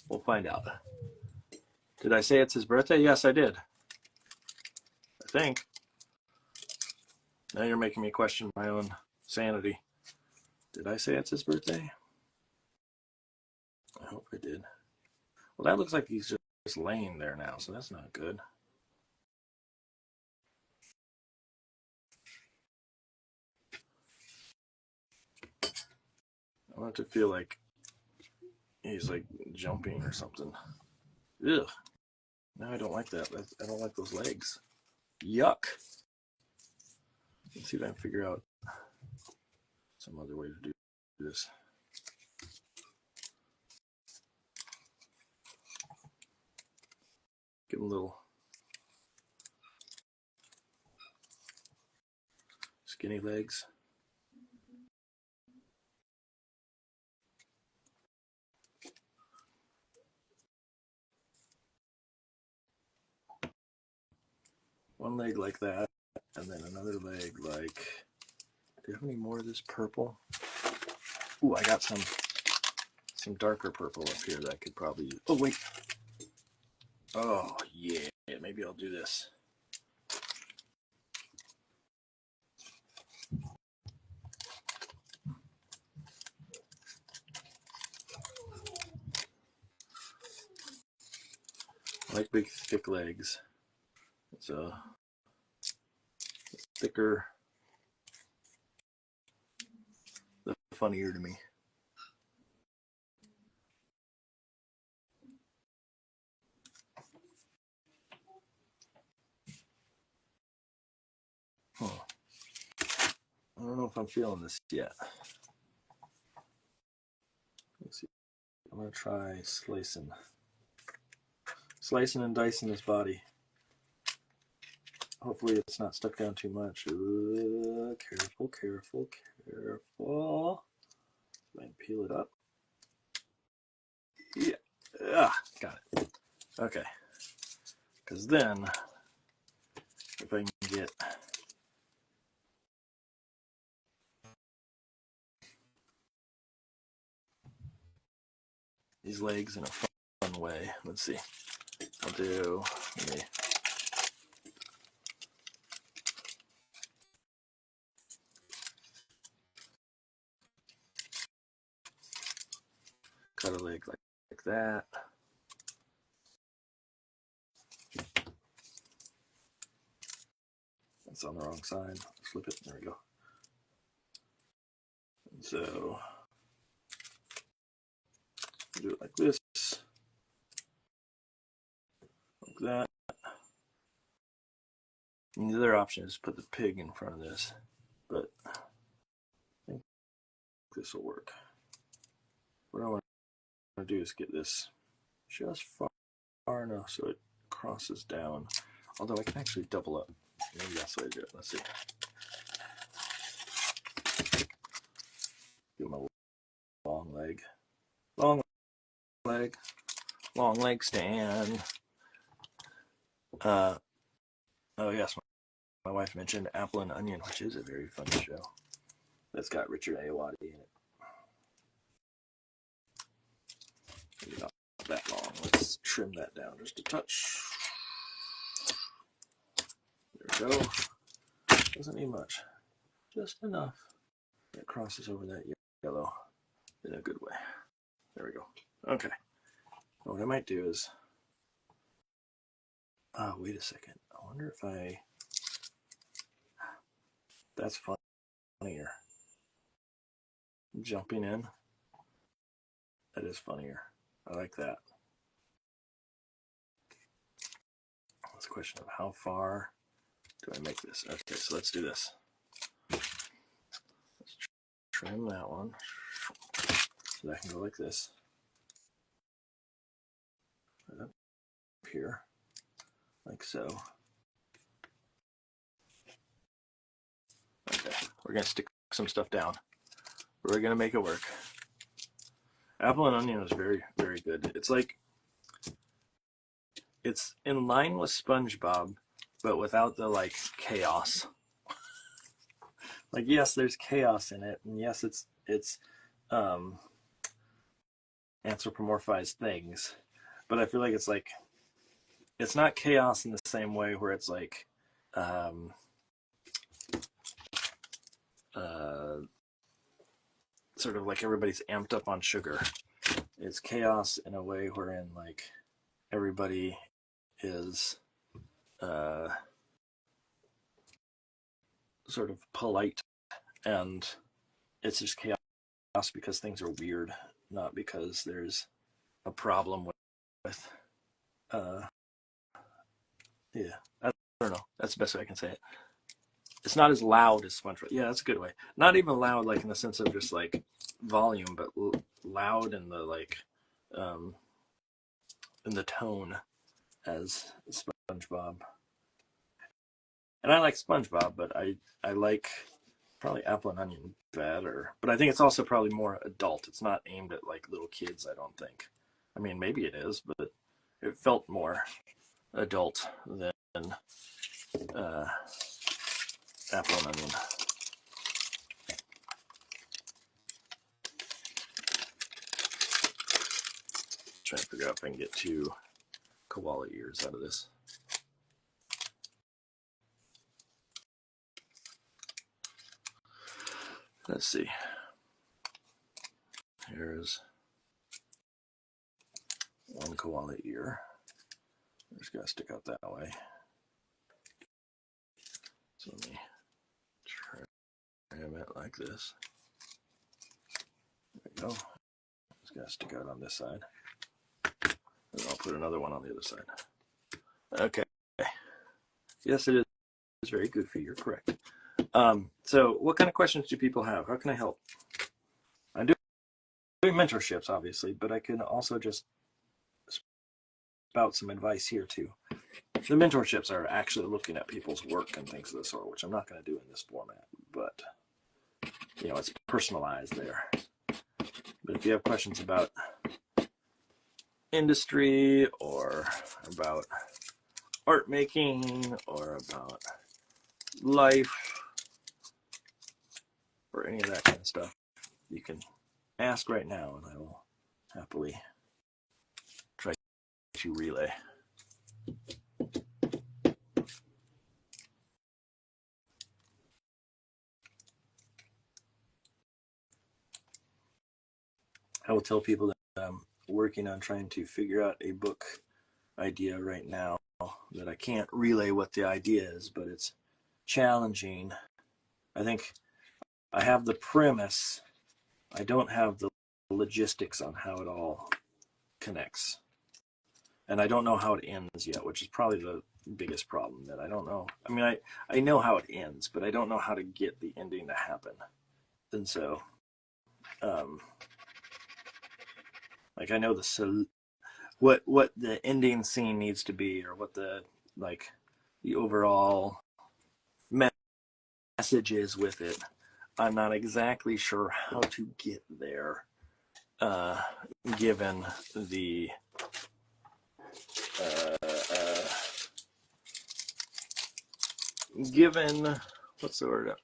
We'll find out. Did I say it's his birthday? Yes, I did. I think. Now you're making me question my own sanity. Did I say it's his birthday? I hope I did. Well, that looks like he's just laying there now, so that's not good. I want it to feel like he's like jumping or something. Ugh. No, I don't like that. I don't like those legs. Yuck. Let's see if I can figure out some other way to do this. Give him a little skinny legs. One leg like that, and then another leg like, do you have any more of this purple? Ooh, I got some darker purple up here that I could probably use. Oh, wait. Oh, yeah. Maybe I'll do this. I like big, thick legs. So thicker, the funnier to me. Huh. I don't know if I'm feeling this yet. Let's see. I'm gonna try slicing and dicing his body. Hopefully it's not stuck down too much. Careful, careful, careful. I can peel it up. Yeah. Got it. Okay. Because then, if I can get these legs in a fun way, let's see. I'll do, let me cut a leg like that. That's on the wrong side. Flip it. There we go. And so do it like this, like that. And the other option is put the pig in front of this, but I think this will work. What I want to do is get this just far enough so it crosses down. Although I can actually double up. Maybe that's the way to do it. Let's see. Give him a long leg. Long leg. Long leg stand. Oh yes, my wife mentioned Apple and Onion, which is a very funny show. That's got Richard Ayoade in it. Maybe not that long. Let's trim that down just a touch. There we go. Doesn't need much. Just enough. It crosses over that yellow in a good way. There we go. Okay. What I might do is... wait a second. I wonder if I... That's funnier. Jumping in. That is funnier. I like that. It's a question of how far do I make this? Okay, so let's do this. Let's trim that one. So that can go like this. Right up here. Like so. Okay, we're going to stick some stuff down. We're going to make it work. Apple and Onion is very, very good. It's like, it's in line with SpongeBob, but without the, like, chaos. Like, yes, there's chaos in it, and yes, it's anthropomorphized things, but I feel like it's not chaos in the same way where it's like, sort of like everybody's amped up on sugar. It's chaos in a way wherein like everybody is sort of polite, and it's just chaos because things are weird, not because there's a problem with yeah, I don't know. That's the best way I can say it. It's not as loud as SpongeBob. Yeah, that's a good way. Not even loud, like in the sense of just like volume, but loud in the like, in the tone as SpongeBob. And I like SpongeBob, but I like probably Apple and Onion better. But I think it's also probably more adult. It's not aimed at like little kids, I don't think. I mean, maybe it is, but it felt more adult than Apple and Onion. Trying to figure out if I can get 2 koala ears out of this. Let's see. Here's 1 koala ear. I'm just gonna stick out that way. So let me trim it like this. There we go. Just gonna stick out on this side. And I'll put another one on the other side. Okay. Yes, it is. It's very goofy. You're correct. So what kind of questions do people have? How can I help? I'm doing mentorships, obviously, but I can also just spout some advice here too. The mentorships are actually looking at people's work and things of the sort, which I'm not going to do in this format, but you know, it's personalized there. But if you have questions about industry or about art making or about life or any of that kind of stuff, you can ask right now and I will happily try to relay. I will tell people that I'm working on trying to figure out a book idea right now, that I can't relay what the idea is, but it's challenging. I think I have the premise. I don't have the logistics on how it all connects. And I don't know how it ends yet, which is probably the biggest problem, that I don't know. I mean, I know how it ends, but I don't know how to get the ending to happen. And so, like I know what the ending scene needs to be, or what the the overall message is with it. I'm not exactly sure how to get there, given the given what's the word,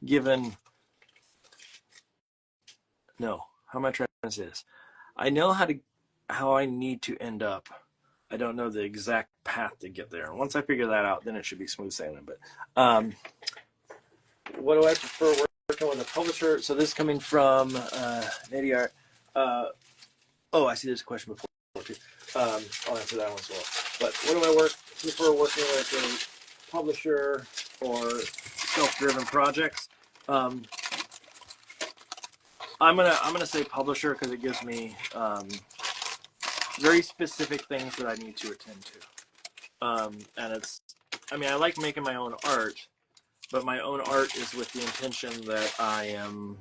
given no, how am I trying to say this? I know how I need to end up. I don't know the exact path to get there. Once I figure that out, then it should be smooth sailing. But what do I prefer working with a publisher? So this is coming from Nadia. Oh, I see there's a question before too. I'll answer that one as well. But what do I prefer working with a publisher or self-driven projects? I'm gonna say publisher because it gives me very specific things that I need to attend to. And I like making my own art, but my own art is with the intention that I am,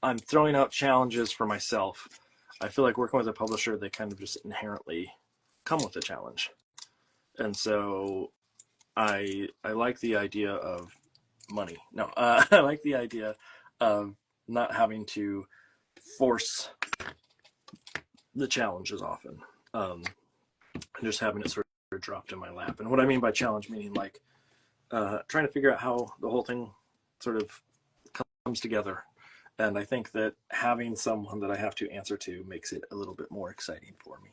I'm throwing out challenges for myself. I feel like working with a publisher, they kind of just inherently come with a challenge. And so I like the idea of money. No, I like the idea of not having to force the challenges often, and just having it sort of dropped in my lap. And what I mean by challenge, meaning trying to figure out how the whole thing sort of comes together. And I think that having someone that I have to answer to makes it a little bit more exciting for me.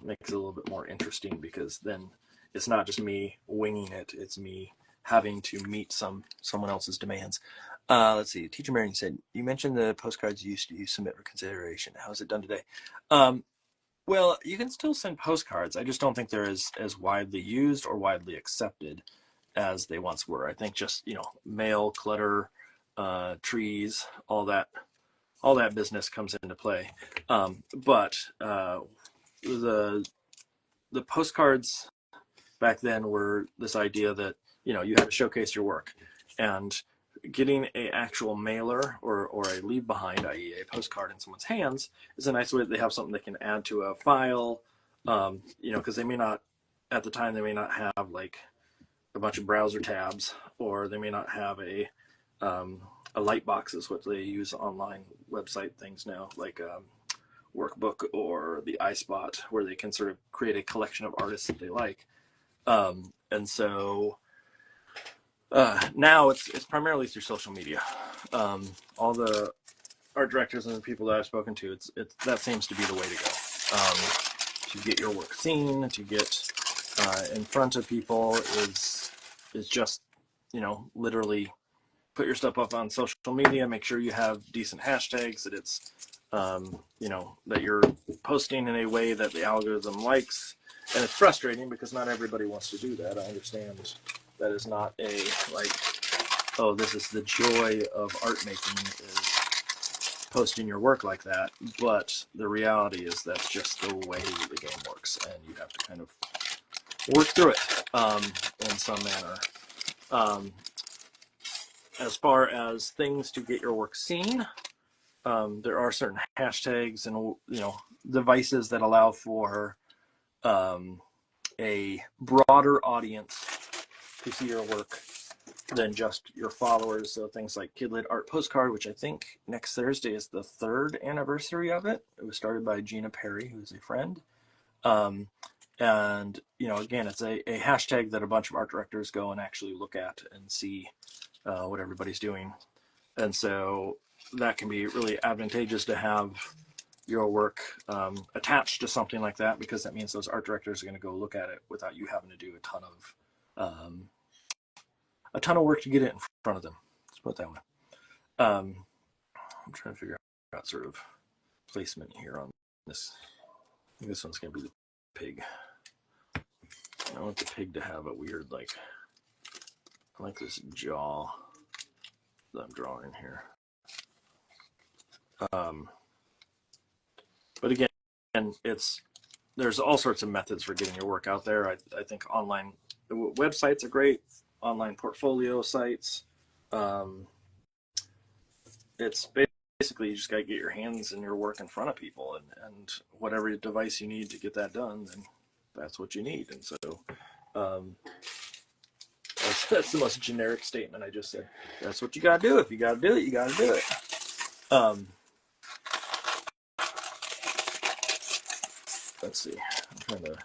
Makes it a little bit more interesting, because then it's not just me winging it, it's me having to meet someone else's demands. Let's see. Teacher Marion said, you mentioned the postcards you used to submit for consideration. How is it done today? Well, you can still send postcards. I just don't think they're as widely used or widely accepted as they once were. I think just, mail, clutter, trees, all that business comes into play. But the postcards back then were this idea that, you had to showcase your work, and getting a actual mailer or a leave behind, i.e. a postcard in someone's hands, is a nice way that they have something they can add to a file, because they may not, at the time, they may not have a bunch of browser tabs, or they may not have a light box is what they use online website things now, Workbook or the iSpot, where they can sort of create a collection of artists that they like. And so now it's primarily through social media. All the art directors and the people that I've spoken to, that seems to be the way to go. To get your work seen, to get in front of people is just, literally put your stuff up on social media, make sure you have decent hashtags, that it's, that you're posting in a way that the algorithm likes. And it's frustrating because not everybody wants to do that. I understand that is not a, oh, this is the joy of art making, is posting your work like that. But the reality is that's just the way the game works, and you have to kind of work through it in some manner. As far as things to get your work seen, there are certain hashtags and devices that allow for a broader audience to see your work than just your followers. So things like Kidlit Art Postcard, which I think next Thursday is the 3rd anniversary of it. It was started by Gina Perry, who's a friend. And, again, it's a hashtag that a bunch of art directors go and actually look at and see what everybody's doing. And so that can be really advantageous to have your work attached to something like that, because that means those art directors are going to go look at it without you having to do a ton of work to get it in front of them. Let's put it that way. I'm trying to figure out sort of placement here on this. I think this one's going to be the pig. I want the pig to have a weird, I like this jaw that I'm drawing here. But again, there's all sorts of methods for getting your work out there. I think online websites are great, online portfolio sites, Um, it's basically you just got to get your hands and your work in front of people, and whatever device you need to get that done, then that's what you need. And so um, that's the most generic statement I just said. That's what you got to do. If you got to do it, you got to do it. Um, let's see. I'm trying to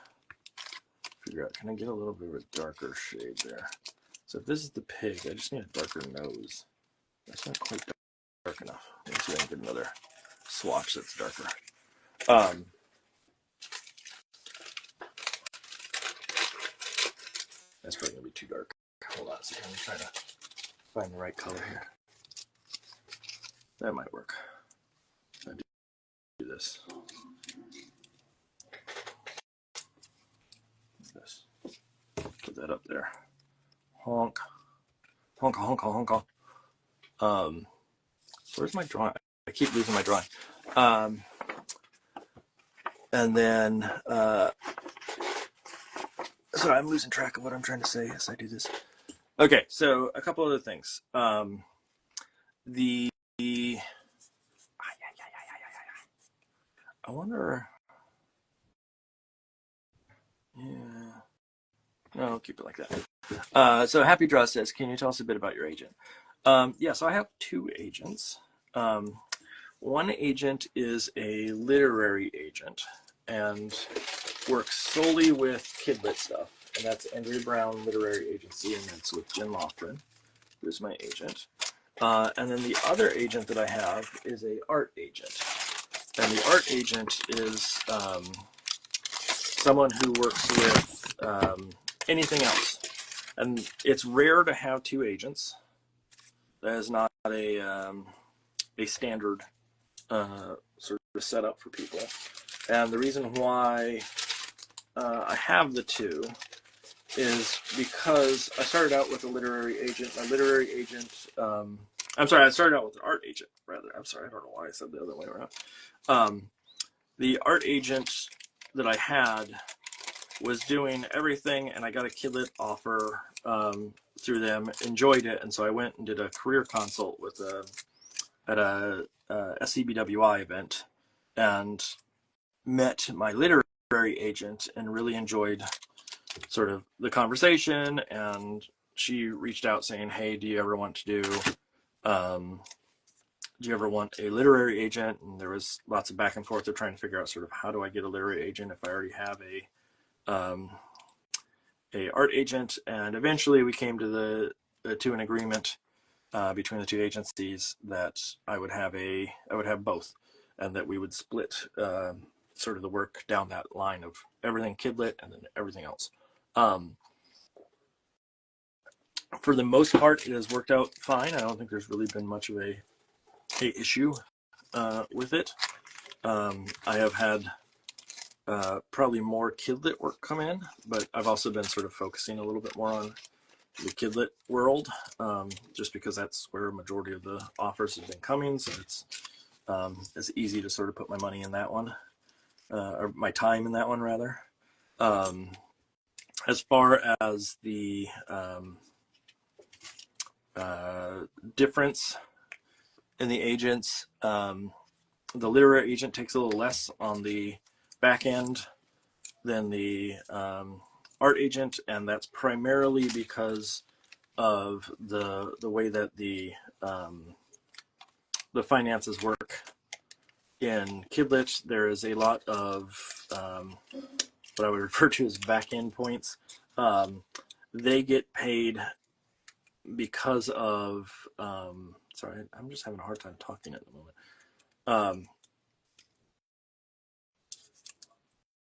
figure out, can I get a little bit of a darker shade there? So if this is the pig, I just need a darker nose. That's not quite dark enough. Let's see if I can get another swatch that's darker. That's probably gonna be too dark. Hold on a second, I'm trying to find the right color here. That might work. I do this. Put that up there. Honk. Honk, honk, honk, honk. Where's my drawing? I keep losing my drawing. And then, sorry, I'm losing track of what I'm trying to say as I do this. Okay, so a couple other things. I wonder. Yeah. No, I'll keep it like that. So Happy Draw says, can you tell us a bit about your agent? Yeah, so I have two agents. One agent is a literary agent and works solely with kidlit stuff. And that's Andrea Brown Literary Agency, and that's with Jen Lofgren, who's my agent. And then the other agent that I have is a art agent. And the art agent is someone who works with anything else. And it's rare to have two agents. That is not a standard sort of setup for people. And the reason why I have the two is because I started out with a literary agent. My literary agent, I started out with an art agent, rather. I'm sorry, I don't know why I said the other way around. The art agent that I had was doing everything, and I got a kidlit offer through them, enjoyed it, and so I went and did a career consult with at a SCBWI event, and met my literary agent and really enjoyed sort of the conversation. And she reached out saying, hey, do you ever want a literary agent? And there was lots of back and forth of trying to figure out sort of how do I get a literary agent if I already have a art agent. And eventually we came to an agreement between the two agencies that I would have both, and that we would split sort of the work down that line of everything kidlit and then everything else. For the most part, it has worked out fine. I don't think there's really been much of a issue with it. I have had probably more kidlit work come in, but I've also been sort of focusing a little bit more on the kidlit world, just because that's where a majority of the offers have been coming. So it's easy to sort of put my money in that one, or my time in that one rather. As far as the difference in the agents, the literary agent takes a little less on the back end than the art agent, and that's primarily because of the way that the finances work. In Kidlit, there is a lot of what I would refer to as back end points. They get paid because of sorry, I'm just having a hard time talking at the moment.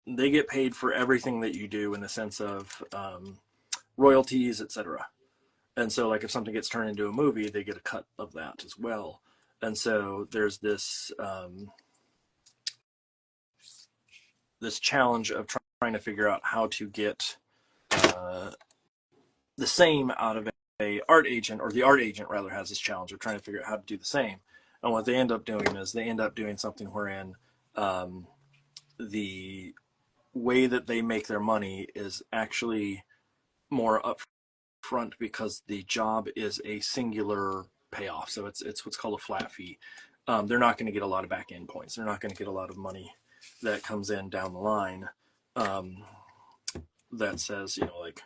They get paid for everything that you do in the sense of royalties, etc. And so, like, if something gets turned into a movie, they get a cut of that as well. And so there's this this challenge of trying to figure out how to get the same out of a art agent, or the art agent rather has this challenge of trying to figure out how to do the same. And what they end up doing is they end up doing something wherein the way that they make their money is actually more front because the job is a singular payoff. So it's what's called a flat fee. They're not going to get a lot of back end points. They're not going to get a lot of money that comes in down the line that says, you know, like,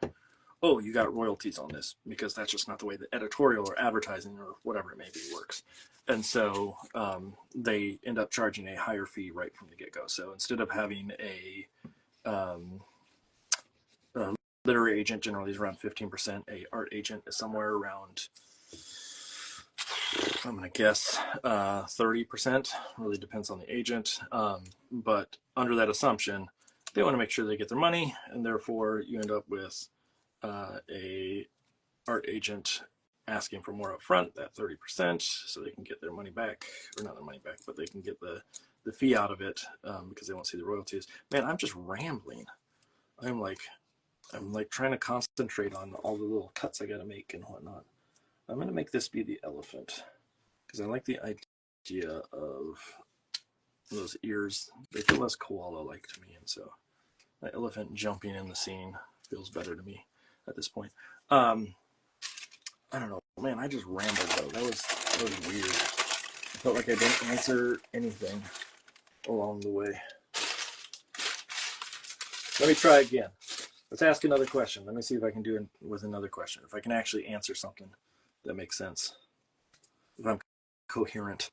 oh, you got royalties on this, because that's just not the way the editorial or advertising or whatever it may be works. And so they end up charging a higher fee right from the get-go. So instead of having a literary agent generally is around 15%, a art agent is somewhere around, I'm going to guess 30%. Really depends on the agent. But under that assumption, they want to make sure they get their money, and therefore you end up with a art agent asking for more upfront, that 30%, so they can get their money back, or not their money back, but they can get the fee out of it because they won't see the royalties. Man, I'm just rambling. I'm like trying to concentrate on all the little cuts I got to make and whatnot. I'm going to make this be the elephant because I like the idea of those ears. They feel less koala-like to me, and so the elephant jumping in the scene feels better to me at this point. I don't know, man. I just rambled though. That was weird. I felt like I didn't answer anything along the way. Let me try again. Let's ask another question. Let me see if I can do it with another question. If I can actually answer something that makes sense. If I'm coherent.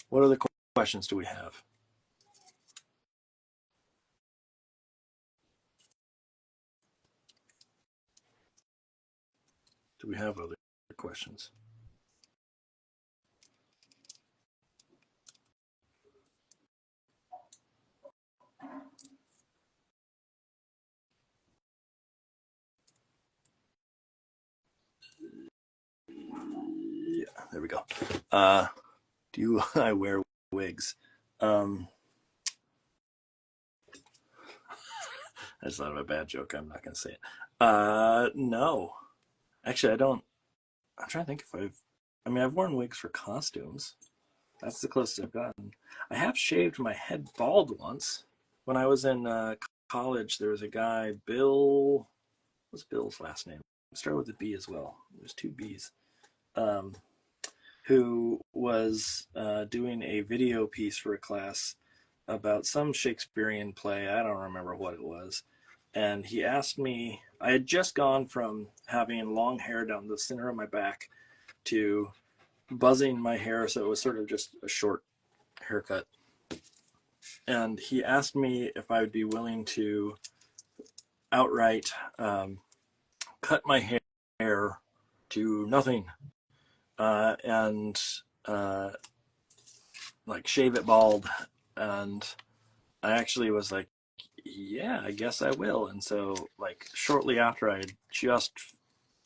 What other questions do we have? Do we have other questions? Yeah, there we go. Do I wear wigs? I just thought of a bad joke. I'm not going to say it. No. Actually, I don't. I'm trying to think if I've worn wigs for costumes. That's the closest I've gotten. I have shaved my head bald once. When I was in college, there was a guy, Bill. What's Bill's last name? It started with a B as well. There's two B's. Who was doing a video piece for a class about some Shakespearean play. I don't remember what it was. And he asked me, I had just gone from having long hair down the center of my back to buzzing my hair, so it was sort of just a short haircut. And he asked me if I would be willing to outright cut my hair to nothing and like shave it bald. And I actually was like, yeah, I guess I will. And so like shortly after I had just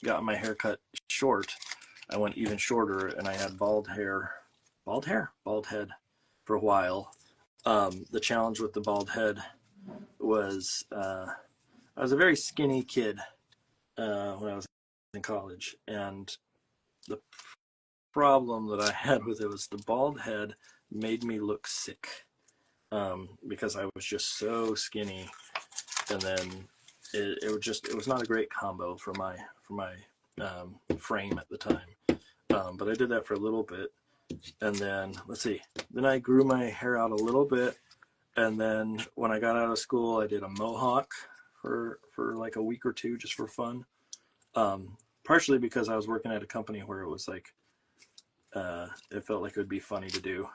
got my hair cut short, I went even shorter and I had bald head for a while. The challenge with the bald head was I was a very skinny kid when I was in college, and the problem that I had with it was the bald head made me look sick because I was just so skinny, and then it was not a great combo for my frame at the time. But I did that for a little bit, and then then I grew my hair out a little bit, and then when I got out of school, I did a mohawk for like a week or two just for fun. Partially because I was working at a company where it was like it felt like it would be funny to do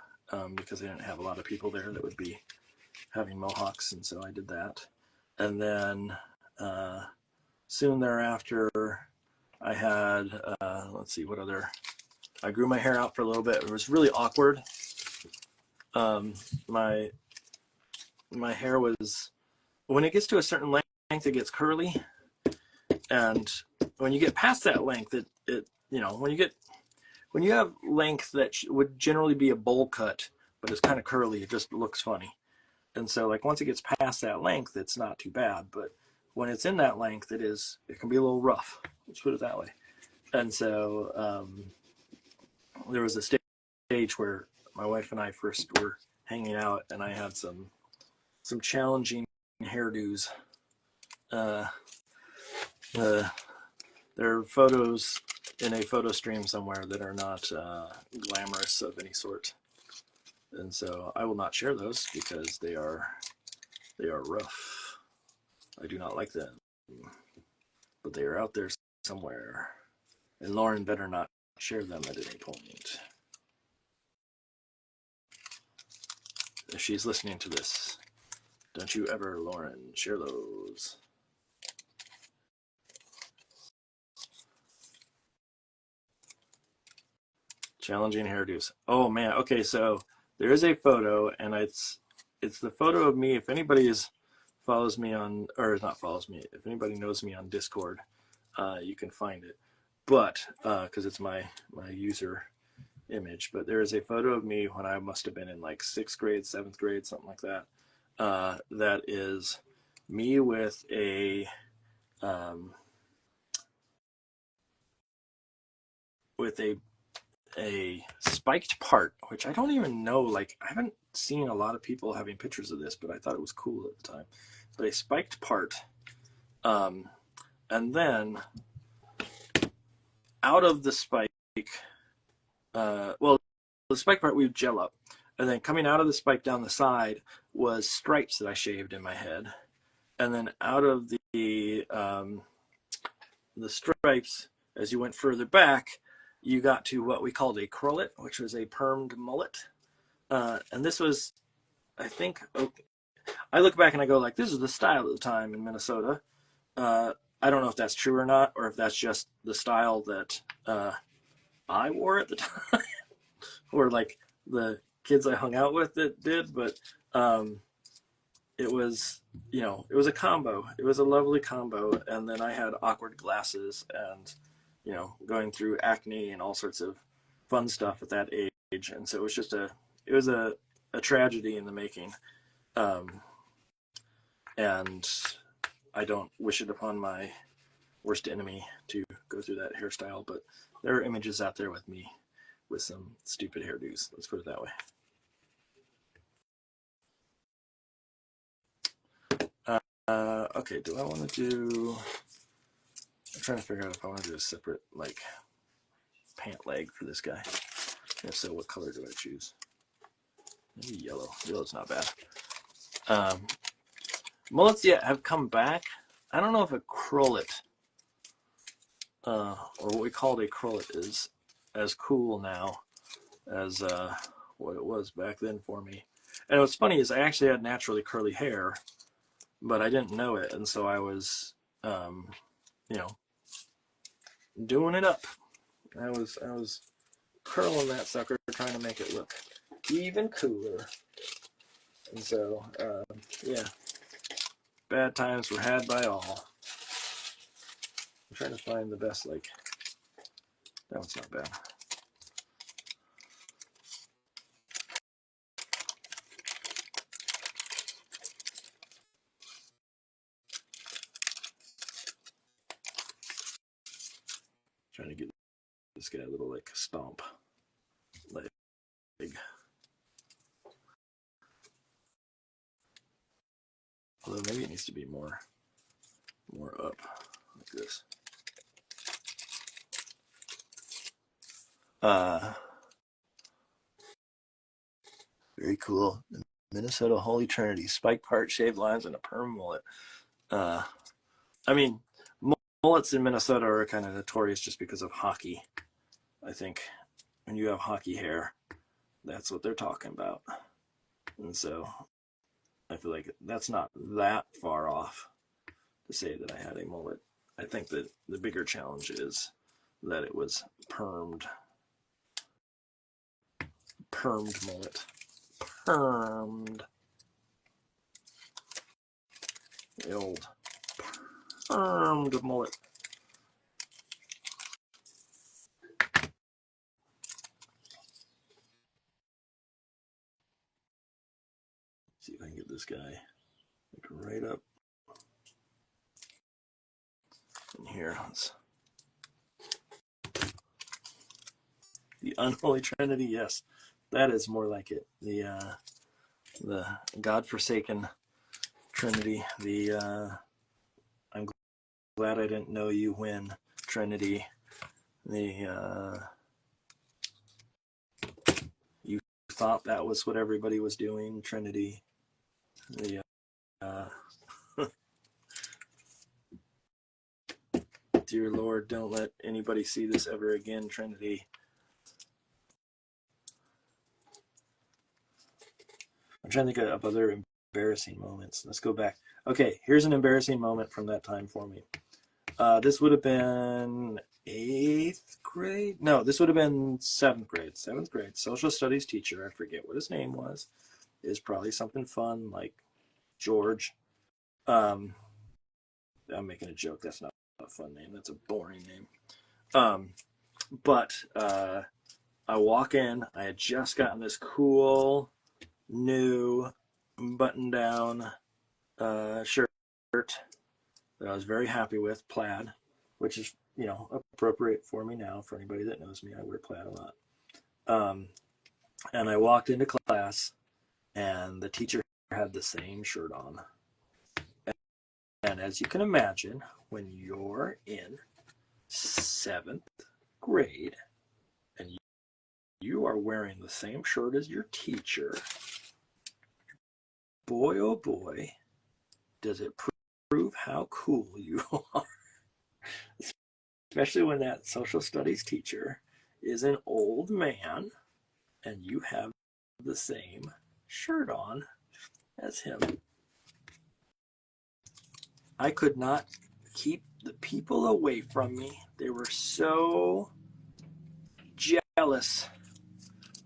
because they didn't have a lot of people there that would be having mohawks, and so I did that. And then soon thereafter, I had I grew my hair out for a little bit. It was really awkward. My hair was, when it gets to a certain length, it gets curly, and when you get past that length, when you have length that would generally be a bowl cut, but it's kind of curly, it just looks funny. And so like once it gets past that length, it's not too bad. But when it's in that length, it can be a little rough. Let's put it that way. And so there was a stage where my wife and I first were hanging out, and I had some challenging hairdos There are photos in a photo stream somewhere that are not glamorous of any sort, and so I will not share those because they are rough. I do not like them, but they are out there somewhere, and Lauren better not share them at any point. If she's listening to this, don't you ever, Lauren, share those. Challenging hairdos. Oh man. Okay, so there is a photo, and it's the photo of me. If anybody follows me on, or not follows me, if anybody knows me on Discord, you can find it. But because it's my user image. But there is a photo of me when I must have been in like 6th grade, 7th grade, something like that. That is me with a spiked part, which I don't even know, like I haven't seen a lot of people having pictures of this, but I thought it was cool at the time. But a spiked part, and then out of the spike, well, the spike part we would gel up, and then coming out of the spike down the side was stripes that I shaved in my head, and then out of the stripes, as you went further back, you got to what we called a crullet, which was a permed mullet. And this was, I think, okay. I look back and I go like, this is the style at the time in Minnesota. I don't know if that's true or not, or if that's just the style that I wore at the time, or like the kids I hung out with that did. But it was, it was a combo. It was a lovely combo. And then I had awkward glasses and, going through acne and all sorts of fun stuff at that age. And so it was just a tragedy in the making. And I don't wish it upon my worst enemy to go through that hairstyle, but there are images out there with me with some stupid hairdos. Let's put it that way. Okay, do I want to do... I'm trying to figure out if I want to do a separate, like, pant leg for this guy. If so, what color do I choose? Maybe yellow. Yellow's not bad. Mullets, yeah, have come back. I don't know if a crullet, or what we called a crullet, is as cool now as what it was back then for me. And what's funny is I actually had naturally curly hair, but I didn't know it, and so I was, doing it up. I was curling that sucker, trying to make it look even cooler. And so, yeah, bad times were had by all. I'm trying to find the best, like, that one's not bad. Trying to get this guy a little, like, stomp leg. Although maybe it needs to be more up, like this. Very cool. Minnesota Holy Trinity, spike part, shaved lines, and a perm mullet. I mean, mullets in Minnesota are kind of notorious just because of hockey. I think when you have hockey hair, that's what they're talking about. And so I feel like that's not that far off to say that I had a mullet. I think that the bigger challenge is that it was permed mullet. Permed. The old permed mullet. See if I can get this guy like right up in here. The unholy trinity, yes, that is more like it. The godforsaken trinity. I'm glad I didn't know you when Trinity. You thought that was what everybody was doing, Trinity. Dear Lord, don't let anybody see this ever again, Trinity. I'm trying to think of other embarrassing moments. Let's go back. Okay, here's an embarrassing moment from that time for me. This would have been 8th grade. No, this would have been 7th grade. 7th grade. Social studies teacher. I forget what his name was. It was probably something fun like George. I'm making a joke. That's not a fun name. That's a boring name. But I walk in. I had just gotten this cool new button-down shirt that I was very happy with, plaid, which is, appropriate for me now. For anybody that knows me, I wear plaid a lot. And I walked into class, and the teacher had the same shirt on. And as you can imagine, when you're in 7th grade and you are wearing the same shirt as your teacher, boy, oh boy, does it prove how cool you are. Especially when that social studies teacher is an old man and you have the same shirt on as him. I could not keep the people away from me. They were so jealous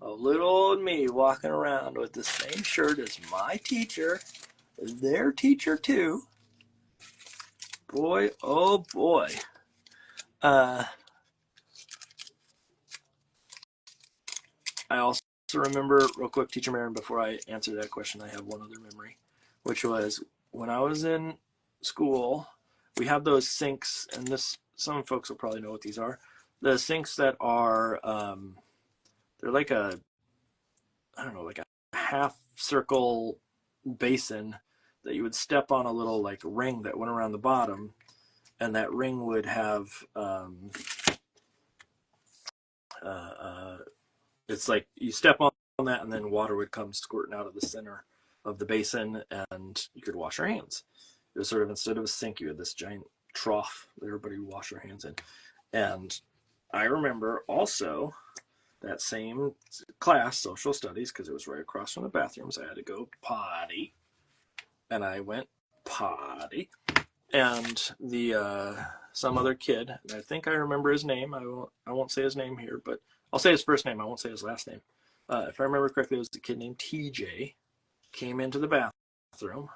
of little old me walking around with the same shirt as my teacher, as their teacher too. Boy, oh boy. I also remember, real quick, Teacher Marin, before I answer that question, I have one other memory, which was when I was in school, we have those sinks, and some folks will probably know what these are. The sinks that are, they're like a half circle basin that you would step on a little like ring that went around the bottom, and that ring would have, it's like you step on that and then water would come squirting out of the center of the basin and you could wash your hands. It was sort of, instead of a sink, you had this giant trough that everybody would wash their hands in. And I remember also that same class, social studies, because it was right across from the bathrooms, I had to go potty. And I went potty. And some other kid, and I think I remember his name. I won't say his name here, but I'll say his first name. I won't say his last name. If I remember correctly, it was a kid named TJ. Came into the bathroom,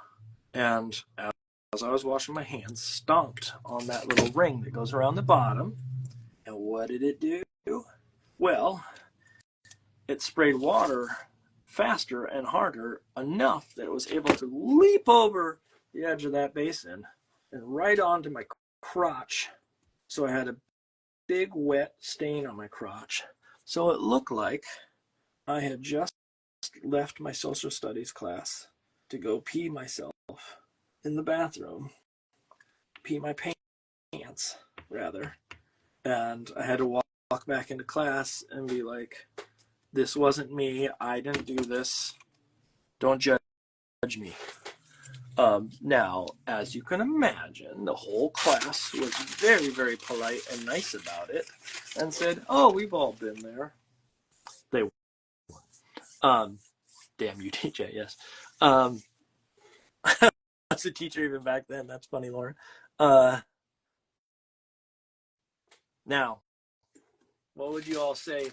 and as I was washing my hands, stomped on that little ring that goes around the bottom. And what did it do? Well, it sprayed water faster and harder enough that it was able to leap over the edge of that basin and right onto my crotch. So I had a big wet stain on my crotch. So it looked like I had just left my social studies class to go pee myself in the bathroom, pee my pants, rather. And I had to walk back into class and be like, this wasn't me. I didn't do this. Don't judge me. Now, as you can imagine, the whole class was very, very polite and nice about it and said, oh, we've all been there. They were. Damn you, TJ, yes. I was a teacher even back then. That's funny, Lauren. Now, what would you all say?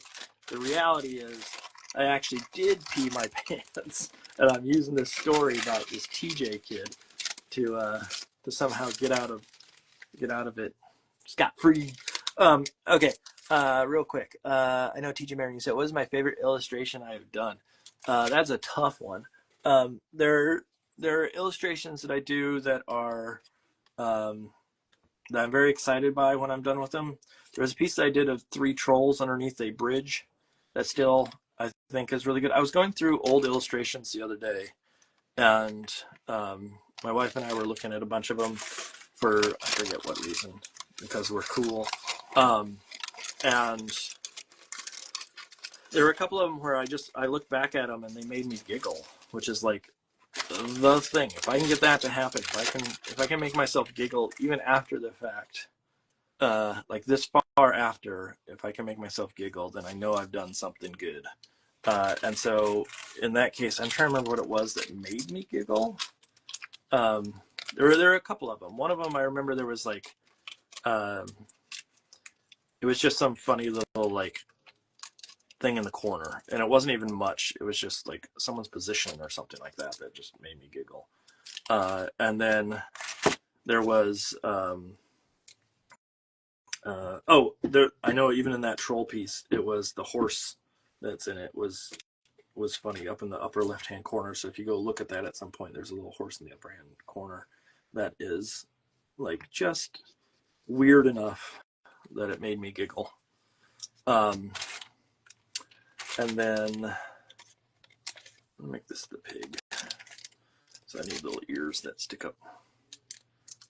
The reality is I actually did pee my pants, and I'm using this story about this TJ kid to somehow get out of it scot-free. Okay, real quick. I know TJ Marin, you said, what is my favorite illustration I have done? That's a tough one. There are illustrations that I do that are that I'm very excited by when I'm done with them. There was a piece that I did of 3 trolls underneath a bridge that still I think is really good. I was going through old illustrations the other day, and my wife and I were looking at a bunch of them, for, I forget what reason, because we're cool. And there were a couple of them where I look back at them and they made me giggle, which is like the thing. If I can get that to happen, if I can make myself giggle even after the fact, like this far after, if I can make myself giggle, then I know I've done something good. And so in that case, I'm trying to remember what it was that made me giggle. There were a couple of them. One of them I remember there was like, it was just some funny little like thing in the corner, and it wasn't even much. It was just like someone's position or something like that that just made me giggle. And then there was I know even in that troll piece, it was the horse that's in it was funny up in the upper left hand corner. So if you go look at that at some point, there's a little horse in the upper hand corner that is like just weird enough that it made me giggle. And then I'll make this the pig. So I need little ears that stick up.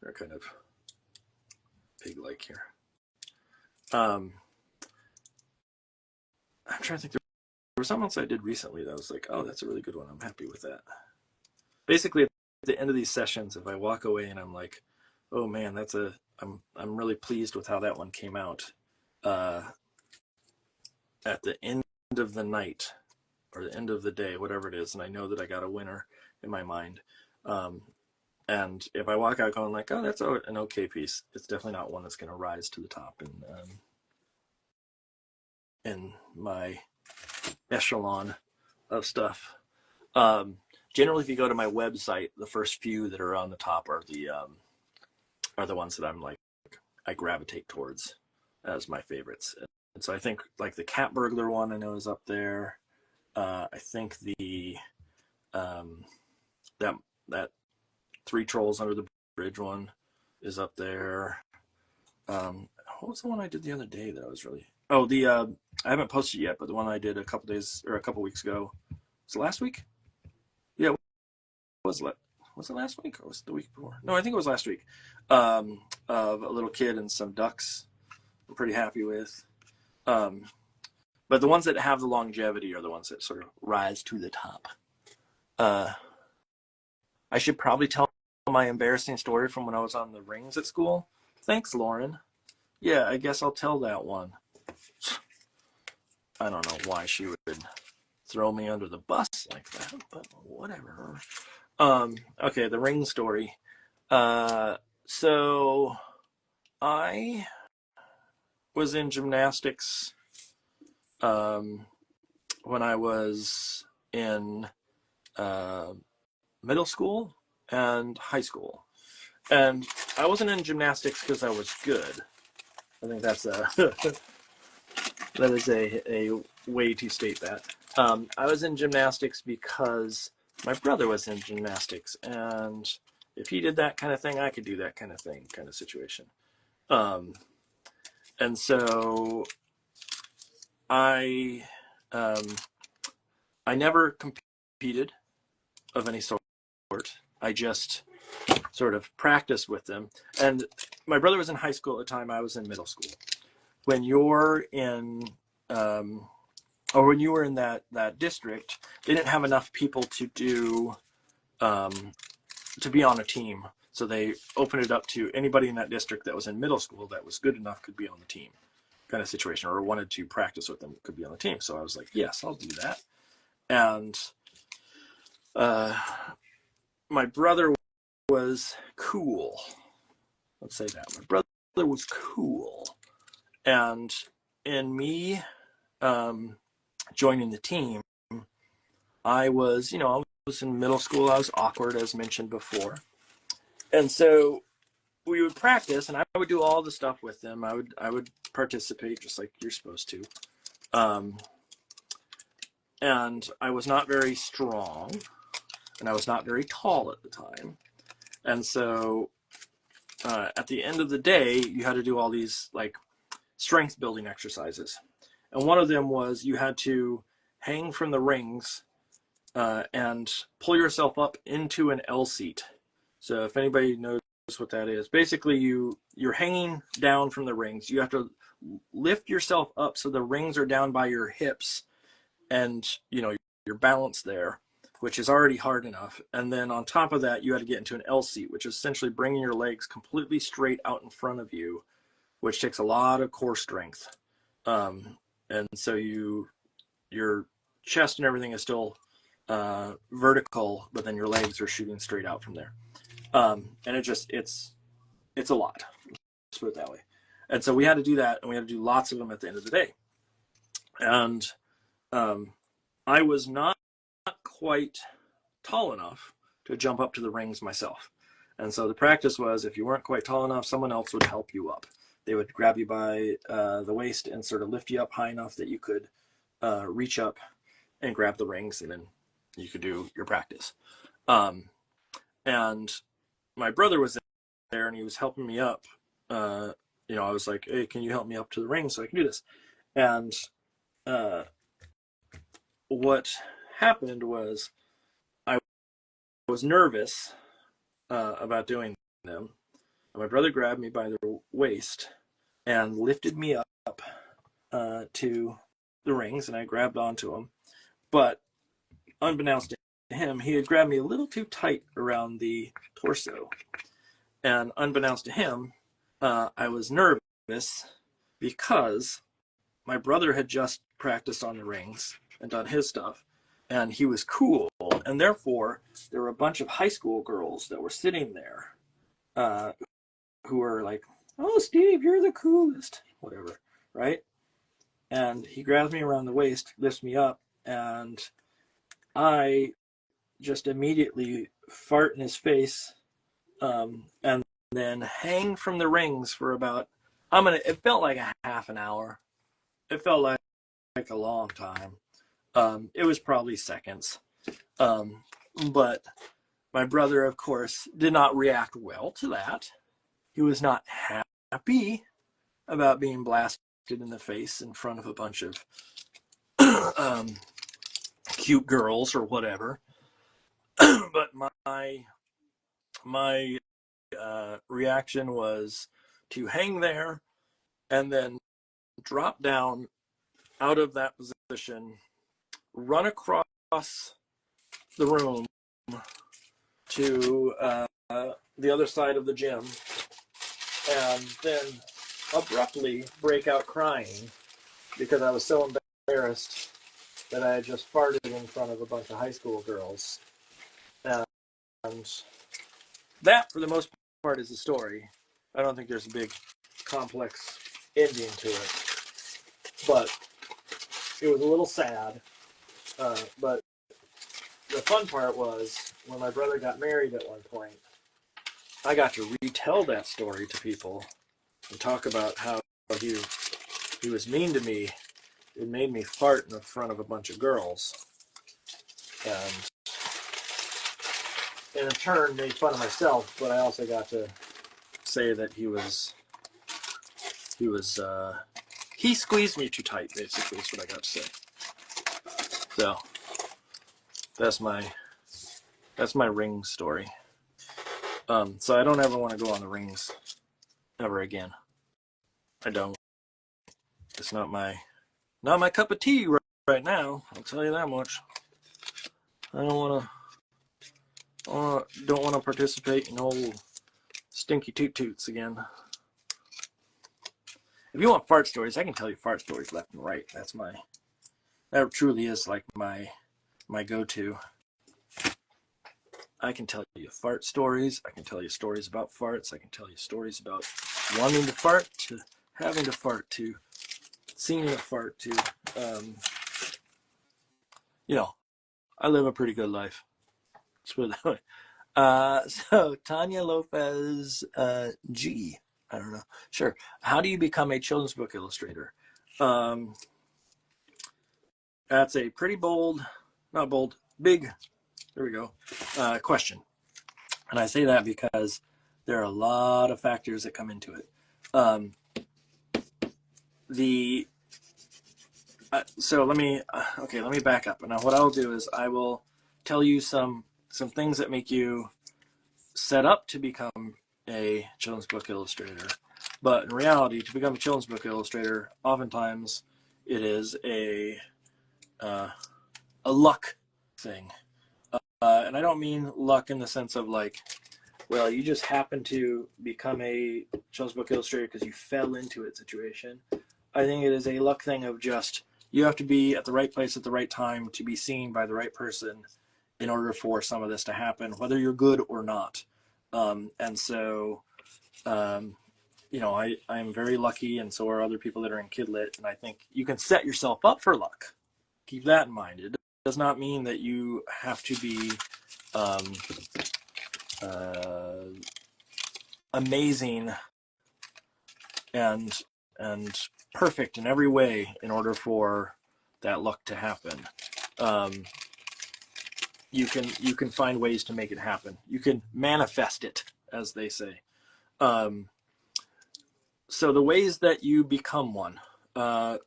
They're kind of pig-like here. I'm trying to think. There was something else I did recently that I was like, oh, that's a really good one. I'm happy with that. Basically, at the end of these sessions, if I walk away and I'm like, oh man, I'm really pleased with how that one came out. At the end of the night or the end of the day, whatever it is, and I know that I got a winner in my mind. And if I walk out going like, oh, that's an okay piece, it's definitely not one that's going to rise to the top in my echelon of stuff. Generally, if you go to my website, the first few that are on the top are the ones that I'm like, I gravitate towards as my favorites. And so I think like the cat burglar one I know is up there. I think the that three trolls under the bridge one is up there. What was the one I did the other day that I was really? Oh, I haven't posted yet, but the one I did a couple weeks ago. Was it last week? Yeah, was it last week or was it the week before? No, I think it was last week. Of a little kid and some ducks. I'm pretty happy with. But the ones that have the longevity are the ones that sort of rise to the top. I should probably tell my embarrassing story from when I was on the rings at school. Thanks, Lauren. Yeah, I guess I'll tell that one. I don't know why she would throw me under the bus like that, but whatever. Okay, the ring story. So I was in gymnastics when I was in middle school and high school. And I wasn't in gymnastics because I was good. I think that's that is a way to state that. I was in gymnastics because my brother was in gymnastics, and if he did that kind of thing, I could do that kind of thing, kind of situation. And so I never competed of any sort. I just sort of practiced with them. And my brother was in high school at the time. I was in middle school. When you're in, or when you were in that district, they didn't have enough people to do, to be on a team. So they opened it up to anybody in that district that was in middle school that was good enough could be on the team, kind of situation, or wanted to practice with them could be on the team. So I was like, yes, I'll do that. And my brother was cool. Let's say that. My brother was cool. And in me joining the team, I was in middle school. I was awkward, as mentioned before. And so we would practice, and I would do all the stuff with them. I would participate just like you're supposed to. And I was not very strong, and I was not very tall at the time. And so at the end of the day, you had to do all these like strength building exercises. And one of them was you had to hang from the rings and pull yourself up into an L seat. So if anybody knows what that is. Basically, you're hanging down from the rings. You have to lift yourself up so the rings are down by your hips, and you're balanced there, which is already hard enough. And then on top of that, you had to get into an L seat, which is essentially bringing your legs completely straight out in front of you, which takes a lot of core strength. And so your chest and everything is still vertical, but then your legs are shooting straight out from there. And it's a lot. Let's put it that way. And so we had to do that, and we had to do lots of them at the end of the day. And I was not quite tall enough to jump up to the rings myself. And so the practice was, if you weren't quite tall enough, someone else would help you up. They would grab you by the waist and sort of lift you up high enough that you could reach up and grab the rings, and then you could do your practice. And my brother was there, and he was helping me up. I was like, hey, can you help me up to the ring so I can do this? And what happened was I was nervous about doing them. And my brother grabbed me by the waist and lifted me up to the rings, and I grabbed onto them. But unbeknownst to him, he had grabbed me a little too tight around the torso. And unbeknownst to him, I was nervous because my brother had just practiced on the rings and done his stuff, and he was cool. And therefore, there were a bunch of high school girls that were sitting there who were like, oh, Steve, you're the coolest, whatever, right? And he grabs me around the waist, lifts me up, and I just immediately fart in his face, and then hang from the rings for about, it felt like a half an hour. It felt like a long time. It was probably seconds. But my brother, of course, did not react well to that. He was not happy about being blasted in the face in front of a bunch of cute girls or whatever. But my reaction was to hang there and then drop down out of that position, run across the room to the other side of the gym, and then abruptly break out crying because I was so embarrassed that I had just farted in front of a bunch of high school girls. And that, for the most part, is the story. I don't think there's a big, complex ending to it. But it was a little sad. But the fun part was, when my brother got married at one point, I got to retell that story to people and talk about how he was mean to me. It made me fart in front of a bunch of girls. And in turn made fun of myself, but I also got to say that he squeezed me too tight, basically, is what I got to say. So that's my ring story. So I don't ever want to go on the rings ever again. I don't. It's not my cup of tea right now. I'll tell you that much. I don't want to participate in old stinky toot-toots again. If you want fart stories, I can tell you fart stories left and right. That truly is like my go-to. I can tell you fart stories. I can tell you stories about farts. I can tell you stories about wanting to fart, to having to fart, to seeing a fart, to, I live a pretty good life. Let's put it that way. So Tanya Lopez G. I don't know. Sure. How do you become a children's book illustrator? That's a pretty big, there we go, question. And I say that because there are a lot of factors that come into it. So let me back up. Now what I'll do is I will tell you some things that make you set up to become a children's book illustrator. But in reality, to become a children's book illustrator, oftentimes it is a luck thing. And I don't mean luck in the sense of like, well, you just happen to become a children's book illustrator because you fell into it situation. I think it is a luck thing of just, you have to be at the right place at the right time to be seen by the right person in order for some of this to happen, whether you're good or not. And so, you know, I am very lucky, and so are other people that are in Kidlit. And I think you can set yourself up for luck. Keep that in mind. It does not mean that you have to be amazing and perfect in every way in order for that luck to happen. You can find ways to make it happen. You can manifest it, as they say. So the ways that you become one.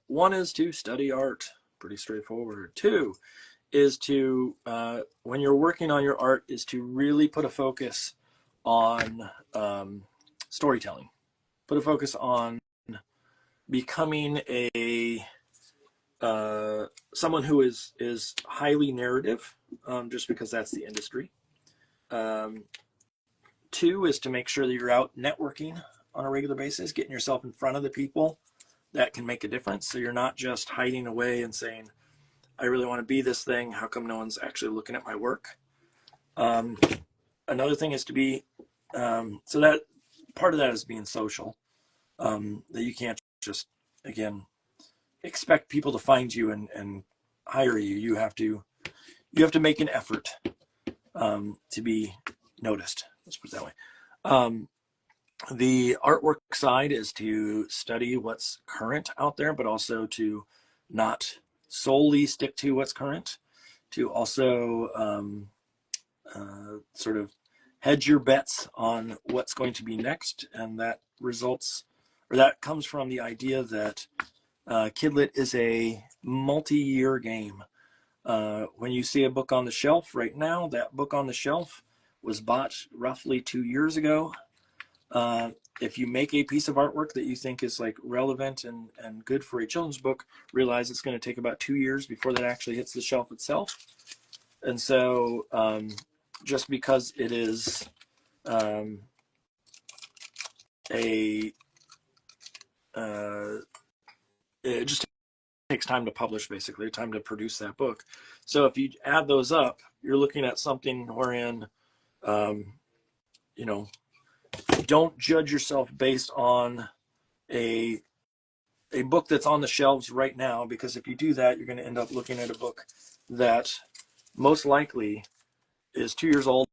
One is to study art. Pretty straightforward. Two is to, when you're working on your art, is to really put a focus on storytelling. Put a focus on becoming a someone who is highly narrative, just because that's the industry. Two is to make sure that you're out networking on a regular basis, getting yourself in front of the people that can make a difference. So you're not just hiding away and saying, I really want to be this thing. How come no one's actually looking at my work? Another thing is to be, so that part of that is being social, that you can't just, again, expect people to find you and hire you. You have to make an effort to be noticed. Let's put it that way. The artwork side is to study what's current out there, but also to not solely stick to what's current, to also sort of hedge your bets on what's going to be next. And that comes from the idea that Kidlit is a multi-year game. When you see a book on the shelf right now, that book on the shelf was bought roughly 2 years ago. If you make a piece of artwork that you think is like relevant and good for a children's book, realize it's going to take about 2 years before that actually hits the shelf itself. And so just because it is it just takes time to publish, basically, time to produce that book. So if you add those up, you're looking at something wherein, you know, don't judge yourself based on a book that's on the shelves right now, because if you do that, you're going to end up looking at a book that most likely is 2 years old,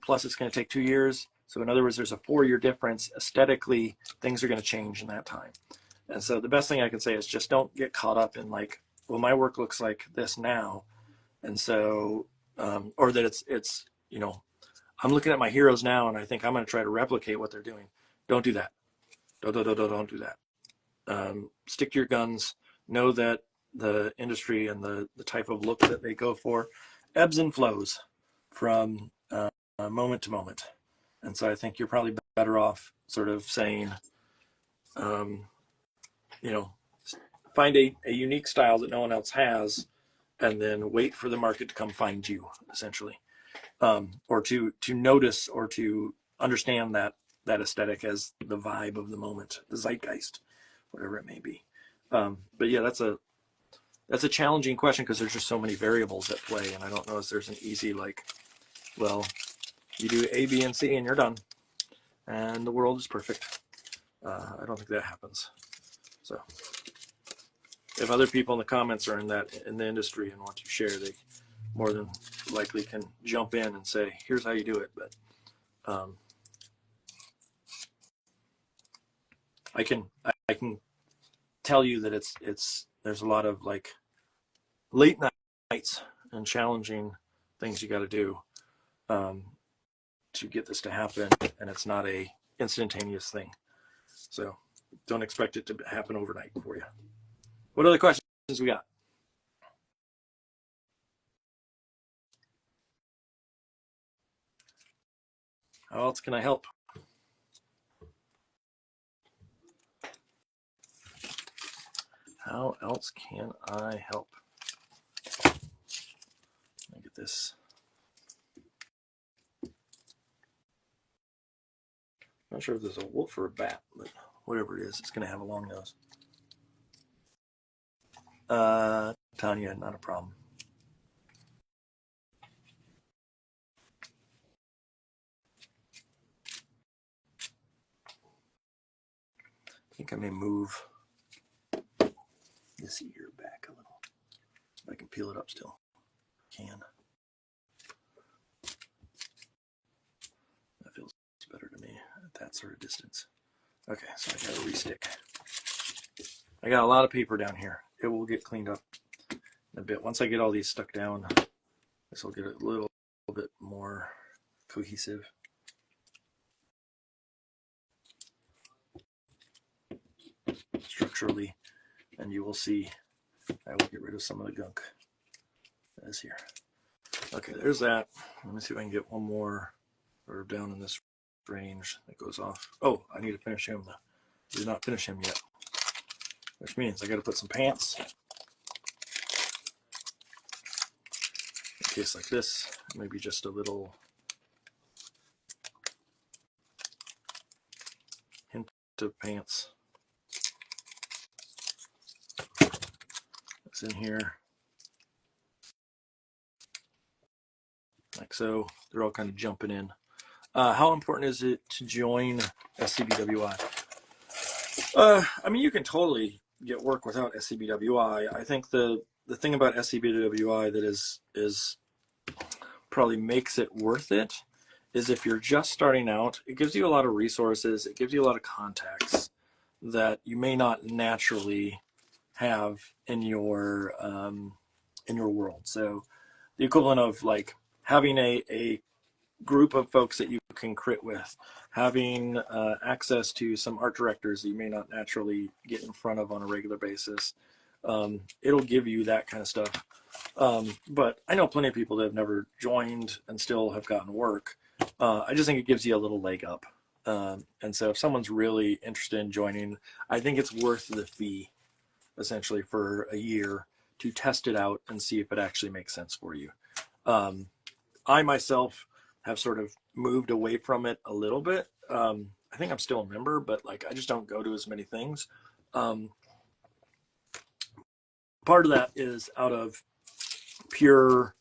plus it's going to take 2 years. So in other words, there's a 4-year difference. Aesthetically, things are going to change in that time. And so the best thing I can say is just don't get caught up in like, well, my work looks like this now. And so, or that it's, you know, I'm looking at my heroes now and I think I'm going to try to replicate what they're doing. Don't do that. Don't do that. Stick to your guns. Know that the industry and the type of look that they go for ebbs and flows from moment to moment. And so I think you're probably better off sort of saying, you know, find a unique style that no one else has, and then wait for the market to come find you, essentially, or to notice or to understand that aesthetic as the vibe of the moment, the zeitgeist, whatever it may be. But yeah, that's a challenging question because there's just so many variables at play, and I don't know if there's an easy like, well, you do A, B, and C, and you're done, and the world is perfect. I don't think that happens. So if other people in the comments are in the industry and want to share, they more than likely can jump in and say, here's how you do it. But I can tell you that there's a lot of like late nights and challenging things you got to do to get this to happen, and it's not a instantaneous thing. So don't expect it to happen overnight for you. What other questions we got? How else can I help? How else can I help? Let me get this. Not sure if there's a wolf or a bat, but whatever it is, it's going to have a long nose. Tanya, not a problem. I think I may move this ear back a little. I can peel it up still. Can. That feels better to me at that sort of distance. Okay, so I got to restick. I got a lot of paper down here. It will get cleaned up in a bit. Once I get all these stuck down, this will get a little bit more cohesive. Structurally, and you will see I will get rid of some of the gunk that is here. Okay, there's that. Let me see if I can get one more or down in this range that goes off. Oh, I need to finish him. Did not finish him yet, which means I got to put some pants. In case like this, maybe just a little hint of pants. It's in here. Like so. They're all kind of jumping in. How important is it to join SCBWI? I mean, you can totally get work without SCBWI. I think the thing about SCBWI that is probably makes it worth it is if you're just starting out, it gives you a lot of resources. It gives you a lot of contacts that you may not naturally have in your world. So the equivalent of like having a group of folks that you can crit with, having access to some art directors that you may not naturally get in front of on a regular basis. It'll give you that kind of stuff. But I know plenty of people that have never joined and still have gotten work. I just think it gives you a little leg up. And so if someone's really interested in joining, I think it's worth the fee, essentially, for a year to test it out and see if it actually makes sense for you. I myself have sort of moved away from it a little bit. I think I'm still a member, but like I just don't go to as many things. Part of that is out of pure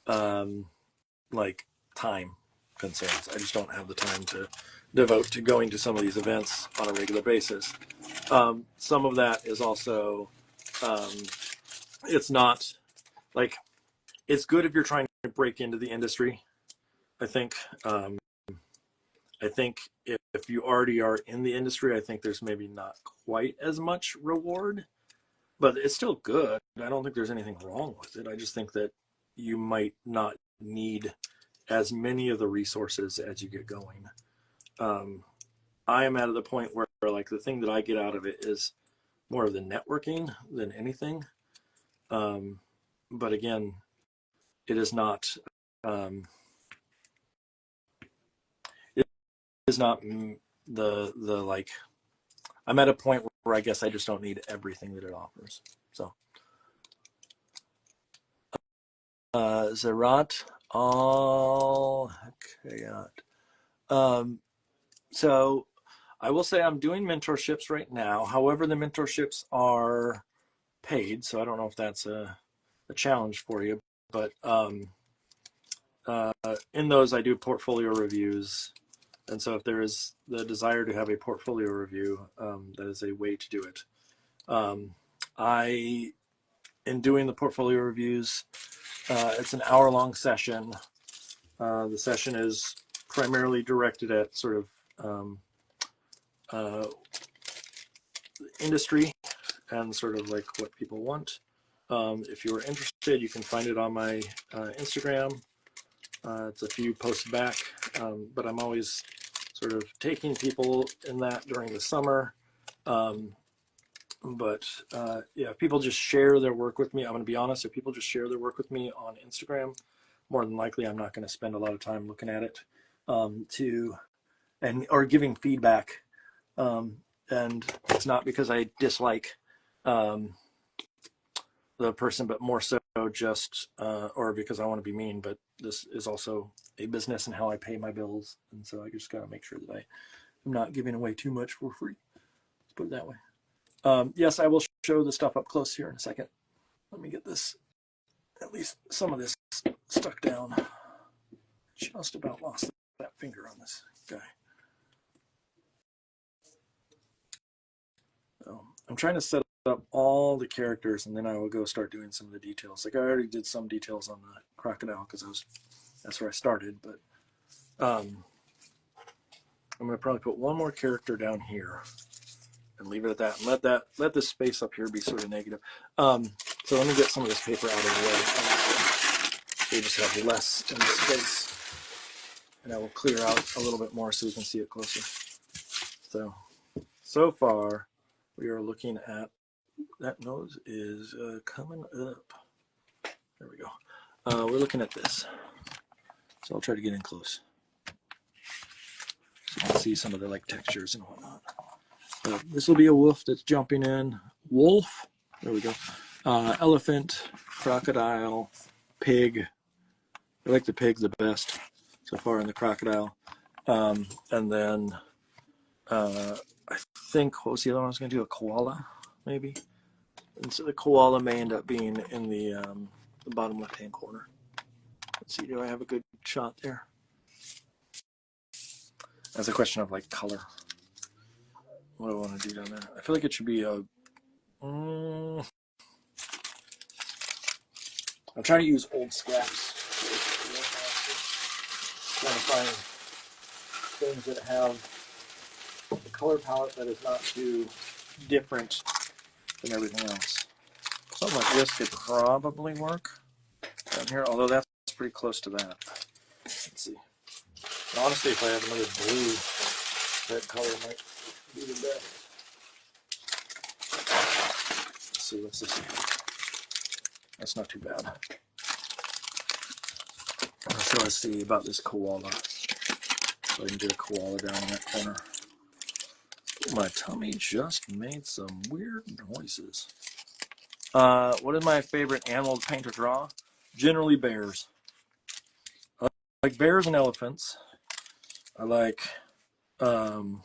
like time concerns. I just don't have the time to devote to going to some of these events on a regular basis. Some of that is also it's not like it's good if you're trying to break into the industry. I think if you already are in the industry, I think there's maybe not quite as much reward, but it's still good. I don't think there's anything wrong with it. I just think that you might not need as many of the resources as you get going. I am at the point where like the thing that I get out of it is more of the networking than anything. But again, it is not the like I'm at a point where I guess I just don't need everything that it offers. So Zerat all so I will say I'm doing mentorships right now. However, the mentorships are paid, so I don't know if that's a challenge for you, but in those I do portfolio reviews. And so if there is the desire to have a portfolio review, that is a way to do it. In doing the portfolio reviews, it's an hour-long session. The session is primarily directed at sort of industry and sort of like what people want. If you're interested, you can find it on my Instagram. It's a few posts back, but I'm always sort of taking people in that during the summer. But yeah, if people just share their work with me, I'm going to be honest, if people just share their work with me on Instagram, more than likely I'm not going to spend a lot of time looking at it or giving feedback. And it's not because I dislike the person, but more so just, or because I want to be mean, but this is also a business and how I pay my bills. And so I just got to make sure that I am not giving away too much for free. Let's put it that way. Yes, I will show the stuff up close here in a second. Let me get this, at least some of this stuck down. Just about lost that finger on this guy. So I'm trying to set up all the characters, and then I will go start doing some of the details. Like I already did some details on the crocodile because that's where I started. But I'm going to probably put one more character down here and leave it at that, and let this space up here be sort of negative. So let me get some of this paper out of the way. So you just have less in the space, and I will clear out a little bit more so we can see it closer. So far, we are looking at, that nose is coming up. There we go. We're looking at this. So I'll try to get in close, so you can see some of the like textures and whatnot. This will be a wolf that's jumping in. Wolf, there we go. Elephant, crocodile, pig. I like the pig the best so far in the crocodile. And then I think, what was the other one I was going to do? A koala, maybe? And so the koala may end up being in the bottom left-hand corner. Let's see, do I have a good shot there? That's a question of like color. What do I want to do down there? I feel like it should be a... I'm trying to use old scraps. Trying to find things that have a color palette that is not too different than everything else. Something like this could probably work down here, although that's pretty close to that. Let's see. And honestly, if I have another blue, that color might be the best. Let's see, what's this? That's not too bad. So let's see about this koala. So I can get a koala down in that corner. My tummy just made some weird noises. What is my favorite animal to paint or draw? Generally bears. I like bears and elephants. I like, I'm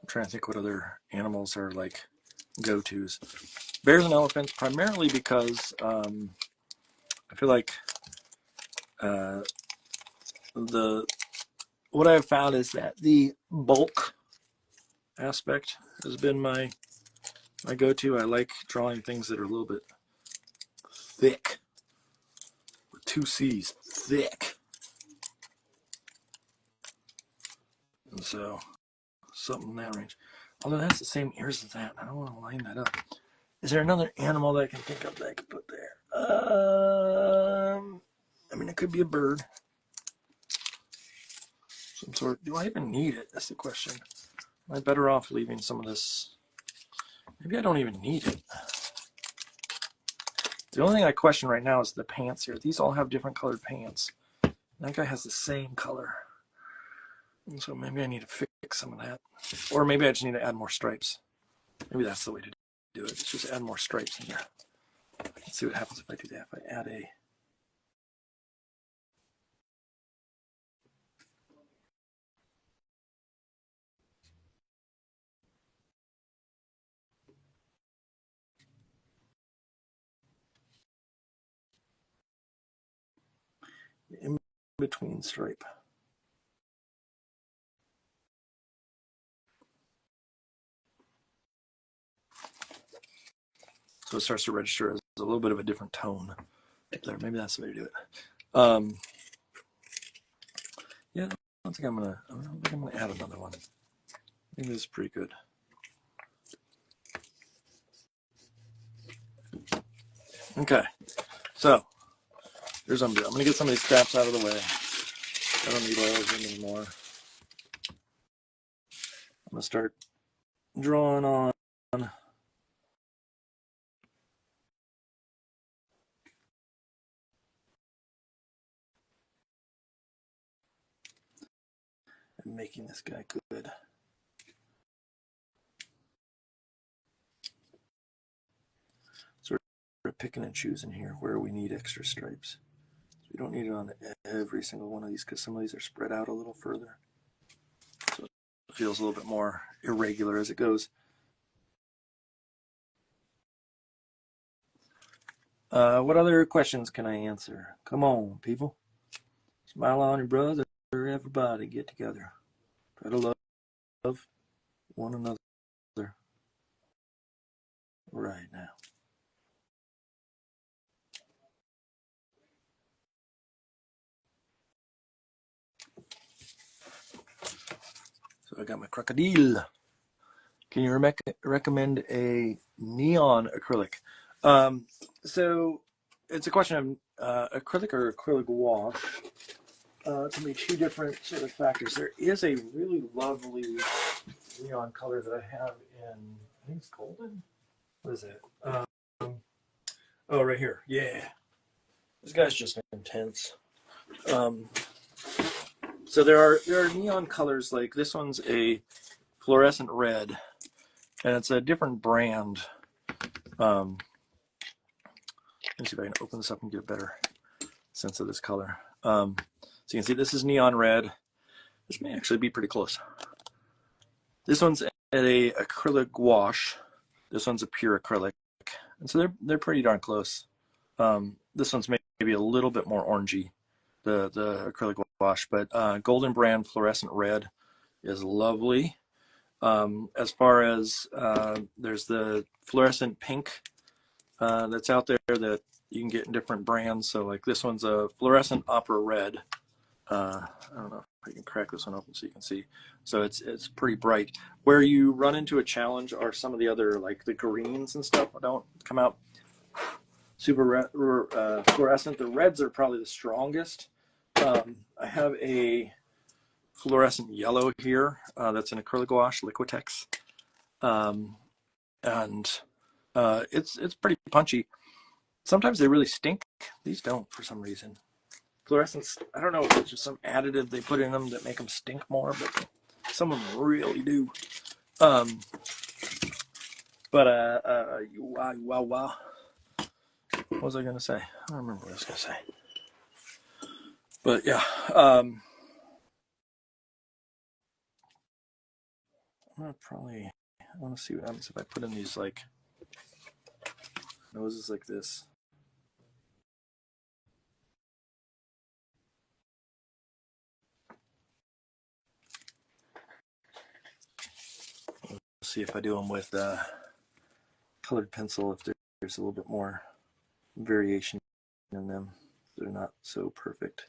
trying to think what other animals are like go-tos. Bears and elephants, primarily because I feel like what I've found is that the bulk aspect has been my go-to. I like drawing things that are a little bit thick, with 2 C's, thick. And so something in that range. Although that's the same ears as that. I don't want to line that up. Is there another animal that I can think of that I could put there? I mean, it could be a bird. Some sort. Do I even need it? That's the question. Am I better off leaving some of this? Maybe I don't even need it. The only thing I question right now is the pants here. These all have different colored pants. That guy has the same color. And so maybe I need to fix some of that. Or maybe I just need to add more stripes. Maybe that's the way to do it. Let's just add more stripes in here. Let's see what happens if I do that. If I add a... in between stripe. So it starts to register as a little bit of a different tone there. Maybe that's the way to do it. Yeah, I don't think I'm gonna add another one. I think this is pretty good. Okay, so here's what I'm doing. I'm gonna get some of these scraps out of the way. I don't need all of them anymore. I'm gonna start drawing on and making this guy good. picking and choosing here where we need extra stripes. We don't need it on every single one of these because some of these are spread out a little further. So it feels a little bit more irregular as it goes. What other questions can I answer? Come on, people. Smile on your brother. Everybody get together. Try to love one another right now. So I got my crocodile. Can you recommend a neon acrylic? So it's a question of acrylic or acrylic wash. It can be two different sort of factors. There is a really lovely neon color that I have in, I think it's golden. What is it? Oh, right here. Yeah. This guy's just intense. So there are neon colors, like this one's a fluorescent red, and it's a different brand. Let me see if I can open this up and get a better sense of this color. So you can see this is neon red. This may actually be pretty close. This one's a acrylic wash. This one's a pure acrylic, and so they're pretty darn close. This one's maybe a little bit more orangey, the acrylic wash, but golden brand fluorescent red is lovely. As far as there's the fluorescent pink that's out there that you can get in different brands. So like this one's a fluorescent opera red. I don't know if I can crack this one open so you can see. So it's pretty bright. Where you run into a challenge are some of the other, like the greens and stuff don't come out super fluorescent. The reds are probably the strongest. I have a fluorescent yellow here that's an acrylic wash, Liquitex, and it's pretty punchy. Sometimes they really stink. These don't for some reason. Fluorescents, I don't know if it's just some additive they put in them that make them stink more, but some of them really do. Wow. What was I going to say? I don't remember what I was going to say. But yeah, I'm gonna probably, I want to see what happens if I put in these like noses like this. Let's see if I do them with colored pencil, if there's a little bit more variation in them. They're not so perfect.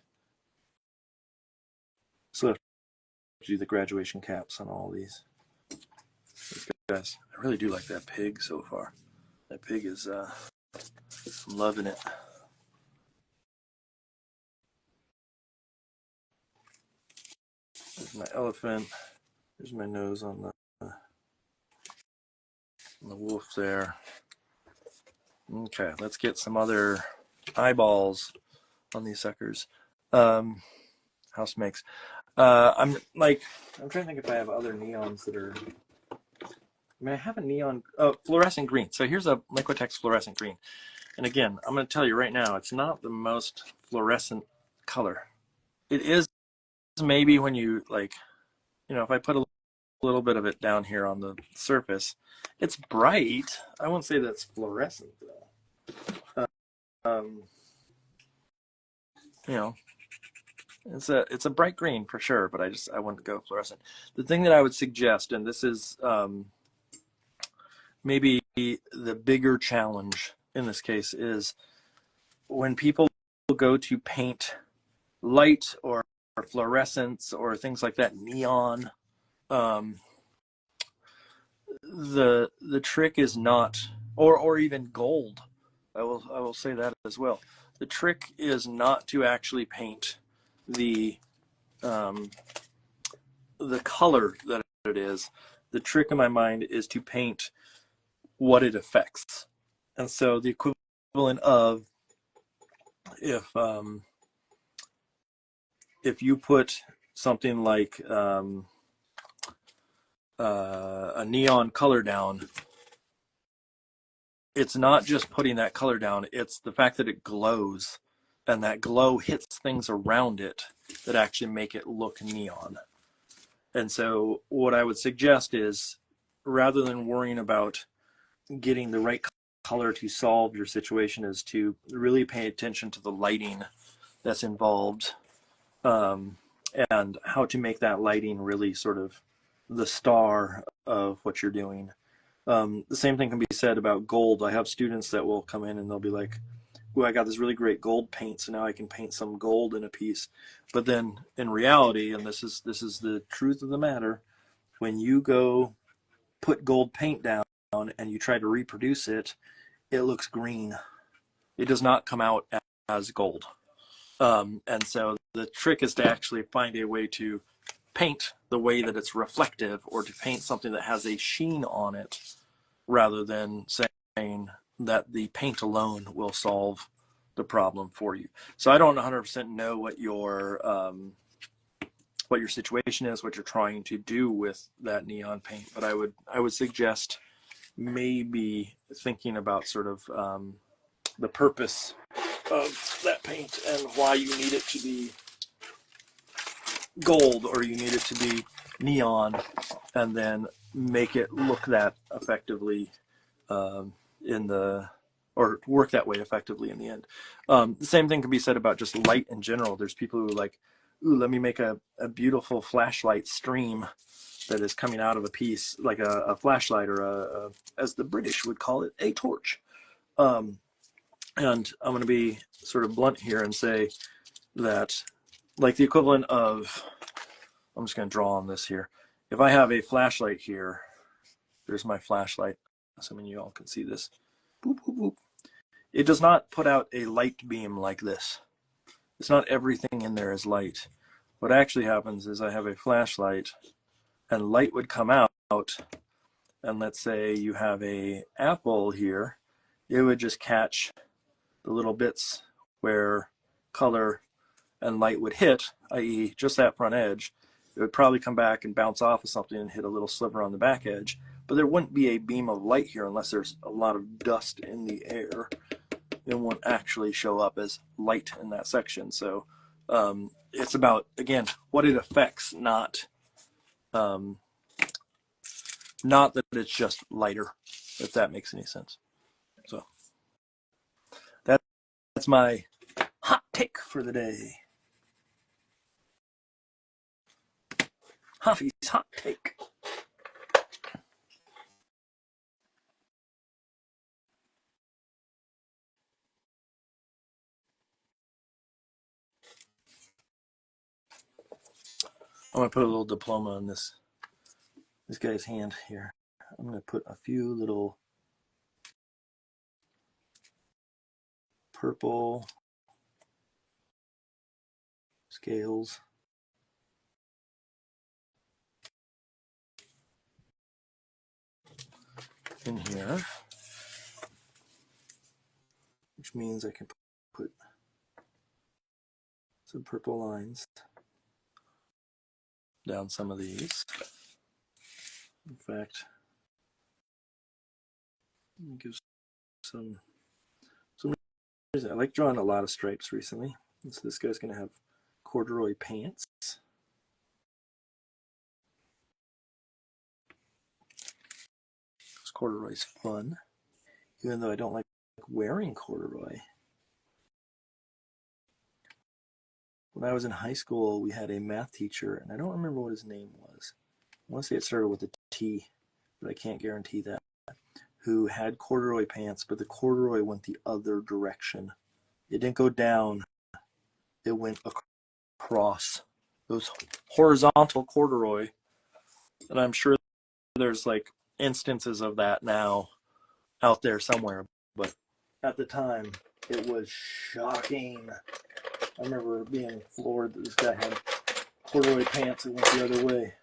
So I have to do the graduation caps on all these guys. I really do like that pig so far. That pig is, I'm loving it. There's my elephant. There's my nose on the wolf there. Okay, let's get some other eyeballs on these suckers. House makes. I'm trying to think if I have other neons that are. I mean, I have a neon fluorescent green. So here's a Liquitex fluorescent green. And again, I'm going to tell you right now, it's not the most fluorescent color. It is maybe when you if I put a little bit of it down here on the surface, it's bright. I won't say that's fluorescent though. It's a bright green for sure, but I wouldn't go fluorescent. The thing that I would suggest, and this is maybe the bigger challenge in this case, is when people go to paint light or fluorescence or things like that, neon, the trick is not, or even gold. I will say that as well. The trick is not to actually paint the color that it is. The trick in my mind is to paint what it affects. And so the equivalent of if you put something like a neon color down it's not just putting that color down, it's the fact that it glows, and that glow hits things around it that actually make it look neon. And so what I would suggest is, rather than worrying about getting the right color to solve your situation, is to really pay attention to the lighting that's involved, and how to make that lighting really sort of the star of what you're doing. The same thing can be said about gold. I have students that will come in and they'll be like, "Ooh, I got this really great gold paint, so now I can paint some gold in a piece." But then in reality, and this is the truth of the matter, when you go put gold paint down and you try to reproduce it, it looks green. It does not come out as gold. And so the trick is to actually find a way to paint the way that it's reflective, or to paint something that has a sheen on it, rather than saying that the paint alone will solve the problem for you. So I don't 100% know what your situation is, what you're trying to do with that neon paint, but I would suggest maybe thinking about sort of the purpose of that paint and why you need it to be gold or you need it to be neon, and then make it look that effectively or work that way effectively in the end. The same thing can be said about just light in general. There's people who are like, ooh, let me make a beautiful flashlight stream that is coming out of a piece, like a flashlight, or a, as the British would call it, a torch. And I'm going to be sort of blunt here and say that, like, the equivalent of, I'm just going to draw on this here. If I have a flashlight here, there's my flashlight, assuming you all can see this. Boop, boop, boop. It does not put out a light beam like this. It's not everything in there is light. What actually happens is I have a flashlight and light would come out, and let's say you have a apple here, it would just catch the little bits where color and light would hit, i.e. just that front edge. It would probably come back and bounce off of something and hit a little sliver on the back edge, but there wouldn't be a beam of light here unless there's a lot of dust in the air. It won't actually show up as light in that section. So it's about, again, what it affects, not that it's just lighter, if that makes any sense. So that's my hot take for the day. Huffy's hot take. I'm going to put a little diploma on this guy's hand here. I'm going to put a few little purple scales in here, which means I can put some purple lines down some of these. In fact, give some I like drawing a lot of stripes recently. So this guy's going to have corduroy pants. This corduroy's fun, even though I don't like wearing corduroy. When I was in high school, we had a math teacher, and I don't remember what his name was. I want to say it started with a T, but I can't guarantee that. Who had corduroy pants, but the corduroy went the other direction. It didn't go down, it went across. Those horizontal corduroy, and I'm sure there's like instances of that now out there somewhere, but at the time it was shocking. I remember being floored that this guy had corduroy pants that went the other way.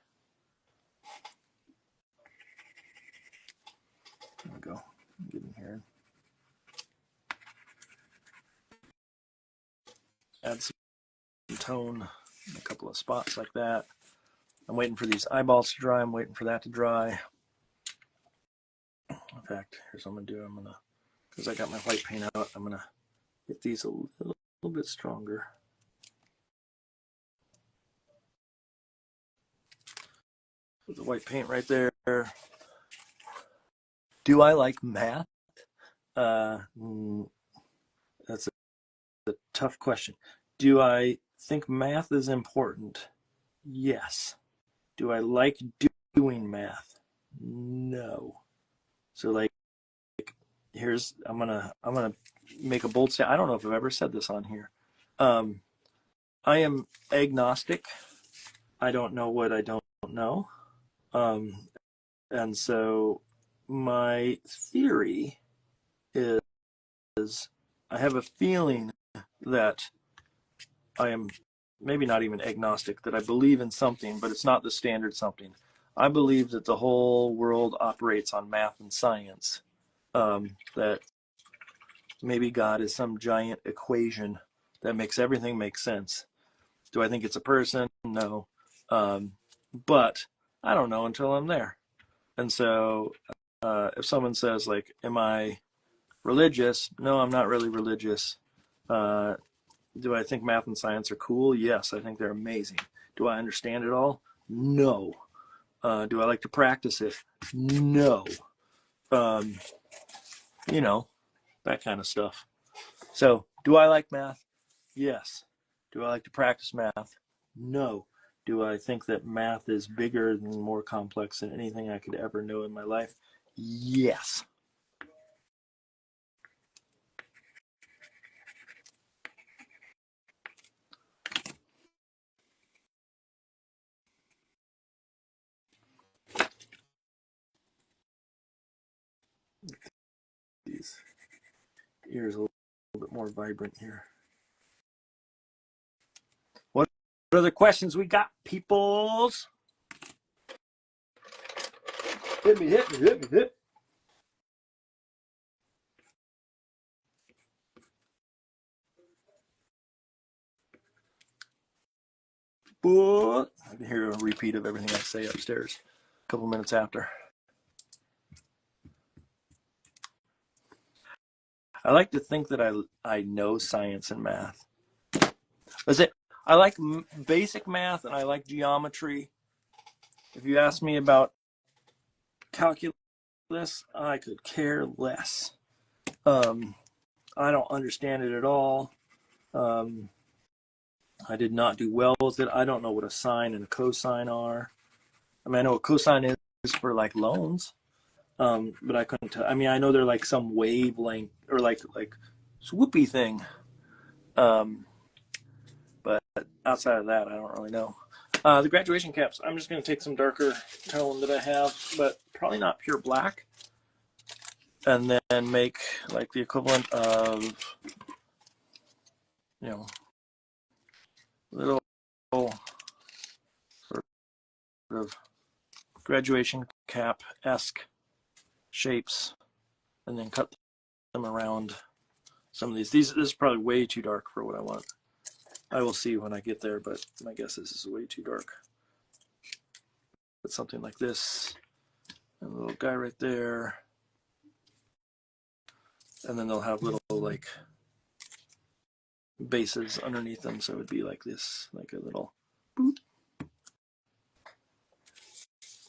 There we go. Get in here. Add some tone in a couple of spots like that. I'm waiting for these eyeballs to dry. I'm waiting for that to dry. In fact, here's what I'm going to do. I'm going to because I got my white paint out, I'm going to get these a little bit stronger. Put the white paint right there. Do I like math? That's a tough question. Do I think math is important? Yes. Do I like doing math? No. So like, I'm gonna make a bold statement. I don't know if I've ever said this on here. I am agnostic. I don't know what I don't know. And so my theory is I have a feeling that I am maybe not even agnostic, that I believe in something, but it's not the standard something. I believe that the whole world operates on math and science, that maybe God is some giant equation that makes everything make sense. Do I think it's a person? No. But I don't know until I'm there. And so if someone says, like, am I religious? No, I'm not really religious. Do I think math and science are cool? Yes, I think they're amazing. Do I understand it all? No. Do I like to practice it? No. You know, that kind of stuff. So, do I like math? Yes. Do I like to practice math? No. Do I think that math is bigger and more complex than anything I could ever know in my life? Yes. These ears a little bit more vibrant here. What other questions we got, peoples? Hit me. But I can hear a repeat of everything I say upstairs a couple minutes after. I like to think that I know science and math. That's it. I like basic math and I like geometry. If you ask me about calculus, I could care less. I don't understand it at all. I did not do well with it. I don't know what a sine and a cosine are. I mean, I know what cosine is for like loans, but I couldn't tell. I mean, I know they're like some wavelength or like swoopy thing. But outside of that, I don't really know. The graduation caps, I'm just going to take some darker tone that I have, but probably not pure black. And then make like the equivalent of, you know, little sort of graduation cap-esque shapes, and then cut them around some of these. This is probably way too dark for what I want. I will see when I get there, but my guess is this is way too dark. But something like this, and a little guy right there, and then they'll have little like bases underneath them, so it would be like this, like a little boop,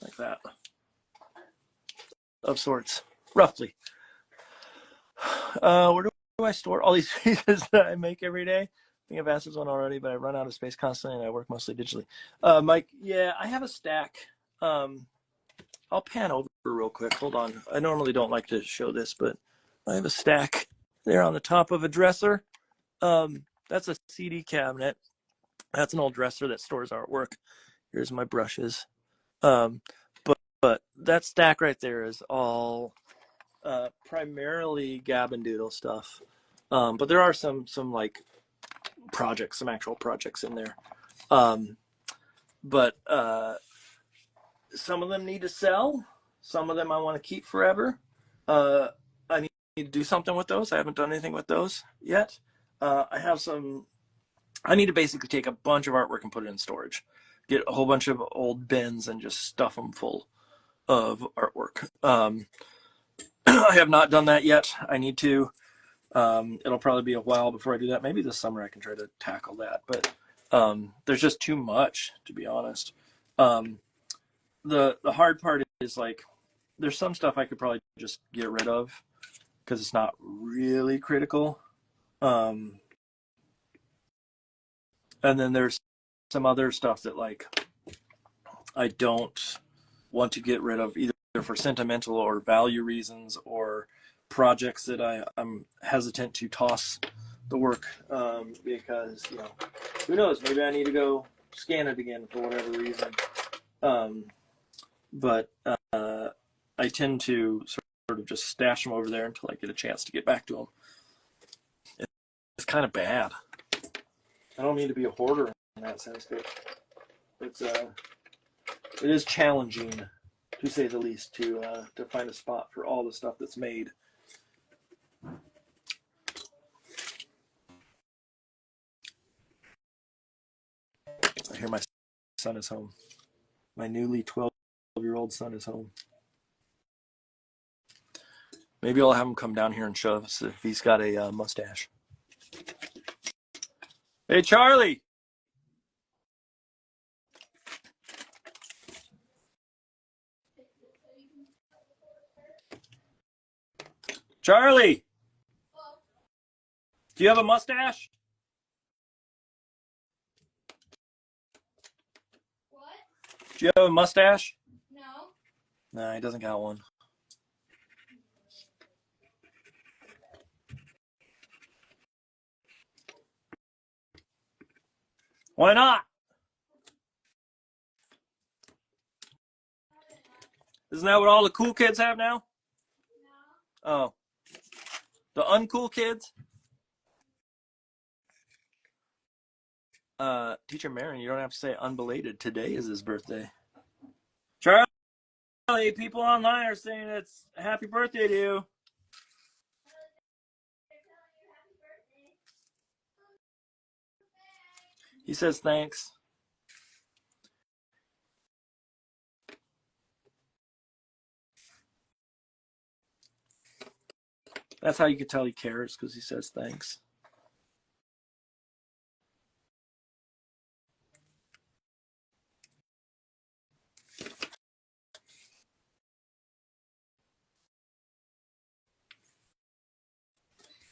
like that, of sorts, roughly. Where do I store all these pieces that I make every day? I think I've asked this one already, but I run out of space constantly and I work mostly digitally. Mike, yeah, I have a stack. I'll pan over real quick. Hold on. I normally don't like to show this, but I have a stack there on the top of a dresser. That's a CD cabinet. That's an old dresser that stores artwork. Here's my brushes. But that stack right there is all primarily Gab and Doodle stuff. But there are some like projects, some actual projects in there. But some of them need to sell. Some of them I want to keep forever. I need to do something with those. I haven't done anything with those yet. I have some. I need to basically take a bunch of artwork and put it in storage. Get a whole bunch of old bins and just stuff them full of artwork. I have not done that yet. I need to. It'll probably be a while before I do that. Maybe this summer I can try to tackle that. But there's just too much, to be honest. The hard part is like there's some stuff I could probably just get rid of because it's not really critical. And then there's some other stuff that like I don't want to get rid of either for sentimental or value reasons, or projects that I'm hesitant to toss the work because, you know, who knows, maybe I need to go scan it again for whatever reason. But I tend to sort of just stash them over there until I get a chance to get back to them. It's kind of bad. I don't mean to be a hoarder in that sense, but it is challenging, to say the least, to find a spot for all the stuff that's made. I hear my son is home. My newly 12-year-old son is home. Maybe I'll have him come down here and show us if he's got a mustache. Hey, Charlie! Charlie! Do you have a mustache? What? Do you have a mustache? No. No, he doesn't got one. Why not? Isn't that what all the cool kids have now? No. Oh. The uncool kids? Teacher Marion, you don't have to say unbelated. Today is his birthday. Charlie, people online are saying it's happy birthday to you. He says thanks. That's how you can tell he cares, because he says thanks.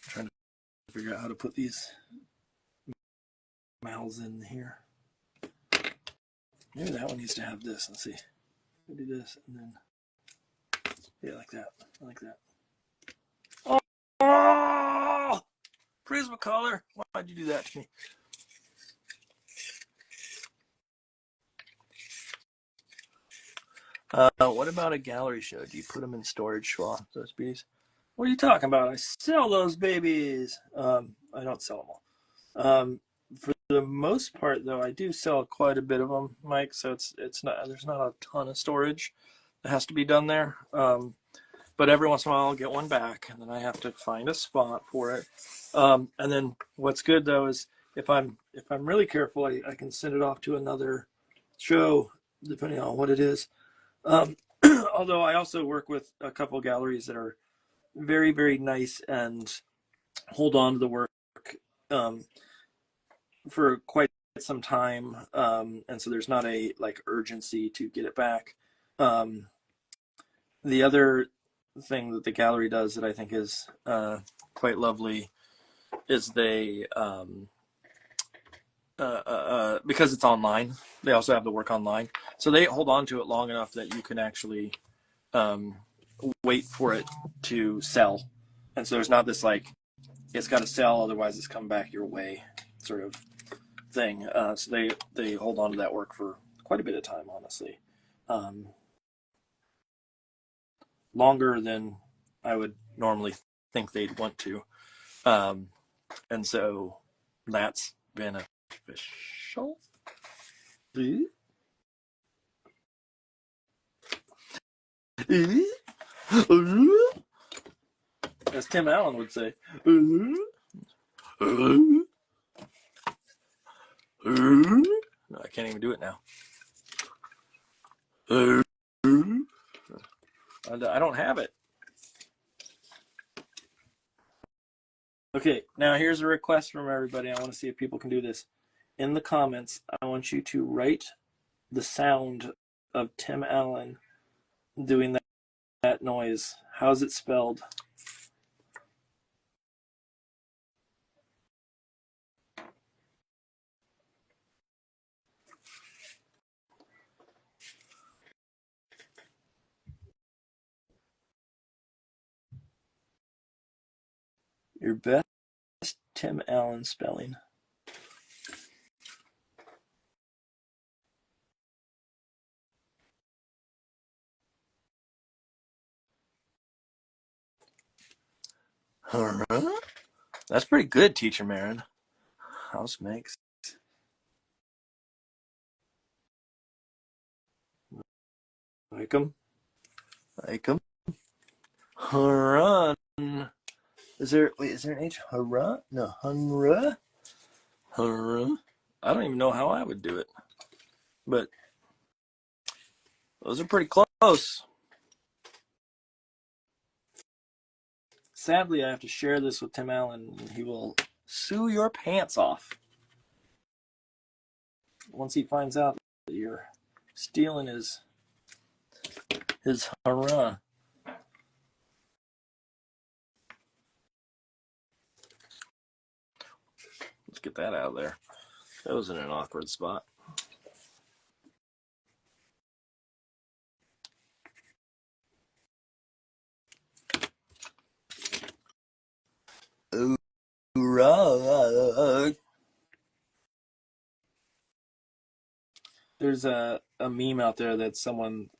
I'm trying to figure out how to put these mouths in here. Maybe that one needs to have this. Let's see. I'll do this and then, yeah, like that. I like that. Oh! Prismacolor. Why'd you do that to me? What about a gallery show? Do you put them in storage, Schwa, those bees? What are you talking about? I sell those babies. I don't sell them all. For the most part, though, I do sell quite a bit of them, Mike. So it's not, there's not a ton of storage that has to be done there. But every once in a while, I'll get one back, and then I have to find a spot for it. And then what's good though is if I'm really careful, I can send it off to another show, depending on what it is. Although I also work with a couple galleries that are very, very nice and hold on to the work for quite some time, and so there's not a like urgency to get it back. The other thing that the gallery does that I think is quite lovely is they because it's online, they also have the work online, so they hold on to it long enough that you can actually wait for it to sell. And so there's not this like it's got to sell, otherwise it's come back your way sort of thing. So they hold on to that work for quite a bit of time, honestly. Longer than I would normally think they'd want to. And so that's beneficial. As Tim Allen would say. No, I can't even do it now. I don't have it. Okay, now here's a request from everybody. I want to see if people can do this. In the comments, I want you to write the sound of Tim Allen doing that noise. How's it spelled? Your best Tim Allen spelling. That's pretty good, Teacher Marin. House makes. Like 'em. Like 'em. Run. Is there an H? Hurrah? No, hunra? Hurrah? I don't even know how I would do it. But those are pretty close. Sadly, I have to share this with Tim Allen. He will sue your pants off once he finds out that you're stealing his hurrah. Let's get that out of there. That was in an awkward spot. Hoorah. There's a meme out there that's someone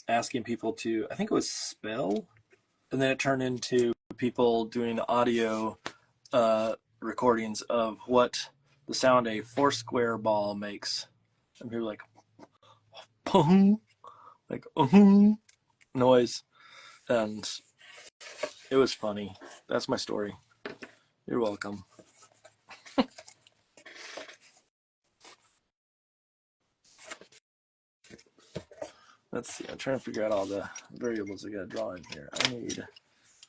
asking people to, I think it was spell, and then it turned into people doing audio recordings of what the sound a foursquare ball makes. And people are like, boom, like, noise. And it was funny. That's my story. You're welcome. Let's see. I'm trying to figure out all the variables I got to draw in here. I need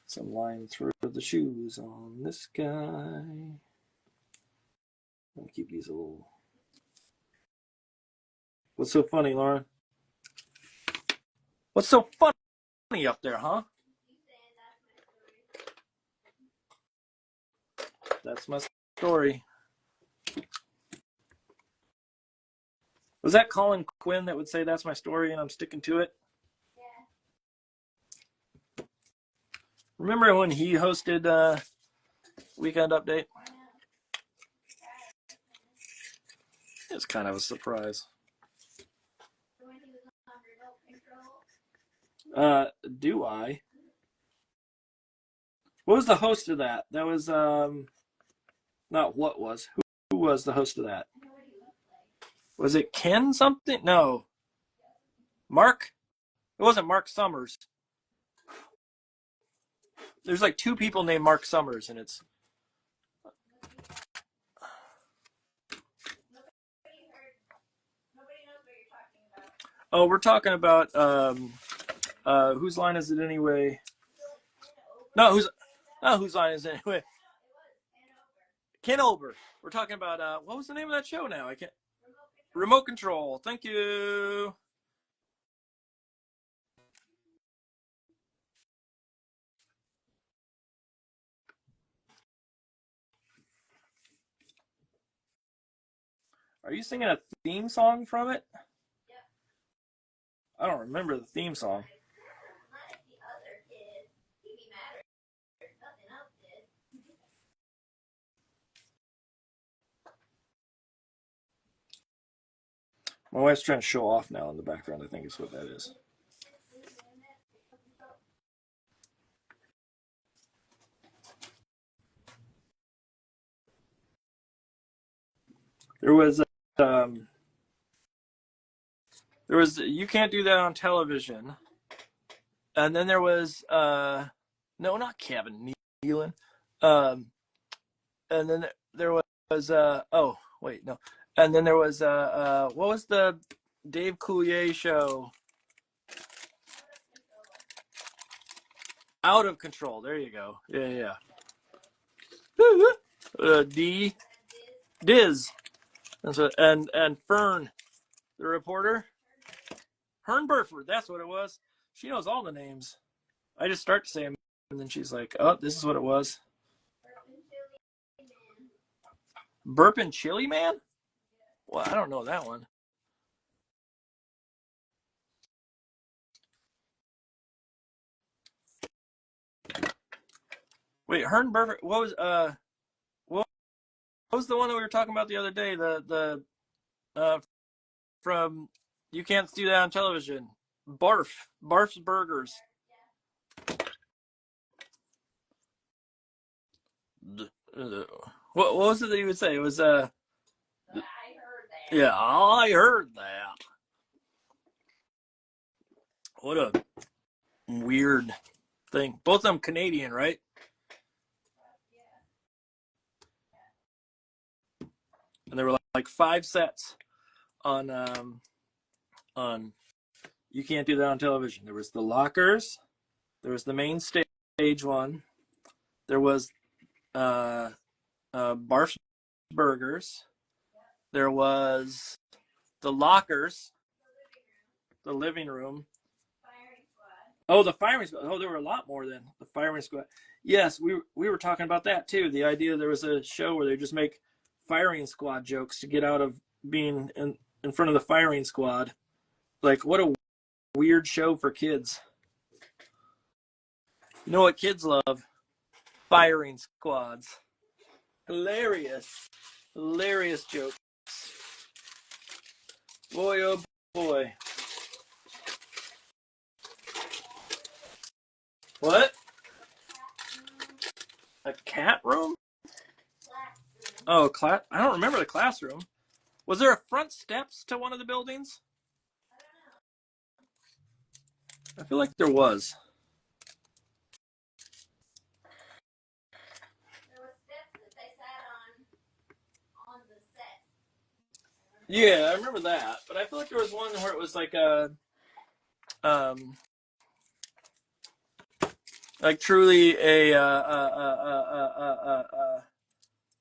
some lines for the shoes on this guy. I'll keep these a little. What's so funny, Lauren? What's so funny up there, huh? That's my story. Was that Colin Quinn that would say that's my story and I'm sticking to it? Yeah. Remember when he hosted Weekend Update? It's kind of a surprise. Do I? What was the host of that? That was not what was. Who was the host of that? Was it Ken something? No. Mark? It wasn't Mark Summers. There's like two people named Mark Summers, and it's. Oh, we're talking about whose line is it anyway? No, whose line is it anyway? Ken Ober. We're talking about what was the name of that show now? I can't. Remote Control. Thank you. Are you singing a theme song from it? I don't remember the theme song. My wife's trying to show off now in the background. I think is what that is. There was you can't do that on television, and then there was no, not Kevin Nealon, and then there was oh wait no, and then there was what was the Dave Coulier show? Out of Control. There you go. Yeah. D. Diz. And Fern, the reporter. Hern Burford, that's what it was. She knows all the names. I just start to say them, and then she's like, oh, this is what it was. Burpin' Chili Man? Well, I don't know that one. Wait, Hern Burford, what was the one that we were talking about the other day? From You Can't Do That on Television. Barf's Burgers. What was it that he would say? It was yeah, I heard that. What a weird thing. Both of them Canadian, right? And there were like 5 sets on You Can't Do That on Television. There was the lockers, there was the main stage one, there was Barf's Burgers, there was the lockers, the living room. Oh, the firing squad. Oh, there were a lot more than the firing squad. Yes, we were talking about that too. The idea there was a show where they just make firing squad jokes to get out of being in front of the firing squad. Like, what a weird show for kids. You know what kids love? Firing squads. Hilarious. Hilarious jokes. Boy, oh boy. What? A cat room? Oh, I don't remember the classroom. Was there a front steps to one of the buildings? I feel like there was. There were steps that they sat on the set. Yeah, I remember that. But I feel like there was one where it was like a, like truly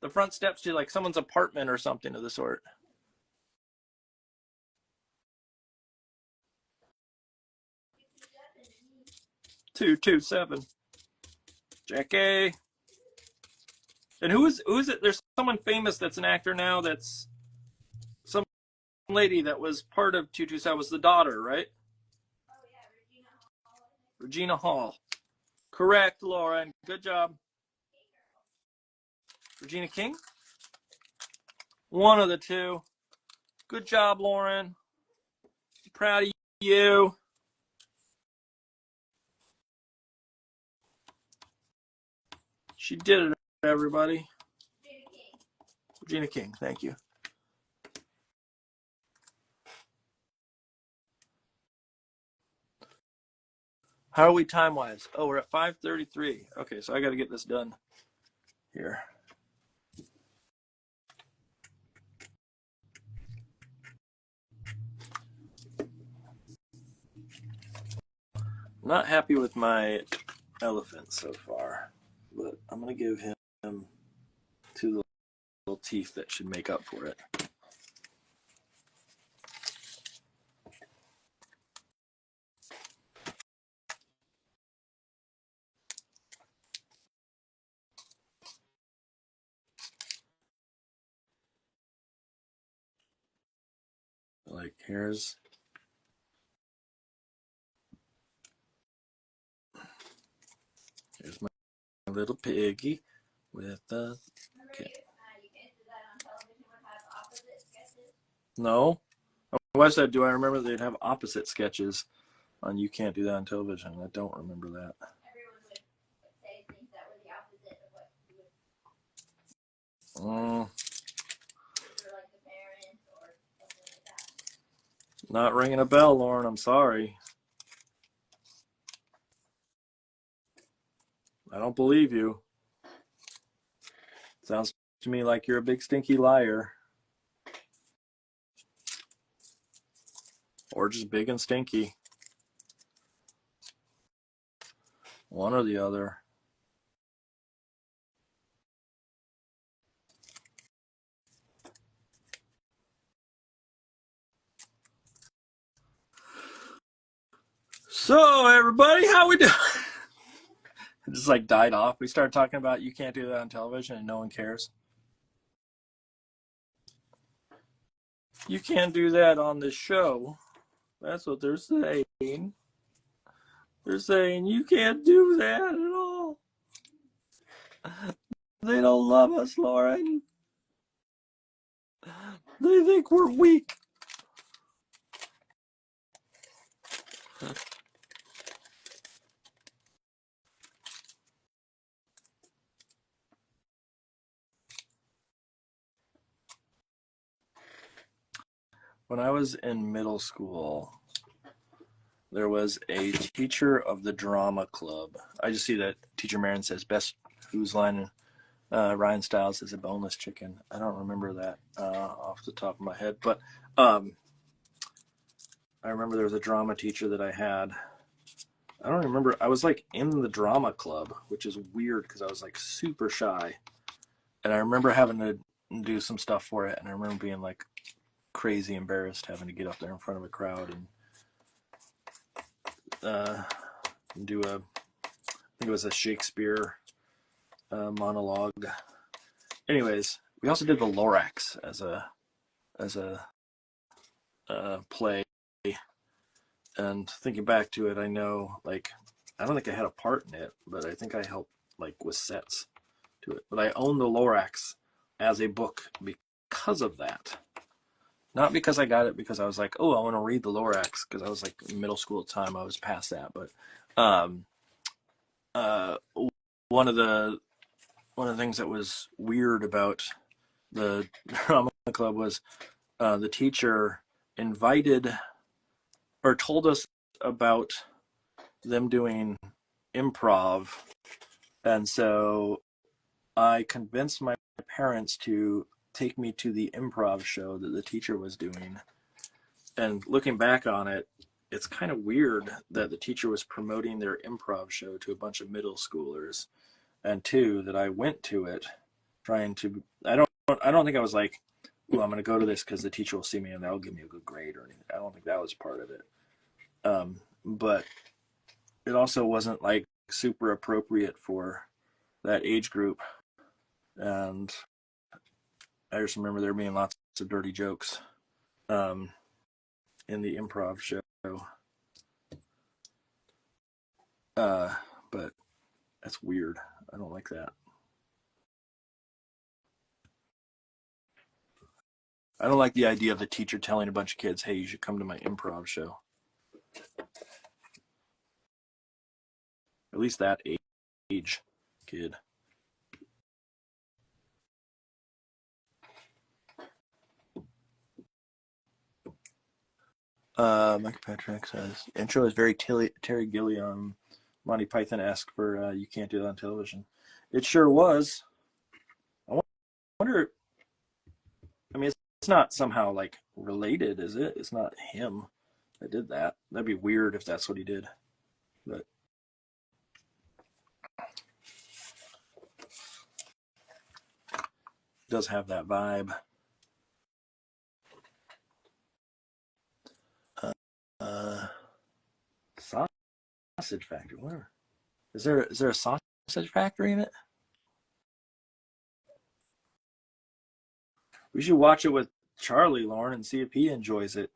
the front steps to like someone's apartment or something of the sort. 227. Jackie. And who is it? There's someone famous that's an actor now. That's some lady that was part of 227 was the daughter, right? Oh yeah, Regina Hall. Correct, Lauren. Good job. Regina King? One of the two. Good job, Lauren. Proud of you. She did it, everybody. Regina King, thank you. How are we time-wise? Oh, we're at 5:33. Okay, so I got to get this done here. Not happy with my elephant so far, but I'm going to give him 2 little teeth that should make up for it. Like, here's my little piggy with the... Okay. No. Why said, do I remember they'd have opposite sketches on You Can't Do That on Television? I don't remember that. Everyone would say things that were the opposite of what you would. For like the parents or something like that. Not ringing a bell, Lauren. I'm sorry. I don't believe you. Sounds to me like you're a big stinky liar. Or just big and stinky. One or the other. So everybody, how we doing? It just like died off. We started talking about you can't do that on television and no one cares. You can't do that on this show. That's what they're saying. They're saying you can't do that at all. They don't love us, Lauren. They think we're weak. When I was in middle school, there was a teacher of the drama club. I just see that Teacher Marin says best who's line. Ryan Stiles is a boneless chicken. I don't remember that off the top of my head, but I remember there was a drama teacher that I had. I don't remember. I was like in the drama club, which is weird because I was like super shy. And I remember having to do some stuff for it. And I remember being like crazy embarrassed having to get up there in front of a crowd and do I think it was a Shakespeare monologue. Anyways, we also did the Lorax as a play. And thinking back to it, I know, like, I don't think I had a part in it, but I think I helped, like, with sets to it. But I own the Lorax as a book because of that. Not because I got it because I was like, oh, I want to read the Lorax, because I was, like, in middle school at the time. I was past that. But one of the things that was weird about the drama club was the teacher invited or told us about them doing improv. And so I convinced my parents to take me to the improv show that the teacher was doing. And looking back on it, it's kind of weird that the teacher was promoting their improv show to a bunch of middle schoolers. And two, that I went to it trying to, I don't think I was like, ooh, I'm going to go to this because the teacher will see me and that'll give me a good grade or anything. I don't think that was part of it. But it also wasn't like super appropriate for that age group. And I just remember there being lots of dirty jokes in the improv show. But that's weird. I don't like that. I don't like the idea of the teacher telling a bunch of kids, hey, you should come to my improv show. At least that age kid. Mike Patrick says, intro is very Terry Gilliam, Monty Python-esque for you can't do that on television. It sure was. I wonder, I mean, it's not somehow like related, is it? It's not him that did that. That'd be weird if that's what he did. But it does have that vibe. Sausage Factory, where? Is there a sausage factory in it? We should watch it with Charlie, Lauren, and see if he enjoys it.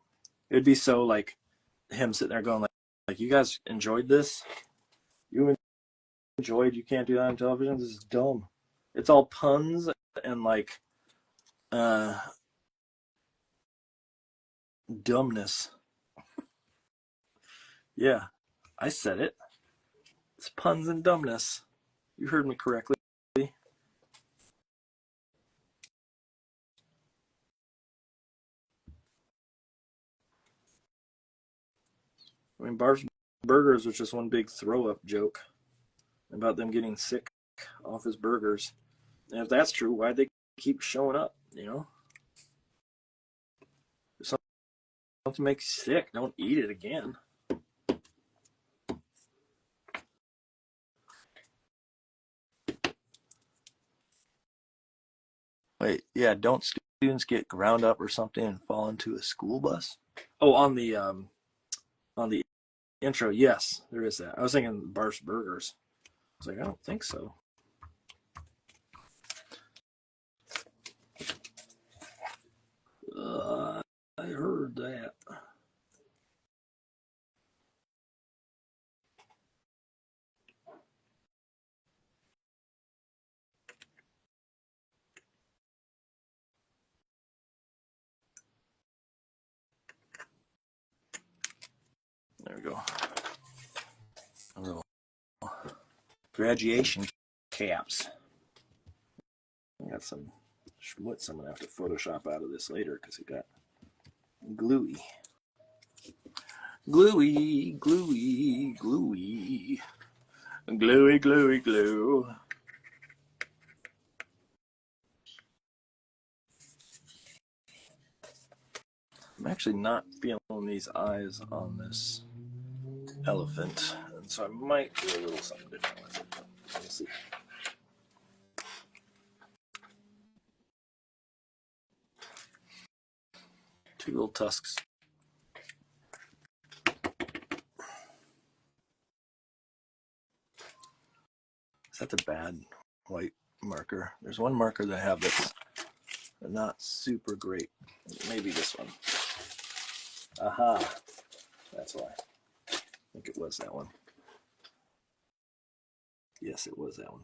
It'd be so like him sitting there going like you guys enjoyed this? You enjoyed You Can't Do That on Television? This is dumb. It's all puns and like dumbness. Yeah, I said it. It's puns and dumbness. You heard me correctly. I mean, Barf's Burgers was just one big throw-up joke about them getting sick off his burgers. And if that's true, why'd they keep showing up, you know? If something makes you sick, don't eat it again. Wait, yeah, don't students get ground up or something and fall into a school bus? Oh, on the intro. Yes, there is that. I was thinking Barf's Burgers. I was like, I don't think so. I heard that. There we go. A little graduation caps. I got some schmutz I'm going to have to Photoshop out of this later because it got gluey. Gluey, gluey, gluey. Gluey, gluey, glue. I'm actually not feeling these eyes on this elephant, and so I might do a little something different with it. We'll see. Two little tusks. Is that the bad white marker? There's one marker that I have that's not super great. Maybe this one. Aha. That's why. I think it was that one. Yes, it was that one.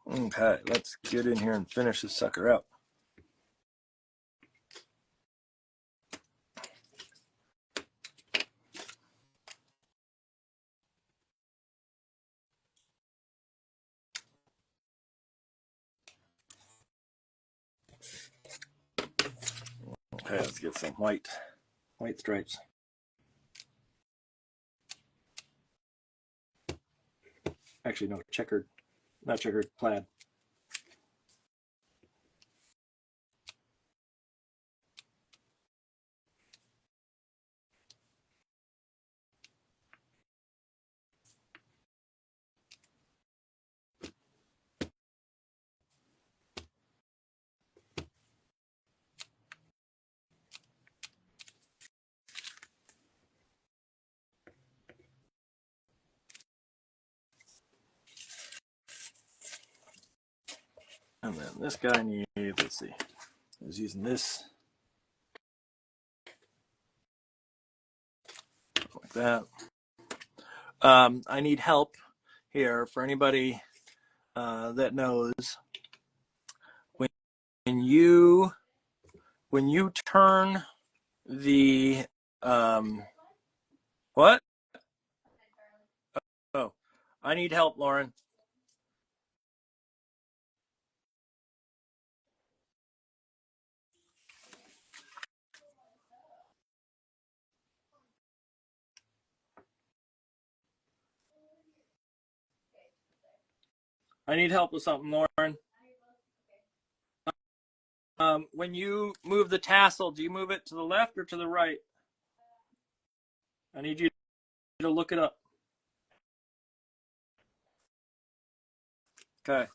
Okay, let's get in here and finish this sucker out. Okay, let's get some white stripes. Actually, no, checkered, not checkered, plaid. And then this guy needs, let's see, I was using this like that. I need help here for anybody that knows when you turn the what? Oh, I need help, Lauren. I need help with something, Lauren. When you move the tassel, do you move it to the left or to the right? I need you to look it up. Okay.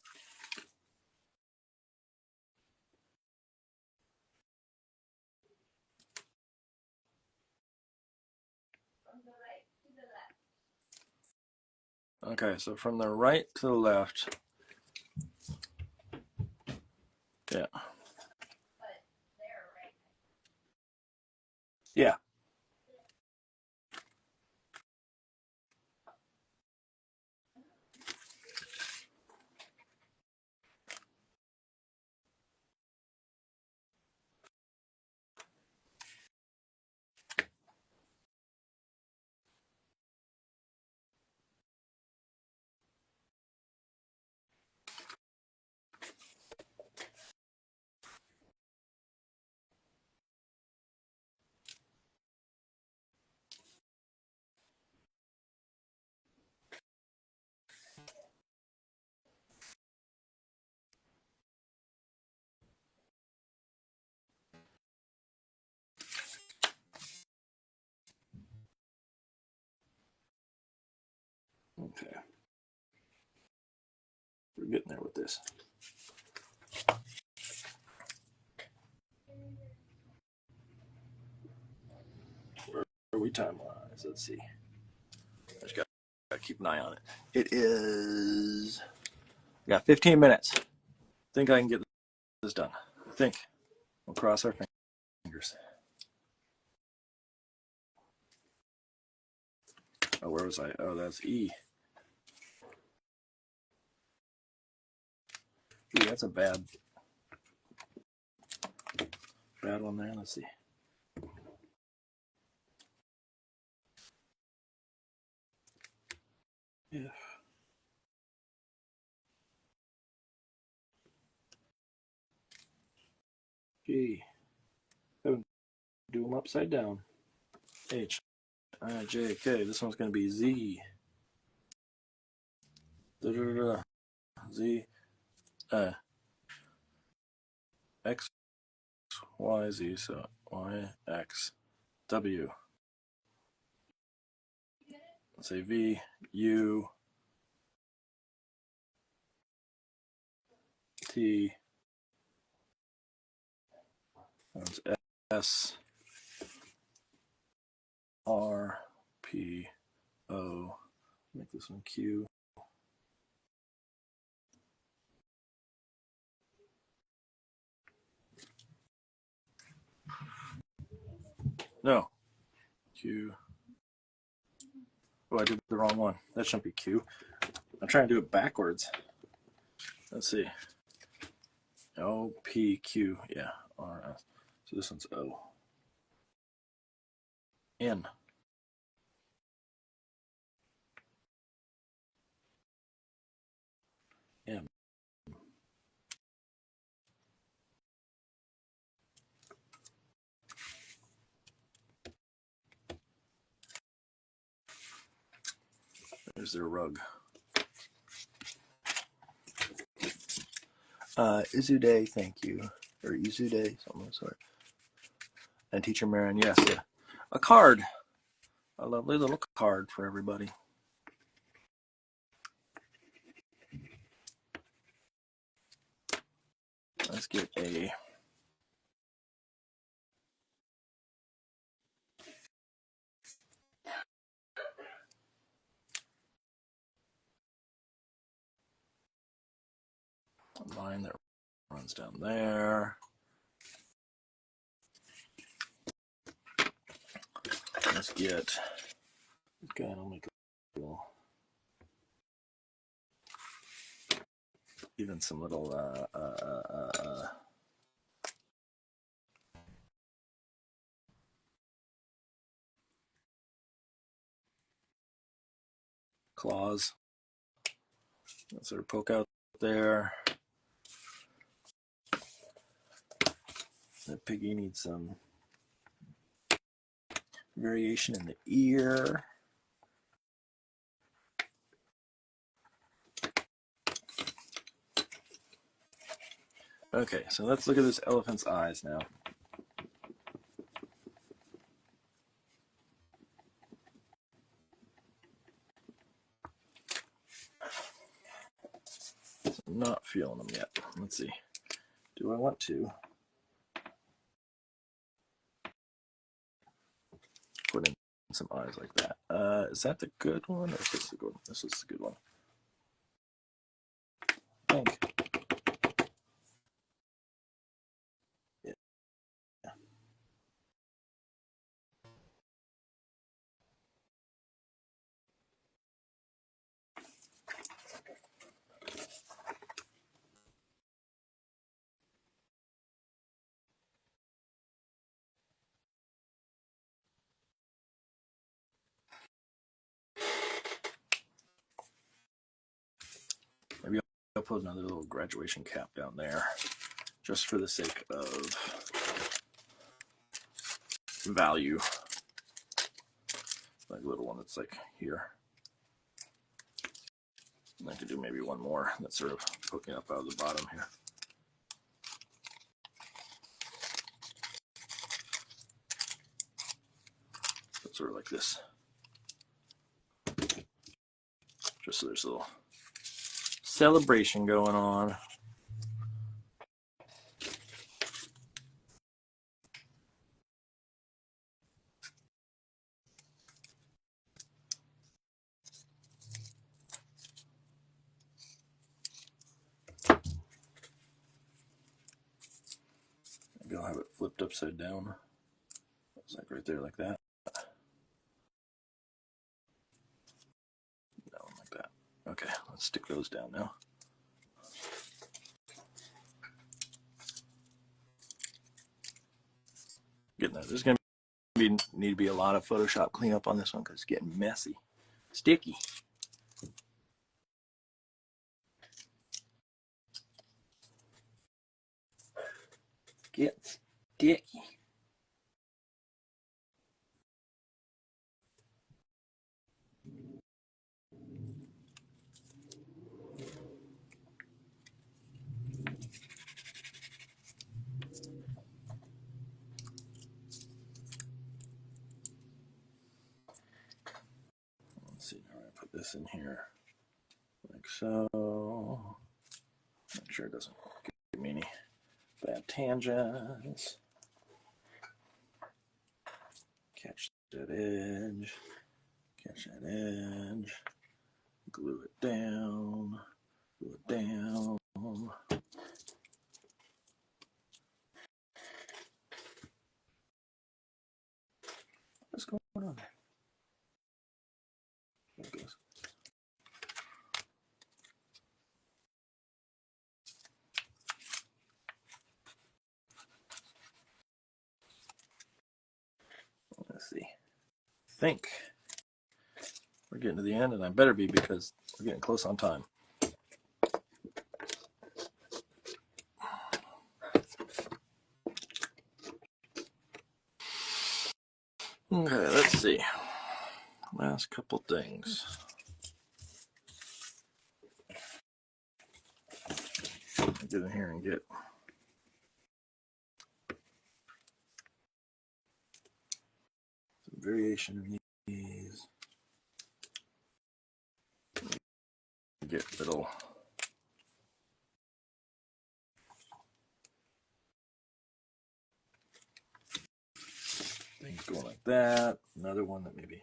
Okay, so from the right to the left. Yeah. Yeah. Okay. getting there with this. Where are we time-wise? Let's see. I just got to keep an eye on it. It is... I got 15 minutes. I think I can get this done. I think. We'll cross our fingers. Oh, where was I? Oh, that's E. Ooh, that's a bad one there. Let's see. If G, do them upside down. H, I, J, K. This one's going to be Z. Da, da, da, da. Z, X, Y, Z. So Y, X, W. Let's say V, U, T. That's S, R, P, O. Make this one Q. No. Q. Oh, I did the wrong one. That shouldn't be Q. I'm trying to do it backwards. Let's see. O, P, Q. Yeah. R, S. So this one's O. N. M. There's their rug. Izude, thank you. Or Izude, something of the sort. And Teacher Marin, yes. Yeah. A card. A lovely little card for everybody. Let's get a line that runs down there. Let's get, okay, I'll make a little, even some little, claws. Let's sort of poke out there. That piggy needs some variation in the ear. Okay, so let's look at this elephant's eyes now. So I'm not feeling them yet. Let's see. Do I want to put in some eyes like that? Is that the good one, or is this the good one? This is the good one. I think. Yeah. Maybe I'll put another little graduation cap down there, just for the sake of value. Like a little one that's like here. And I could do maybe one more that's sort of poking up out of the bottom here. So sort of like this. Just so there's a little celebration going on. Maybe I'll have it flipped upside down. It's like right there, like that. No, like that. Okay, let's stick those down now. Getting that. There's gonna need to be a lot of Photoshop cleanup on this one because it's getting messy, sticky. Get sticky. Let's see, how do I put this in here? Like so. Make sure it doesn't give me any bad tangents. Catch that edge. Catch that edge. Glue it down. Glue it down. What's going on there? There it goes. Let's see. I think we're getting to the end, and I better be because we're getting close on time. Okay, let's see. Last couple things. Get in here and get some variation of these. Get little things going like that. Another one that maybe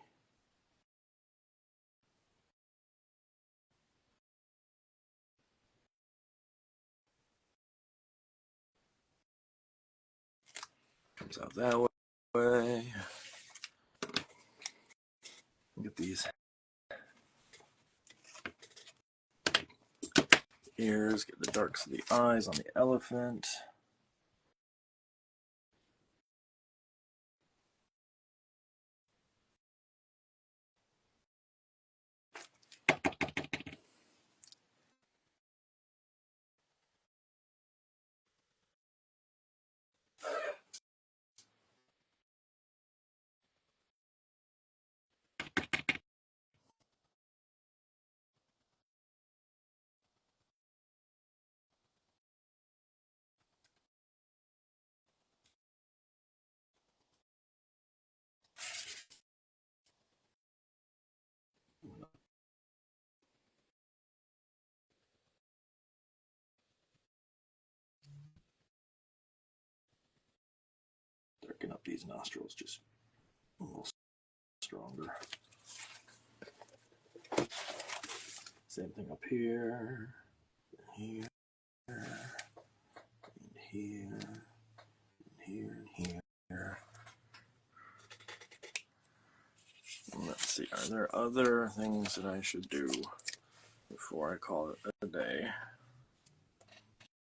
comes out that way. Get these ears, get the darks of the eyes on the elephant. Darken up these nostrils just a little stronger. Same thing up here, here, and here, and here, and here. Let's see, are there other things that I should do before I call it a day?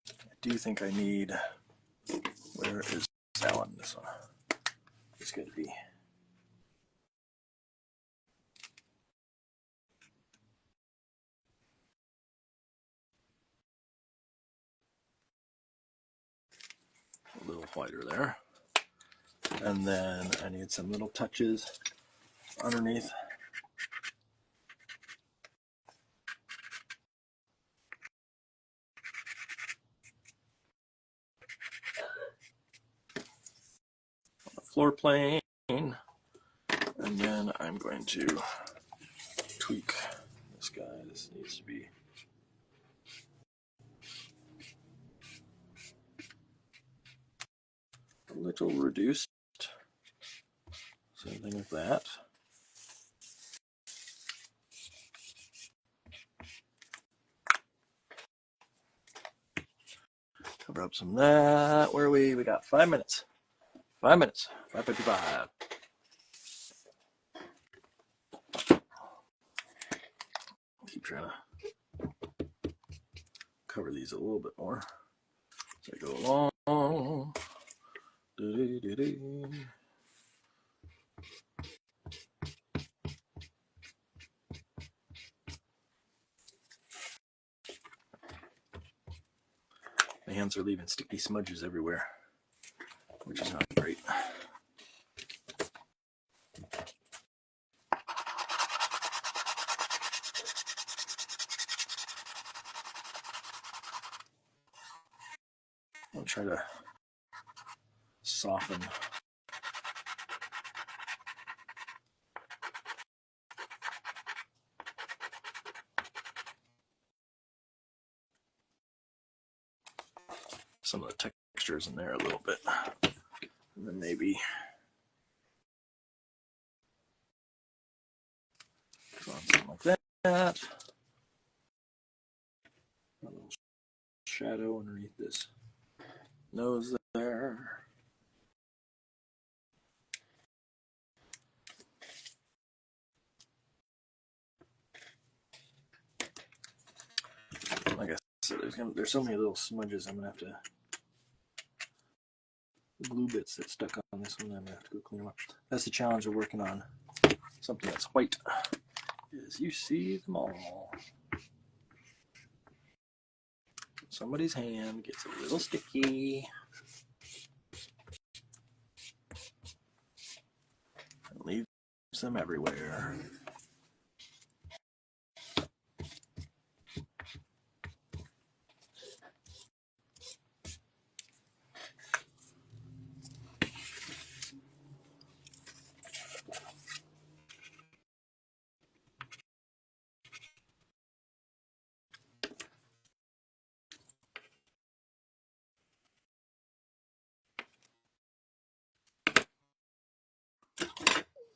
I do think I need, where is that one? This one. It's going to be. A little whiter there. And then I need some little touches underneath. On the floor plane. And then I'm going to tweak this guy. This needs to be little reduced. Same thing with that. Cover up some of that. Where are we? We got 5 minutes. 5 minutes. 5:55. Keep trying to cover these a little bit more as I go along. Do-do-do-do. My hands are leaving sticky smudges everywhere, which is not great. I'll try to soften. Some of the textures in there a little bit. And then maybe draw something like that. A little shadow underneath this nose there. Like I said, there's so many little smudges. I'm gonna have to, the glue bits that stuck on this one, I'm gonna have to go clean them up. That's the challenge of working on something that's white, is you see them all. Somebody's hand gets a little sticky and leaves them everywhere.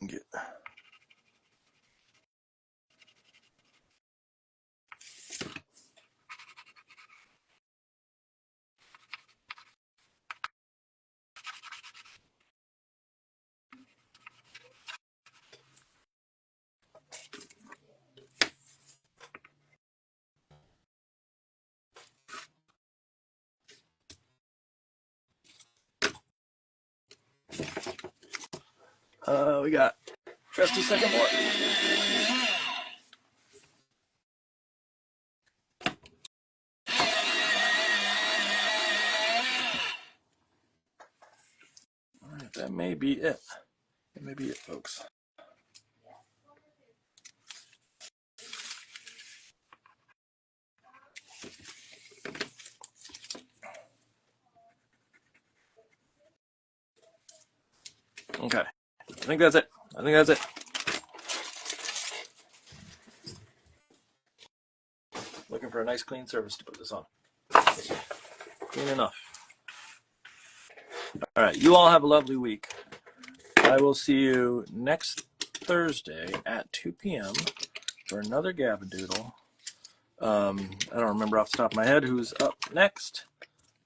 Get we got just a second more. All right, that may be it. That may be it, folks. Okay, I think that's it. I think that's it. Looking for a nice clean surface to put this on. Clean enough. All right, you all have a lovely week. I will see you next Thursday at 2 p.m. for another Gavin Doodle. I don't remember off the top of my head who's up next.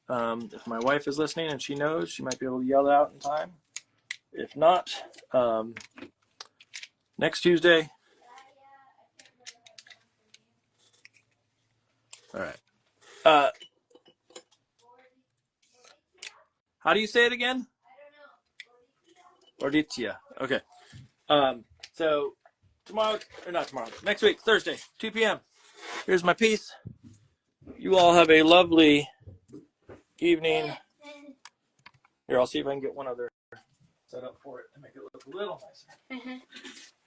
If my wife is listening and she knows, she might be able to yell it out in time. If not, next Tuesday. All right. How do you say it again? Ordizia. Okay. So tomorrow, or not tomorrow, next week, Thursday, 2 p.m. Here's my piece. You all have a lovely evening. Here, I'll see if I can get one other set up for it to make it look a little nicer.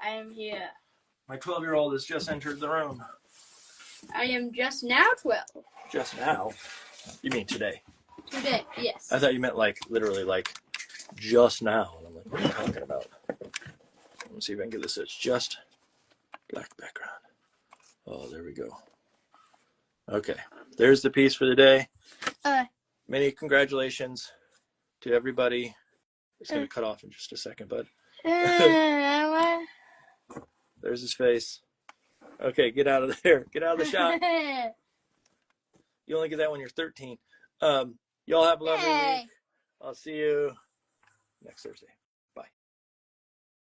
I am here. My 12-year-old has just entered the room. I am just now 12. Just now? You mean today? Today, yes. I thought you meant like literally like just now. And I'm like, what are you talking about? Let me see if I can get this. It's just black background. Oh, there we go. Okay, there's the piece for the day. Many congratulations to everybody It's going to cut off in just a second, but What? there's his face. Okay, get out of there. Get out of the shot. You only get that when you're 13. Y'all have a lovely week. I'll see you next Thursday.